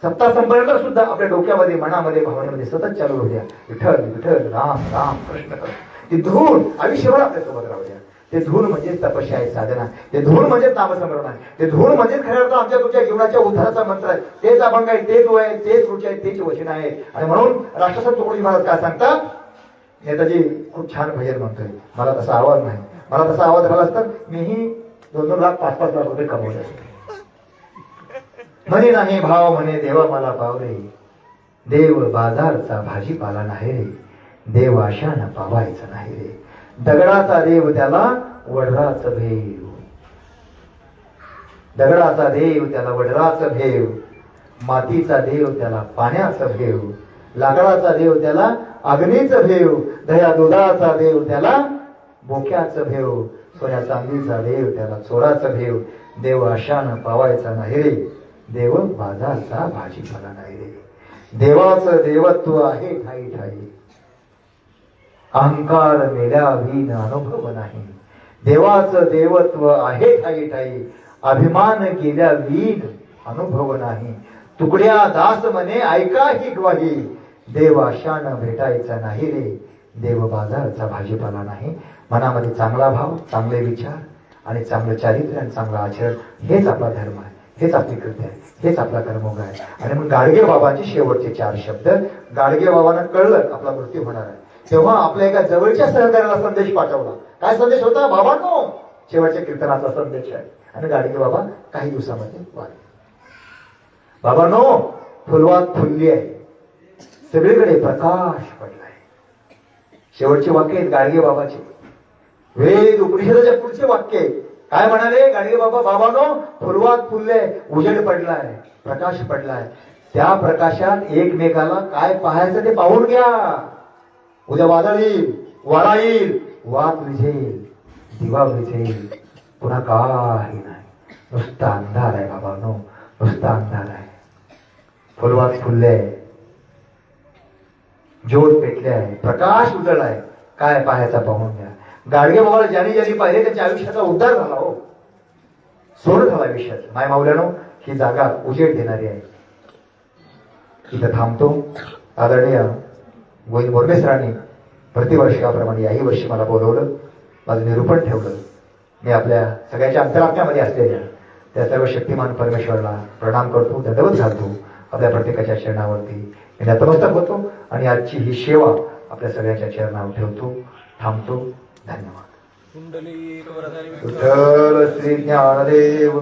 Speaker 2: सत्ता संपल्यानंतर सुद्धा आपल्या डोक्यामध्ये, मनामध्ये, भावनेमध्ये सतत चालू होऊ द्या. विठ्ठल विठ्ठल, राम राम, कृष्ण कृष्ण. ती धून आयुष्यभर आपल्यासोबत राहू द्या. ते धून म्हणजे तपस्या आहे, साधना. ते धून म्हणजे नामस्मरण आहे. ते धून म्हणजे खऱ्या अर्थानं आमच्या तुमच्या जीवनाच्या उद्धाराचा मंत्र आहे. तेच अभंग आहे, तेच वय आहे, तेच रुची आहे, तेच वचन आहे. आणि म्हणून राष्ट्रसंत तुकडोजी महाराज काय सांगतात? नेताजी खूप छान भजन म्हणतोय, मला तसा आवाज नाही. मला तसा आवाज झाला असता मीही 2-2 लाख 5-5 लाख रुपये कमवले असते. म्हणे नाही भाव म्हणे देवा मला पावले, देव बाजारचा भाजीपाला नाही रे, देव आशानं पावायचा नाही रे. दगडाचा देव त्याला वडराच भेव, दगडाचा देव त्याला वडराच भेव, मातीचा देव त्याला पाण्याचं भेव, लाकडाचा देव त्याला अग्नीचं भेव, दह्या दुधाचा देव त्याला बोक्याचं भेव, सोन्या चांदीचा देव, त्याला चोराचं भेव, देव आशानं पावायचा नाही रे, देव बाजारचा भाजीपाला नाही रे. देवाचं देवत्व आहे ठाई ठाई, अहंकार मेल्या विन अनुभव नाही. देवाचं देवत्व आहे ठाई ठाई, अभिमान केल्या विन अनुभव नाही. तुकड्या दास म्हणे ऐका ही ग्वाही, देव आशानं भेटायचा नाही रे, देव बाजारचा भाजीपाला नाही. मनामध्ये चांगला भाव, चांगले विचार आणि चांगलं चारित्र्य आणि चांगलं आचरण हेच आपला धर्म आहे, हेच आपली कृती आहे, हेच आपला कर्मयोग आहे. आणि मग गाडगे बाबांचे शेवटचे 4 शब्द, गाडगे बाबांना कळलं आपला मृत्यू होणार आहे, तेव्हा आपल्या एका जवळच्या सहकार्याला संदेश पाठवला. काय संदेश होता? बाबांनो, शेवटच्या कीर्तनाचा संदेश आहे. आणि गाडगे बाबा काही दिवसामध्ये वारले. बाबांनो, फुलवात फुलली आहे, सगळीकडे प्रकाश पडलाय. शेवटचे वाक्य आहेत गाडगे बाबाचे. वेद उपनिषदाच्या पुढचे वाक्य आहे. काय म्हणाले गाडगे बाबा? बाबांनो, फुलवात फुलले, उजेड पडलाय, प्रकाश पडलाय. त्या प्रकाशात एकमेकाला काय पाहायचं ते पाहून घ्या. उद्या वादळ येईल, वारा येईल, वात विझेल, दिवा विझेल, पुन्हा काही नाही, नुसता अंधार आहे बाबांनो, नुसता अंधार आहे. फुलवात फुलले, ज्योत पेटले आहे, प्रकाश उजळलाय, काय पाहायचा पाहून घ्या. गाडगे बाबाला ज्यांनी ज्यांनी पाहिले त्यांच्या आयुष्याचा उद्धार झाला हो, सोड झाला विषयाचा. माय मावल्यानो, ही जागा उजेड देणारी आहे. इथं थांबतो. आदरणीय गोविंद बोरमे सरांनी प्रतिवर्षाप्रमाणे याही वर्षी मला बोलवलं, माझं निरूपण ठेवलं. मी आपल्या सगळ्याच्या अंतरात्म्यामध्ये असलेल्या त्या सर्व शक्तिमान परमेश्वराला प्रणाम करतो, दंडवत घालतो. आपल्या प्रत्येकाच्या चरणावरती मी नतमस्तक होतो आणि आजची ही सेवा आपल्या सगळ्यांच्या चरणावर ठेवतो, थांबतो. धन्यवाद. विठ्ठल श्री ज्ञानदेव